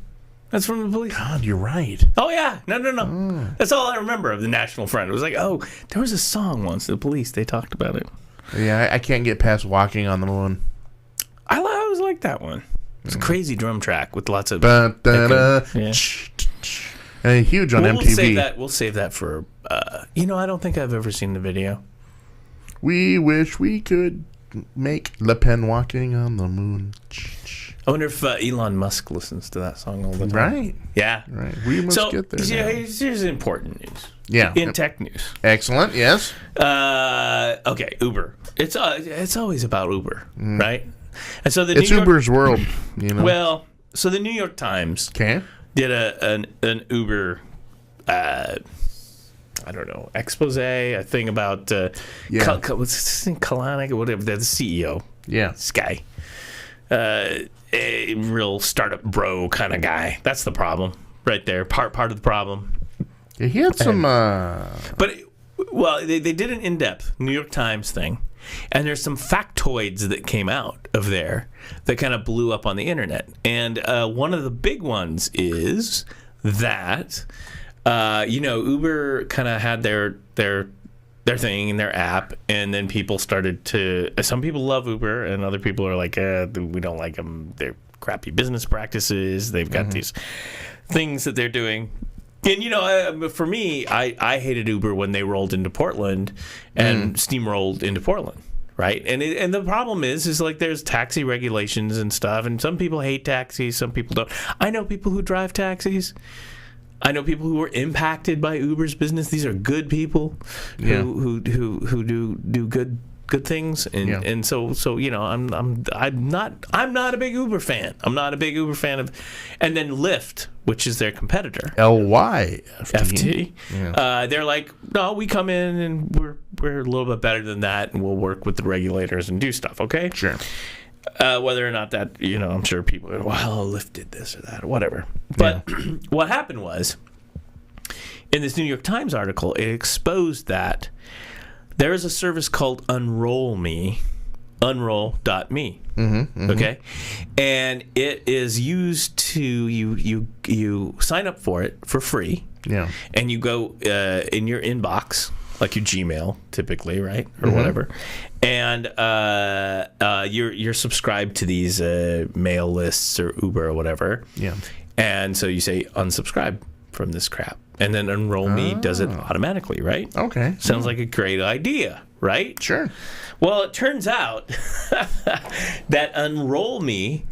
S1: That's from the Police.
S2: God, you're right.
S1: Oh yeah. No. That's all I remember of the National Front. It was like, oh, there was a song once. The Police. They talked about it.
S2: Yeah, I can't get past Walking on the Moon.
S1: I always liked that one. It's a crazy drum track with lots of...
S2: Yeah. And huge on MTV.
S1: We'll save that for... I don't think I've ever seen the video.
S2: We wish we could make Le Pen Walking on the Moon.
S1: I wonder if Elon Musk listens to that song all the time.
S2: Right.
S1: Yeah.
S2: Right. We must get there.
S1: So here's important news.
S2: Yeah.
S1: In tech news.
S2: Excellent. Yes.
S1: Okay. Uber. It's always about Uber, right? And so
S2: it's Uber's world. You know.
S1: Well, so the New York Times did an Uber. I don't know, expose, a thing about what's his name, Kalanick or whatever, the CEO.
S2: Yeah.
S1: This guy. A real startup bro kind of guy. That's the problem right there. Part of the problem.
S2: Yeah, he had some...
S1: they did an in-depth New York Times thing, and there's some factoids that came out of there that kind of blew up on the internet. And one of the big ones is that... Uber kind of had their thing in their app, and then people started to. Some people love Uber, and other people are like, we don't like them. They're crappy business practices. They've got these things that they're doing. And for me, I hated Uber when they rolled into Portland and steamrolled into Portland. Right, and the problem is like there's taxi regulations and stuff, and some people hate taxis, some people don't. I know people who drive taxis. I know people who were impacted by Uber's business. These are good people who do good things, and so I'm not a big Uber fan. I'm not a big Uber fan of, and then Lyft, which is their competitor,
S2: LYFT.
S1: Yeah. They're like, no, we come in and we're a little bit better than that, and we'll work with the regulators and do stuff. Okay,
S2: sure.
S1: Whether or not that, I'm sure people are, well, Lyft did this or that, or whatever. But what happened was, in this New York Times article, it exposed that there is a service called Unroll.me, okay? And it is used to, you sign up for it for free, and you go in your inbox, like your Gmail, typically, right, or whatever, and you're subscribed to these mail lists or Uber or whatever, and so you say unsubscribe from this crap, and then Unroll.me does it automatically, right?
S2: Okay,
S1: sounds like a great idea, right?
S2: Sure.
S1: Well, it turns out that Unroll.me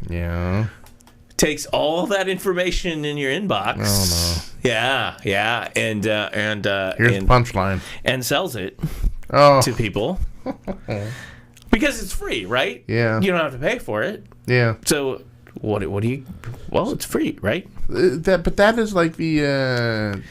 S1: takes all that information in your inbox.
S2: Oh
S1: no! Yeah, and here's
S2: the punchline,
S1: and sells it to people because it's free, right?
S2: Yeah,
S1: you don't have to pay for it.
S2: Yeah.
S1: So what do you? Well, it's free, right?
S2: That is like the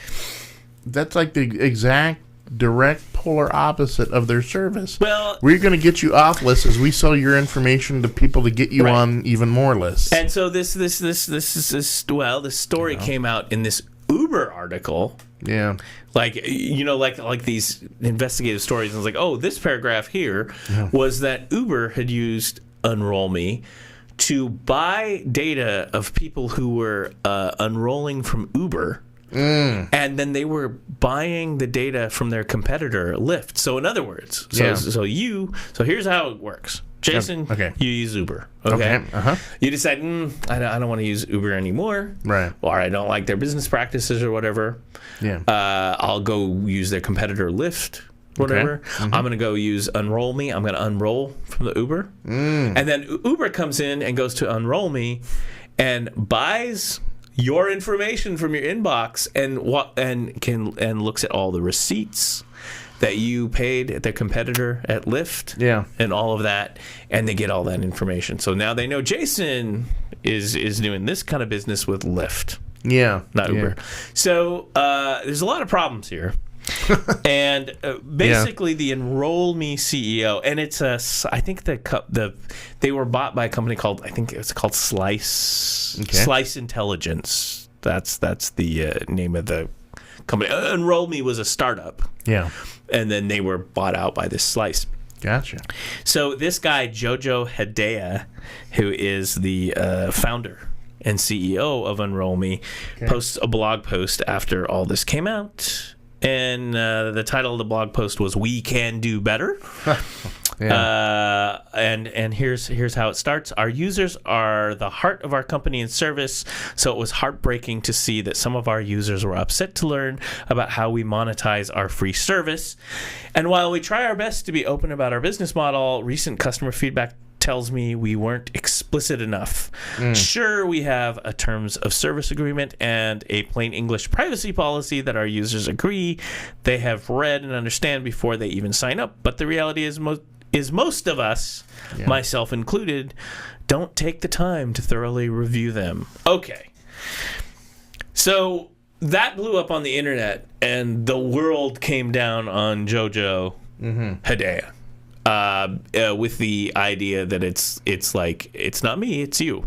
S2: that's like the exact direct polar opposite of their service.
S1: Well,
S2: we're going to get you off lists as we sell your information to people to get you on even more lists.
S1: And so this story came out in this Uber article.
S2: Yeah.
S1: Like these investigative stories, and it's like, oh, this paragraph here was that Uber had used Unroll.me to buy data of people who were unrolling from Uber. And then they were buying the data from their competitor, Lyft. So in other words, so here's how it works. Jason, you use Uber. Okay. You decide, I don't want to use Uber anymore.
S2: Right.
S1: Or I don't like their business practices or whatever.
S2: Yeah.
S1: I'll go use their competitor, Lyft. Whatever. I'm going to go use Unroll.me. I'm going to unroll from the Uber. And then Uber comes in and goes to Unroll.me and buys your information from your inbox and looks at all the receipts that you paid at their competitor at Lyft, and all of that, and they get all that information. So now they know Jason is doing this kind of business with Lyft, not Uber. So there's a lot of problems here. And basically the Unroll.me CEO, and it's I think they were bought by a company called, I think it's called Slice Intelligence. That's the name of the company. Unroll.me was a startup. Yeah. And then they were bought out by this Slice.
S2: Gotcha.
S1: So this guy, Jojo Hedaya, who is the founder and CEO of Unroll.me, posts a blog post after all this came out. And the title of the blog post was "We Can Do Better." And here's how it starts. Our users are the heart of our company and service, so it was heartbreaking to see that some of our users were upset to learn about how we monetize our free service. And while we try our best to be open about our business model, recent customer feedback tells me we weren't explicit enough. Sure, we have a terms of service agreement and a plain English privacy policy that our users agree they have read and understand before they even sign up. But the reality is most of us, myself included, don't take the time to thoroughly review them. Okay. So that blew up on the internet, and the world came down on Jojo Hedaya with the idea that it's like, it's not me, it's you.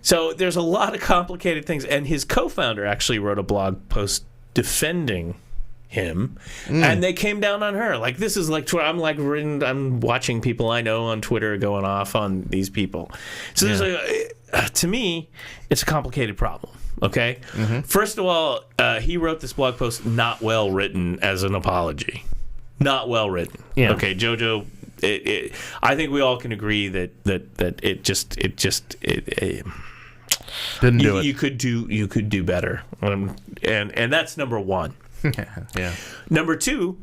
S1: So there's a lot of complicated things, and his co-founder actually wrote a blog post defending him, and they came down on her. Like, this is like, I'm watching people I know on Twitter going off on these people. So there's to me, it's a complicated problem. Okay? First of all, he wrote this blog post not well written as an apology. Not well written. Yeah. Okay, Jojo, I think we all can agree that it just
S2: didn't do it.
S1: You could do better. And that's number one.
S2: Yeah.
S1: Number two,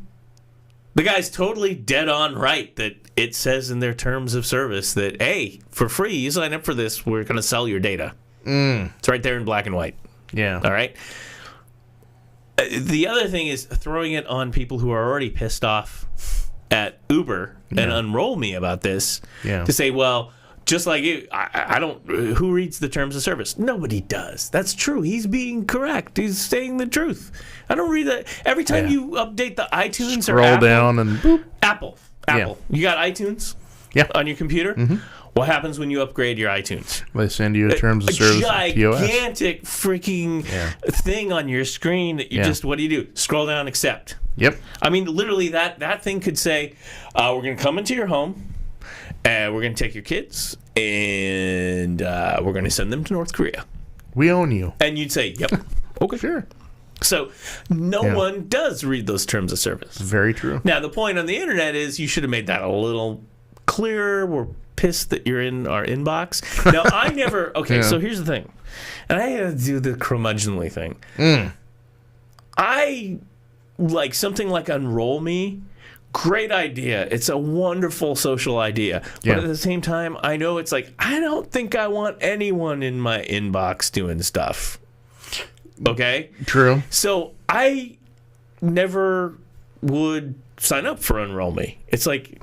S1: the guy's totally dead on right that it says in their terms of service that, hey, for free, you sign up for this, we're going to sell your data. It's right there in black and white.
S2: Yeah.
S1: All right. The other thing is throwing it on people who are already pissed off at Uber and Unroll Me about this to say, well, just like you, I don't. Who reads the terms of service? Nobody does. That's true. He's being correct. He's saying the truth. I don't read that. Every time you update the iTunes
S2: Scroll
S1: or Apple,
S2: down and boop.
S1: Apple. You got iTunes on your computer? What happens when you upgrade your iTunes?
S2: They send you a terms of service
S1: gigantic freaking thing on your screen that you just, what do? Scroll down, accept.
S2: Yep.
S1: I mean, literally, that thing could say, we're going to come into your home, and we're going to take your kids, and we're going to send them to North Korea.
S2: We own you.
S1: And you'd say, yep. Okay.
S2: Sure.
S1: So no one does read those terms of service.
S2: Very true.
S1: Now, the point on the internet is you should have made that a little clearer. We're pissed that you're in our inbox. Now, I never... Okay, so here's the thing. And I had to do the curmudgeonly thing. I like something like Unroll Me. Great idea. It's a wonderful social idea. But at the same time, I know it's like, I don't think I want anyone in my inbox doing stuff. Okay?
S2: True.
S1: So I never would sign up for Unroll Me. It's like...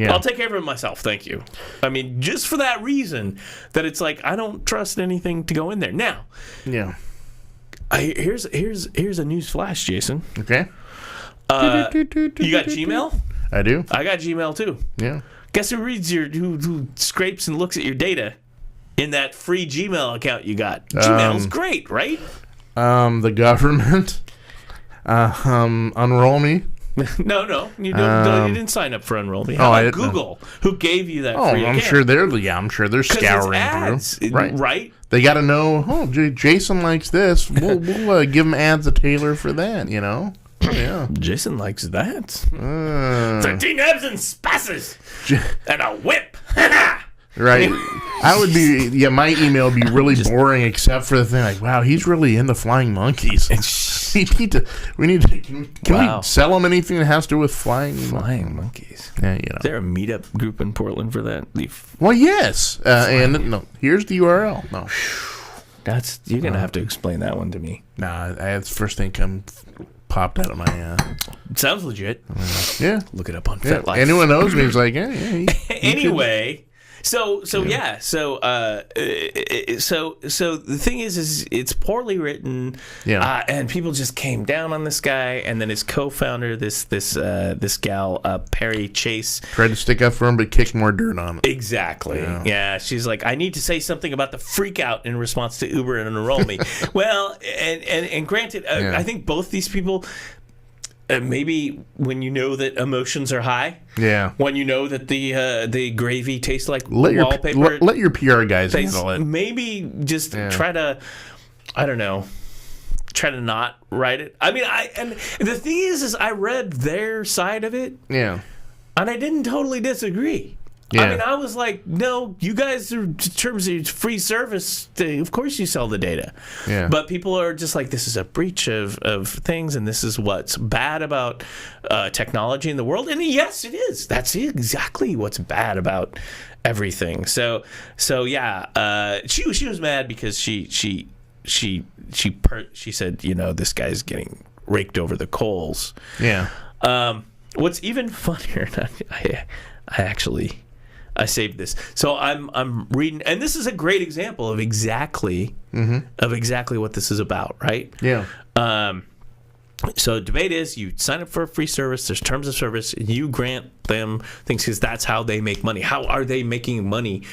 S1: I'll take care of it myself, thank you. I mean, just for that reason, that it's like I don't trust anything to go in there. Now, here's a news flash, Jason.
S2: Okay.
S1: You got Gmail?
S2: I do.
S1: I got Gmail too.
S2: Yeah.
S1: Guess who scrapes and looks at your data in that free Gmail account you got? Gmail's great, right?
S2: The government. Unroll Me.
S1: No, you didn't sign up for Unroll Me. How about Google, who gave you that free account?
S2: I'm sure they're scouring
S1: ads,
S2: through.
S1: Right?
S2: They got to know, Jason likes this. We'll give him ads to tailor for that, you know? Yeah.
S1: Jason likes that. 13 abs and spasses and a whip.
S2: Right. I would be, my email would be really boring except for the thing like, wow, he's really into flying monkeys. we need to, can we sell him anything that has to do with flying
S1: monkeys?
S2: Yeah,
S1: Is there a meetup group in Portland for that?
S2: Well, yes. And no, here's the URL. No.
S1: You're going to have to explain that one to me.
S2: Nah, that's the first thing popped out of my...
S1: It sounds legit.
S2: Yeah.
S1: Look it up on FetLife.
S2: Anyone knows me is like,
S1: anyway... So the thing is it's poorly written, and people just came down on this guy, and then his co-founder, this gal Perry Chase,
S2: tried to stick up for him, but kicked more dirt on him.
S1: Exactly. Yeah, she's like, I need to say something about the freak out in response to Uber and Enroll Me. Well, and granted, I think both these people. Maybe when you know that emotions are high, when you know that the gravy tastes like wallpaper,
S2: let your PR guys handle it.
S1: Maybe just try to, I don't know, try to not write it. I mean, and the thing is I read their side of it, and I didn't totally disagree. Yeah. I mean, I was like, no, you guys are, in terms of free service, of course you sell the data.
S2: Yeah.
S1: But people are just like, this is a breach of things, and this is what's bad about technology in the world. And yes, it is. That's exactly what's bad about everything. So yeah, she was mad because she said, this guy's getting raked over the coals.
S2: Yeah.
S1: What's even funnier, I saved this. So I'm reading, and this is a great example of exactly what this is about, right?
S2: Yeah.
S1: So the debate is, you sign up for a free service, there's terms of service, and you grant them things because that's how they make money. How are they making money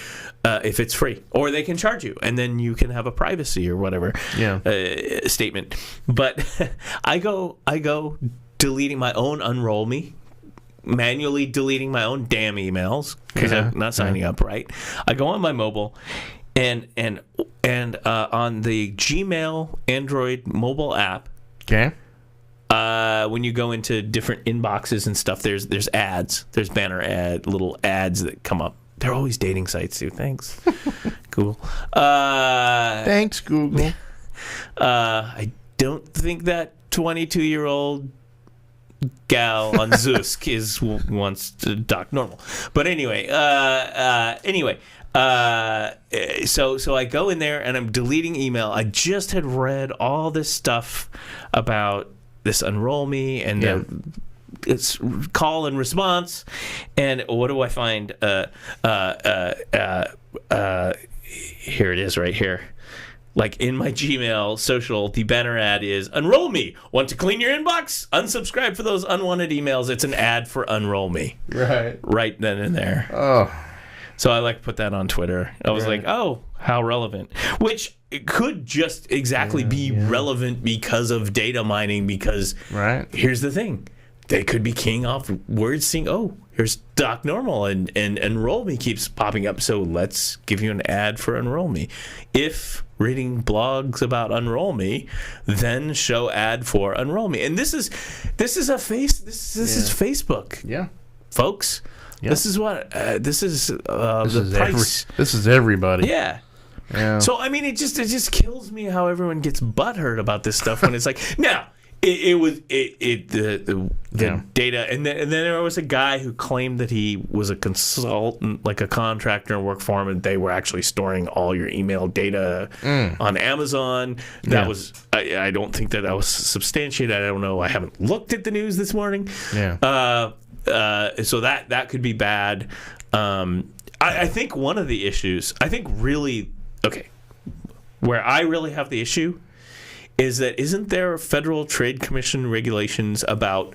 S1: if it's free? Or they can charge you, and then you can have a privacy or whatever statement. But I go deleting my own Unroll Me, manually deleting my own damn emails because I'm not signing up right. I go on my mobile and on the Gmail Android mobile app.
S2: Okay.
S1: When you go into different inboxes and stuff, there's ads. There's little ads that come up. They're always dating sites too. Thanks, Google.
S2: Thanks, Google.
S1: I don't think that 22-year-old gal on Zeusk wants to dock normal. But anyway, so I go in there and I'm deleting email. I just had read all this stuff about this Unroll Me and it's call and response. And what do I find? Here it is right here. Like in my Gmail social, the banner ad is Unroll Me. Want to clean your inbox? Unsubscribe for those unwanted emails. It's an ad for Unroll Me. Right then and there.
S2: Oh.
S1: So I put that on Twitter. I was like, oh, how relevant. Which it could just exactly be relevant because of data mining, because here's the thing. They could be keying off words saying, oh, here's Doc Normal and Unroll Me keeps popping up. So let's give you an ad for Unroll Me. If reading blogs about Unroll Me, then show ad for Unroll Me. And this is Facebook.
S2: Yeah.
S1: Folks. Yeah. This is what this is the price.
S2: This is everybody.
S1: Yeah. So I mean, it just kills me how everyone gets butthurt about this stuff when it's like, now the data, and then there was a guy who claimed that he was a consultant, like a contractor, and worked for him, and they were actually storing all your email data on Amazon. That was I don't think that was substantiated. I don't know. I haven't looked at the news this morning.
S2: Yeah.
S1: So that could be bad. I think one of the issues, where I really have the issue is that isn't there Federal Trade Commission regulations about,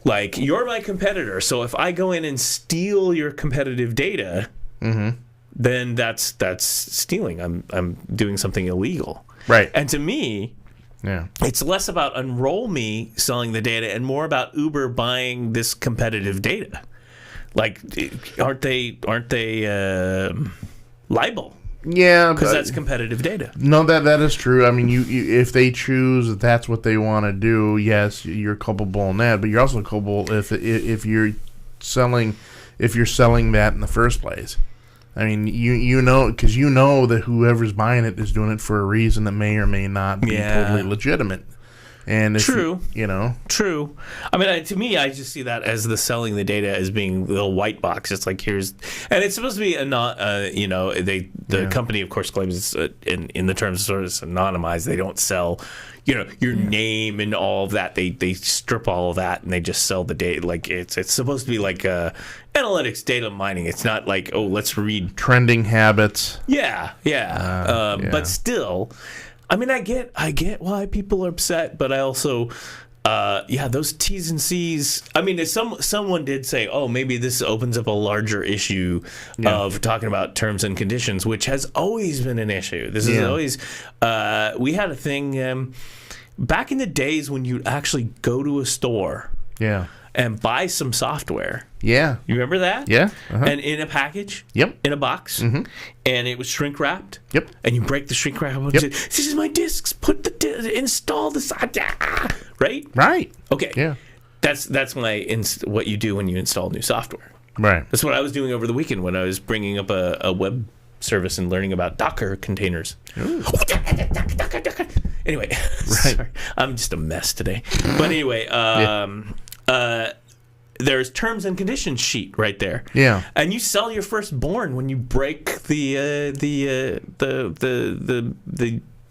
S1: like, you're my competitor, so if I go in and steal your competitive data, then that's stealing. I'm doing something illegal.
S2: Right.
S1: And to me, it's less about Unroll Me selling the data and more about Uber buying this competitive data. Like, aren't they liable?
S2: Yeah,
S1: because that's competitive data.
S2: No, that is true. I mean, you if they choose that's what they want to do, yes, you're culpable in that. But you're also culpable if you're selling that in the first place. I mean, you know, because you know that whoever's buying it is doing it for a reason that may or may not be totally legitimate. And
S1: true.
S2: True.
S1: I mean, to me, I just see that as the selling the data as being the white box. It's like, here's, and it's supposed to be the company, of course, claims it's in the terms of service anonymized. They don't sell, your name and all of that. They strip all of that and they just sell the data. Like it's supposed to be like analytics, data mining. It's not like, oh, let's read
S2: trending habits.
S1: But still. I mean, I get why people are upset, but I also, those T's and C's. I mean, someone did say, oh, maybe this opens up a larger issue of talking about terms and conditions, which has always been an issue. This is always, we had a thing back in the days when you'd actually go to a store.
S2: Yeah.
S1: And buy some software.
S2: Yeah.
S1: You remember that?
S2: Yeah.
S1: And in a package.
S2: Yep.
S1: In a box.
S2: Mm-hmm.
S1: And it was shrink wrapped.
S2: Yep.
S1: And you break the shrink wrap. Yep. This is my discs. Install the right?
S2: Right.
S1: Okay.
S2: Yeah.
S1: That's what you do when you install new software.
S2: Right.
S1: That's what I was doing over the weekend when I was bringing up a web service and learning about Docker containers. Anyway, sorry, I'm just a mess today. But anyway, there's terms and conditions sheet right there.
S2: Yeah.
S1: And you sell your firstborn when you break the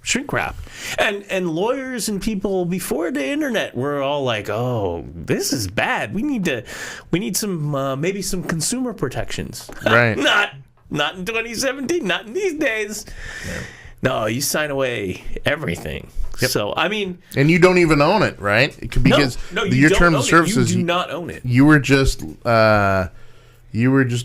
S1: shrink wrap. And lawyers and people before the internet were all like, "Oh, this is bad. We need some maybe some consumer protections."
S2: Right.
S1: Not in 2017. Not in these days. Yeah. No, you sign away everything. Yep. So, I mean...
S2: And you don't even own it, right? Because your terms of services...
S1: You do not own it.
S2: You were just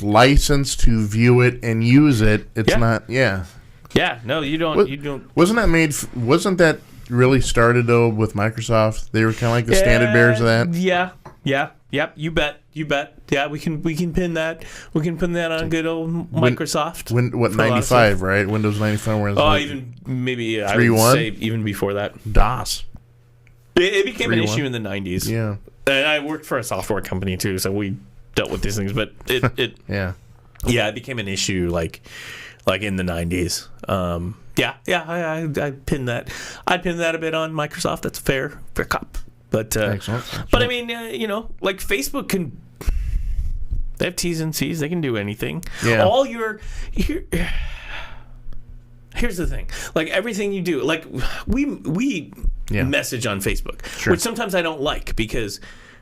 S2: licensed to view it and use it. It's not... Yeah.
S1: Yeah, no, you don't...
S2: Wasn't that really started, though, with Microsoft? They were kind of like the standard bearers of that?
S1: Yeah. Yep, you bet. Yeah, we can pin that. We can pin that on good old Microsoft.
S2: 95, right? Windows 95.
S1: Even maybe I would say even before that.
S2: DOS.
S1: It became an issue in the 90s.
S2: Yeah.
S1: And I worked for a software company too, so we dealt with these things. But it it became an issue like in the 90s. I pinned that. I'd pin that a bit on Microsoft. That's fair cop. But
S2: Excellent.
S1: I mean, like Facebook can. They have T's and C's. They can do anything.
S2: Yeah.
S1: Here's the thing. Like everything you do, like we message on Facebook, which sometimes I don't like because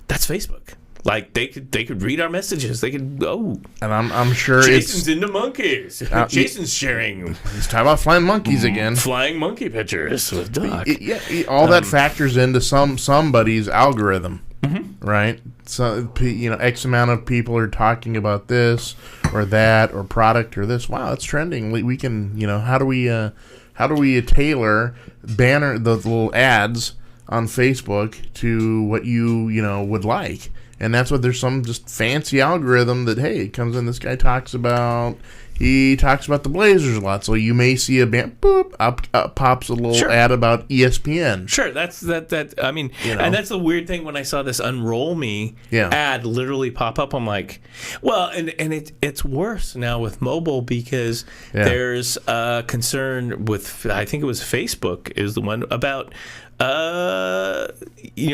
S1: that's Facebook. Like they could read our messages. They could go.
S2: And I'm sure
S1: Jason's into monkeys. Jason's sharing.
S2: He's talking about flying monkeys again.
S1: Flying monkey pictures with Doc.
S2: All that factors into somebody's algorithm, right? So X amount of people are talking about this or that or product or this. Wow, it's trending. We can how do we tailor the little ads on Facebook to what you would like? And that's what there's some just fancy algorithm that, hey, it comes in, this guy talks about the Blazers a lot. So you may see a band, boop, up pops a little ad about ESPN.
S1: Sure, that's that. I mean, and that's the weird thing when I saw this Unroll Me ad literally pop up. I'm like, well, and it's worse now with mobile because there's a concern with, I think it was Facebook is the one about,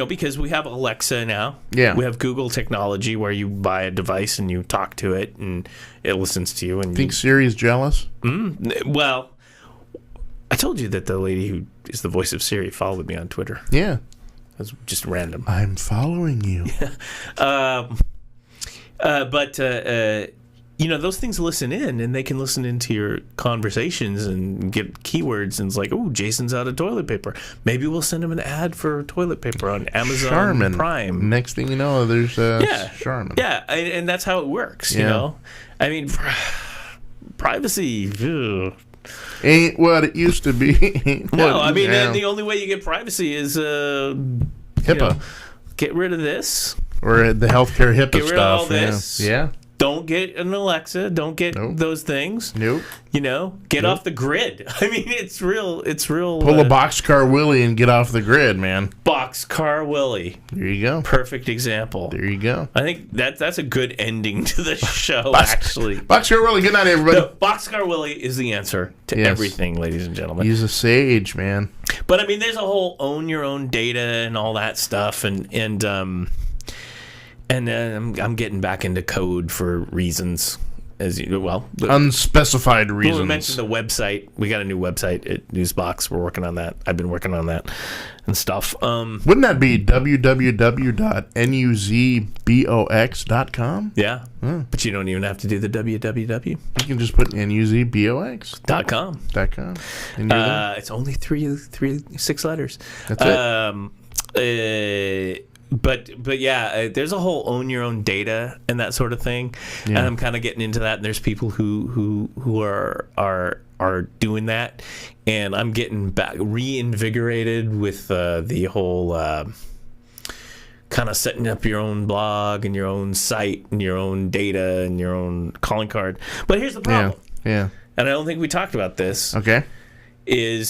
S1: because we have Alexa now.
S2: Yeah.
S1: We have Google technology where you buy a device and you talk to it and it listens to you. And
S2: think Siri's jealous?
S1: Well, I told you that the lady who is the voice of Siri followed me on Twitter.
S2: Yeah.
S1: That's just random.
S2: I'm following you.
S1: Those things listen in, and they can listen into your conversations and get keywords. And it's like, oh, Jason's out of toilet paper. Maybe we'll send him an ad for toilet paper on Amazon
S2: Charmin.
S1: Prime.
S2: Next thing you know, there's Charmin.
S1: Yeah, and that's how it works. You know, I mean, privacy. Ugh.
S2: Ain't what it used to be.
S1: The only way you get privacy is
S2: HIPAA.
S1: Get rid of this.
S2: Or the healthcare HIPAA
S1: get rid
S2: stuff.
S1: Of all this.
S2: Yeah.
S1: Don't get an Alexa. Don't get those things.
S2: Nope.
S1: Get off the grid. I mean, it's real.
S2: Pull a Boxcar Willie and get off the grid, man.
S1: Boxcar Willie.
S2: There you go.
S1: Perfect example.
S2: There you go.
S1: I think that's a good ending to the show, actually.
S2: Boxcar Willie, good night, everybody.
S1: No, Boxcar Willie is the answer to everything, ladies and gentlemen.
S2: He's a sage, man.
S1: But, I mean, there's a whole own your own data and all that stuff, and I'm getting back into code for reasons,
S2: unspecified reasons.
S1: We mentioned the website. We got a new website at NuzBox. We're working on that. I've been working on that and stuff.
S2: Wouldn't that be www.nuzbox.com?
S1: Yeah, but you don't even have to do the www.
S2: You can just put nuzbox.com. And
S1: it's only 6 letters.
S2: That's it.
S1: But there's a whole own your own data and that sort of thing, and I'm kind of getting into that. And there's people who are doing that, and I'm getting back reinvigorated with the whole kind of setting up your own blog and your own site and your own data and your own calling card. But here's the problem.
S2: Yeah.
S1: And I don't think we talked about this.
S2: Okay.
S1: I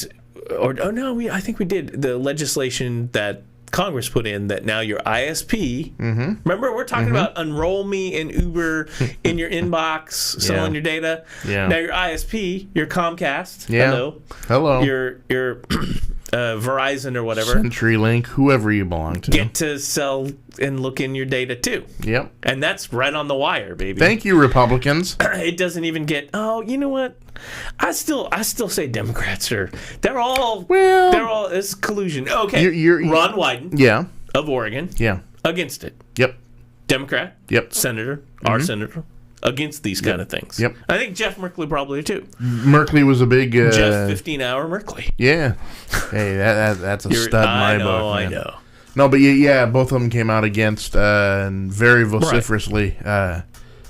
S1: think we did the legislation that Congress put in that now your ISP. Remember, we're talking about enroll me in Uber in your inbox, selling your data.
S2: Yeah.
S1: Now your ISP, your Comcast.
S2: Yeah. Hello.
S1: Your Verizon or whatever.
S2: CenturyLink, whoever you belong to.
S1: Get to sell and look in your data too.
S2: Yep.
S1: And that's right on the wire, baby.
S2: Thank you, Republicans.
S1: It doesn't even get. Oh, you know what? I still say Democrats are. They're all. It's collusion. Okay. Ron Wyden.
S2: Yeah.
S1: Of Oregon.
S2: Yeah.
S1: Against it.
S2: Yep.
S1: Democrat.
S2: Yep.
S1: Senator. Our senator. Against these kind of things.
S2: Yep.
S1: I think Jeff Merkley probably too.
S2: Merkley was a big.
S1: Jeff 15-hour Merkley.
S2: Yeah. Hey, that's a stud in my book.
S1: I know.
S2: No, but yeah, both of them came out against and very vociferously. Right.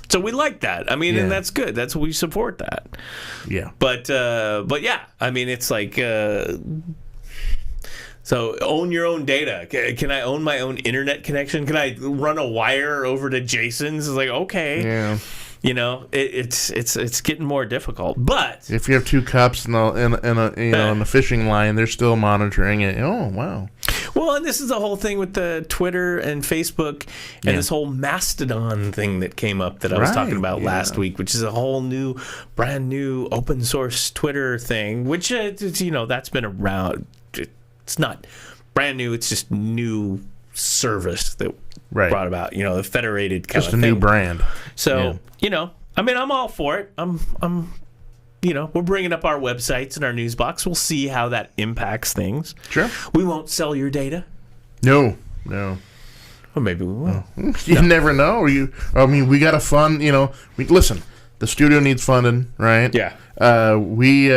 S1: So we like that. I mean, and that's good. That's we support that.
S2: Yeah.
S1: But yeah, I mean, it's like. So own your own data. Can I own my own internet connection? Can I run a wire over to Jason's? It's like, okay.
S2: Yeah.
S1: You know, it's getting more difficult. But
S2: if you have two cups in a fishing line, they're still monitoring it. Oh, wow.
S1: Well, and this is the whole thing with the Twitter and Facebook and this whole Mastodon thing that came up that I was talking about last week, which is a whole new, brand new open source Twitter thing, which that's been around. It's not brand new. It's just new service that brought about, the federated kind of thing.
S2: Just a new brand.
S1: So, I mean, I'm all for it. We're bringing up our websites and our NuzBox. We'll see how that impacts things.
S2: Sure.
S1: We won't sell your data.
S2: No.
S1: Or maybe we will.
S2: You never know. We got to fund, listen, the studio needs funding, right?
S1: Yeah.
S2: We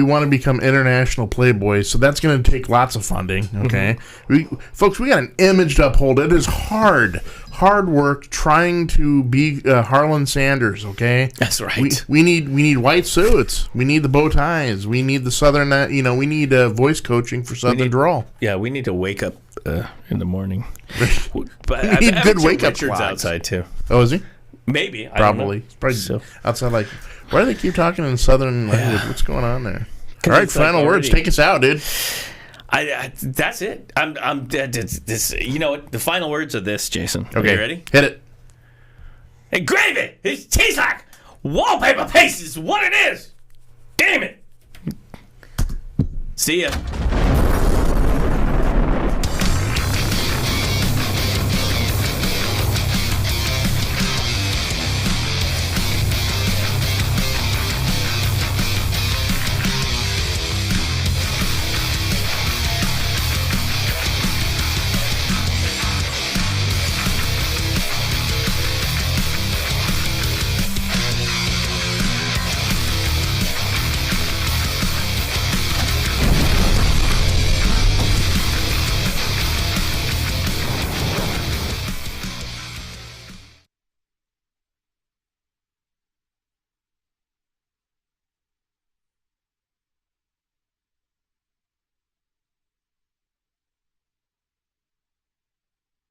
S2: want to become international playboys, so that's going to take lots of funding. Okay, we got an image to uphold. It is hard work trying to be Harlan Sanders. Okay,
S1: that's right.
S2: We need white suits. We need the bow ties. We need the southern. We need voice coaching for southern drawl.
S1: Yeah, we need to wake up in the morning.
S2: But we need good wake up
S1: Richard's outside too.
S2: Oh, is he?
S1: Maybe.
S2: Probably. Outside like. Why do they keep talking in southern language? What's going on there? All right, final words. Take us out, dude.
S1: That's it. I'm this. You know what? The final words are this, Jason.
S2: Okay.
S1: Are you ready?
S2: Hit it.
S1: Engrave it. It tastes like wallpaper paste is what it is. Damn it. See ya.